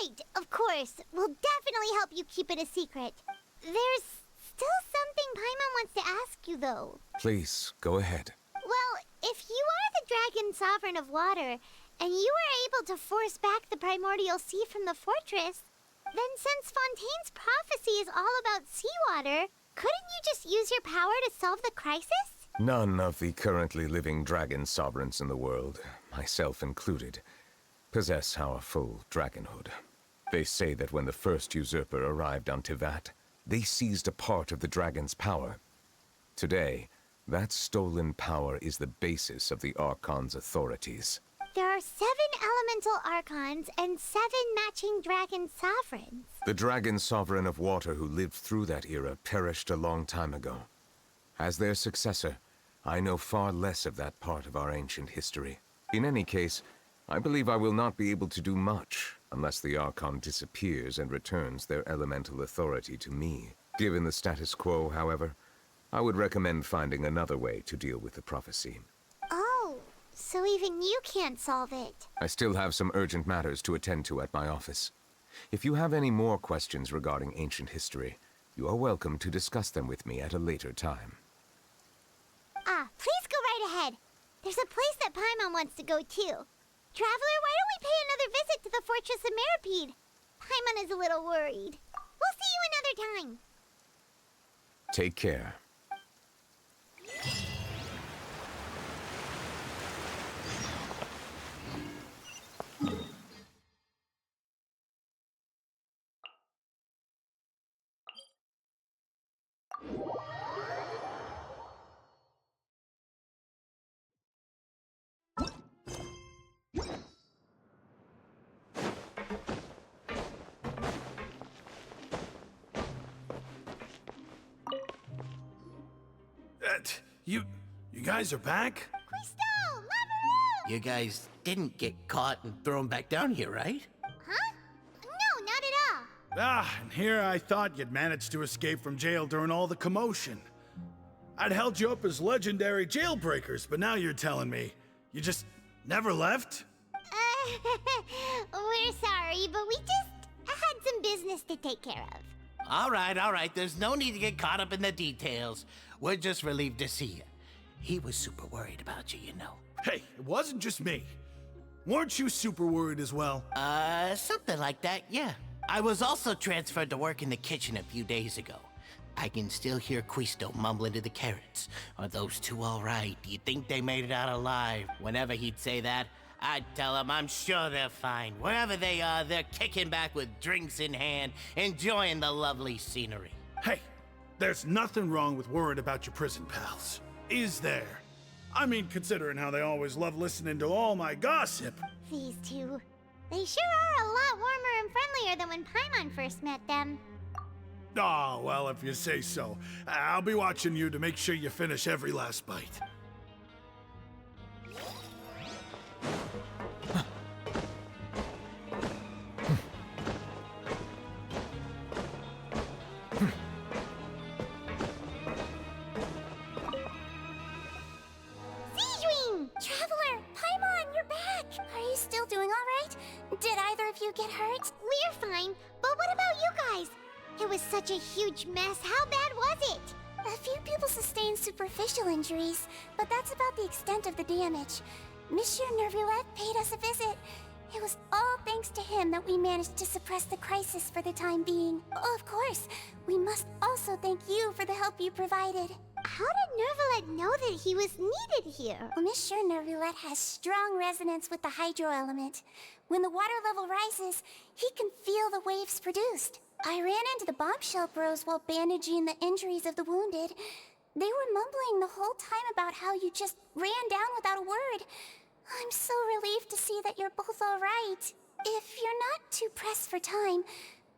Right, of course. We'll definitely help you keep it a secret. There's still something Paimon wants to ask you, though. Please, go ahead. Well, if you are the dragon sovereign of water, and you were able to force back the primordial sea from the fortress, then since Fontaine's prophecy is all about seawater, couldn't you just use your power to solve the crisis? None of the currently living dragon sovereigns in the world, myself included, possess our full dragonhood. They say that when the first usurper arrived on Tivat, they seized a part of the dragon's power. Today, that stolen power is the basis of the Archon's authorities. There are 7 elemental Archons and 7 matching dragon sovereigns. The dragon sovereign of water who lived through that era perished a long time ago. As their successor, I know far less of that part of our ancient history. In any case, I believe I will not be able to do much unless the Archon disappears and returns their elemental authority to me. Given the status quo, however, I would recommend finding another way to deal with the prophecy. Oh, so even you can't solve it. I still have some urgent matters to attend to at my office. If you have any more questions regarding ancient history, you are welcome to discuss them with me at a later time. Please go right ahead. There's a place that Paimon wants to go too. Traveler, why don't we pay another visit to the Fortress of Meropide? Paimon is a little worried. We'll see you another time. Take care. You guys are back? Crystal, Laveru! You guys didn't get caught and thrown back down here, right? Huh? No, not at all. Ah, and here I thought you'd managed to escape from jail during all the commotion. I'd held you up as legendary jailbreakers, but now you're telling me you just never left? We're sorry, but we just had some business to take care of. All right. There's no need to get caught up in the details. We're just relieved to see you. He was super worried about you, you know. Hey, it wasn't just me. Weren't you super worried as well? Something like that, yeah. I was also transferred to work in the kitchen a few days ago. I can still hear Quisto mumbling to the carrots. Are those two all right? Do you think they made it out alive? Whenever he'd say that, I'd tell him I'm sure they're fine. Wherever they are, they're kicking back with drinks in hand, enjoying the lovely scenery. Hey, there's nothing wrong with worrying about your prison pals. Is there? I mean, considering how they always love listening to all my gossip. These two. They sure are a lot warmer and friendlier than when Paimon first met them. Oh, well, if you say so. I'll be watching you to make sure you finish every last bite. Traveler, Paimon, you're back! Are you still doing alright? Did either of you get hurt? We're fine, but what about you guys? It was such a huge mess. How bad was it? A few people sustained superficial injuries, but that's about the extent of the damage. Monsieur Nervulette paid us a visit. It was all thanks to him that we managed to suppress the crisis for the time being. Oh, of course, we must also thank you for the help you provided. How did Nervulette know that he was needed here? Well, Monsieur Nervulette has strong resonance with the hydro element. When the water level rises, he can feel the waves produced. I ran into the bombshell bros while bandaging the injuries of the wounded. They were mumbling the whole time about how you just ran down without a word. I'm so relieved to see that you're both all right. If you're not too pressed for time,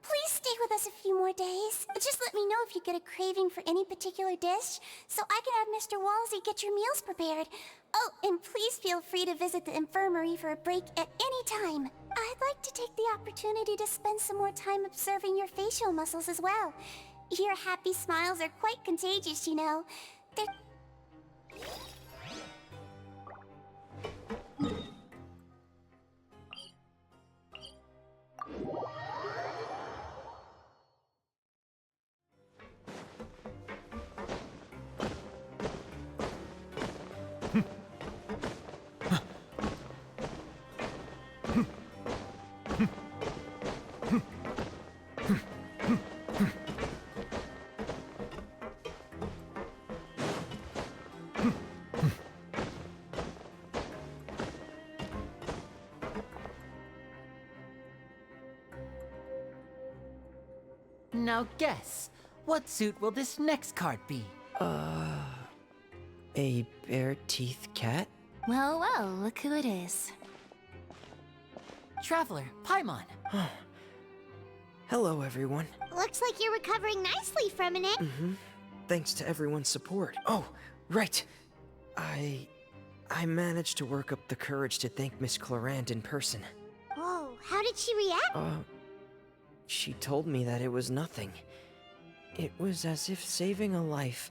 please stay with us a few more days. Just let me know if you get a craving for any particular dish, so I can have Mr. Walsey get your meals prepared. Oh, and please feel free to visit the infirmary for a break at any time. I'd like to take the opportunity to spend some more time observing your facial muscles as well. Your happy smiles are quite contagious, you know. They're... Now guess, what suit will this next card be? A bare-teeth cat? Well, look who it is. Traveler, Paimon. Hello, everyone. Looks like you're recovering nicely from it. Thanks to everyone's support. Oh, right. I managed to work up the courage to thank Miss Clarant in person. Whoa, how did she react? She told me that it was nothing. It was as if saving a life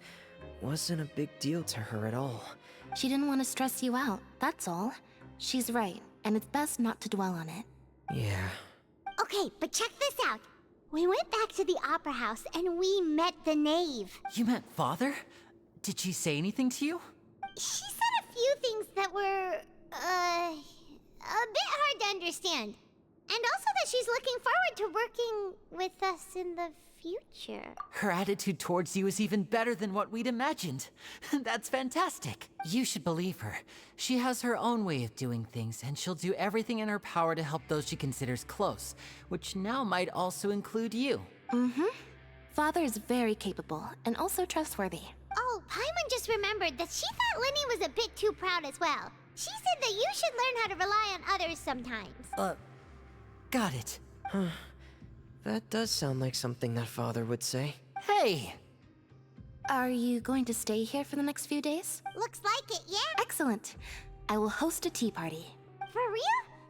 wasn't a big deal to her at all. She didn't want to stress you out, that's all. She's right, and it's best not to dwell on it. Yeah. Okay, but check this out. We went back to the opera house and we met the knave. You met Father? Did she say anything to you? She said a few things that were, a bit hard to understand. And also that she's looking forward to working with us in the future. Her attitude towards you is even better than what we'd imagined. That's fantastic. You should believe her. She has her own way of doing things, and she'll do everything in her power to help those she considers close, which now might also include you. Father is very capable, and also trustworthy. Oh, Paimon just remembered that she thought Lenny was a bit too proud as well. She said that you should learn how to rely on others sometimes. Got it. That does sound like something that Father would say. Hey! Are you going to stay here for the next few days? Looks like it, yeah. Excellent. I will host a tea party. For real?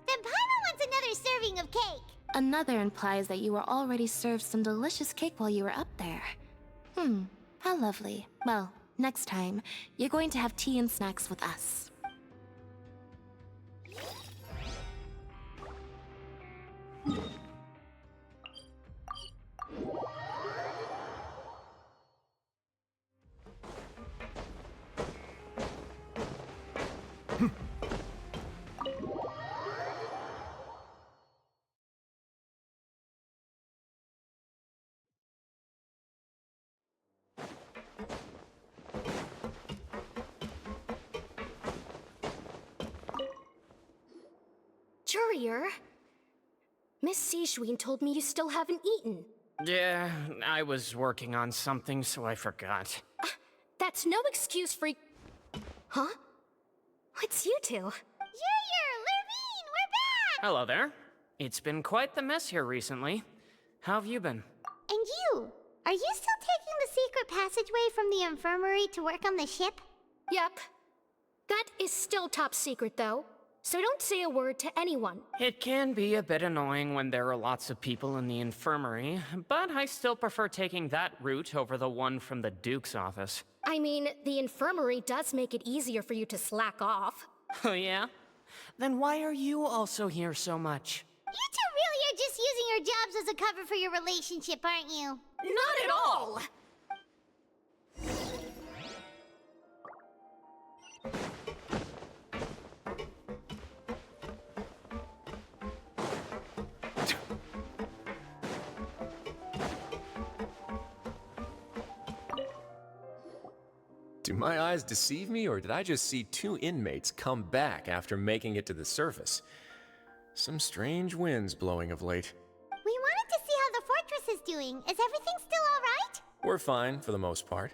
Then Paimon wants another serving of cake. Another implies that you were already served some delicious cake while you were up there. How lovely. Well, next time, you're going to have tea and snacks with us. Courier, Miss Sijween told me you still haven't eaten. Yeah, I was working on something, so I forgot. That's no excuse for... Huh? It's you two. Courier, Lurvine, we're back! Hello there. It's been quite the mess here recently. How have you been? And you? Are you still taking the secret passageway from the infirmary to work on the ship? Yep. That is still top secret, though. So don't say a word to anyone. It can be a bit annoying when there are lots of people in the infirmary, but I still prefer taking that route over the one from the Duke's office. I mean, the infirmary does make it easier for you to slack off. Oh yeah? Then why are you also here so much? You two really are just using your jobs as a cover for your relationship, aren't you? Not at all! Do my eyes deceive me, or did I just see two inmates come back after making it to the surface? Some strange winds blowing of late. We wanted to see how the fortress is doing. Is everything still alright? We're fine, for the most part.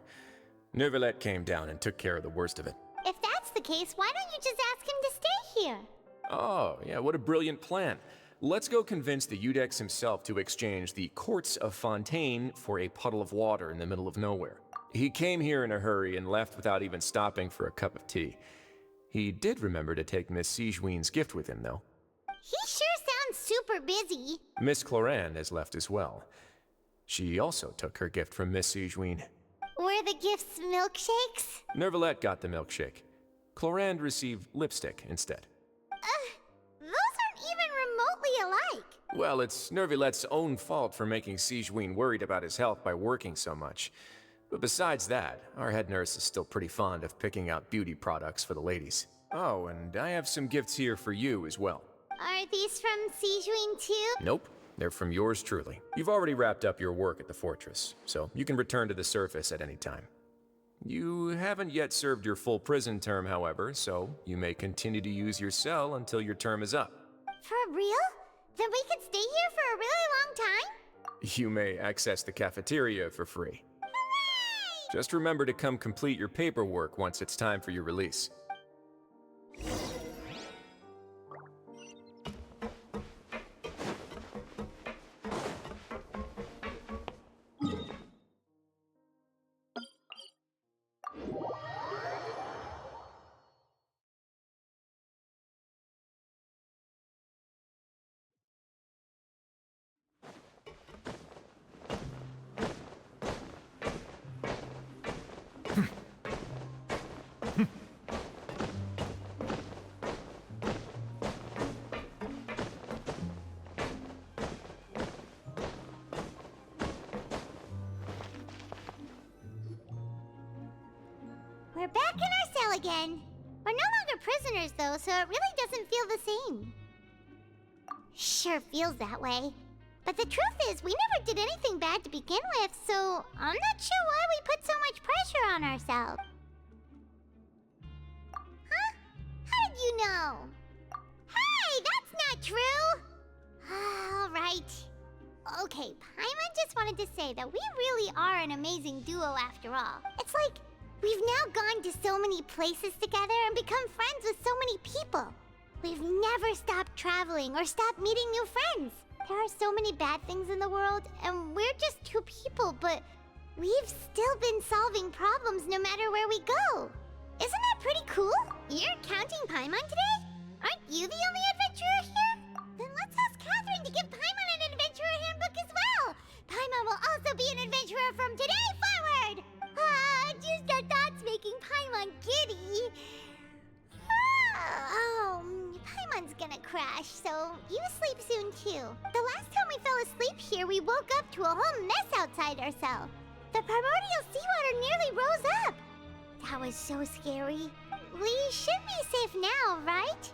Neuvillette came down and took care of the worst of it. If that's the case, why don't you just ask him to stay here? Oh, yeah, what a brilliant plan. Let's go convince the Udex himself to exchange the courts of Fontaine for a puddle of water in the middle of nowhere. He came here in a hurry and left without even stopping for a cup of tea. He did remember to take Miss Sijween's gift with him, though. He sure sounds super busy. Miss Cloran has left as well. She also took her gift from Miss Sijween. Were the gifts milkshakes? Neuvillette got the milkshake. Cloran received lipstick instead. Those aren't even remotely alike. Well, it's Neuvillette's own fault for making Sijween worried about his health by working so much. But besides that, our head nurse is still pretty fond of picking out beauty products for the ladies. Oh, and I have some gifts here for you as well. Are these from Sijween too? Nope, they're from yours truly. You've already wrapped up your work at the fortress, so you can return to the surface at any time. You haven't yet served your full prison term, however, so you may continue to use your cell until your term is up. For real? Then we could stay here for a really long time? You may access the cafeteria for free. Just remember to come complete your paperwork once it's time for your release. We're back in our cell again. We're no longer prisoners, though, so it really doesn't feel the same. Sure feels that way. But the truth is, we never did anything bad to begin with, so I'm not sure why we put so much pressure on ourselves. Huh? How did you know? Hey, that's not true! Alright. Okay, Paimon just wanted to say that we really are an amazing duo after all. It's like, we've now gone to so many places together and become friends with so many people. We've never stopped traveling or stopped meeting new friends. There are so many bad things in the world, and we're just two people, but We've still been solving problems no matter where we go. Isn't that pretty cool? You're counting Paimon today? Aren't you the only adventurer here? Then let's ask Catherine to give Paimon an adventurer handbook as well. Paimon will also be an adventurer from today forward. Just the thoughts making Paimon giddy. Paimon's gonna crash, so you sleep soon too. The last time we fell asleep here, we woke up to a whole mess outside our cell. The primordial seawater nearly rose up. That was so scary. We should be safe now, right?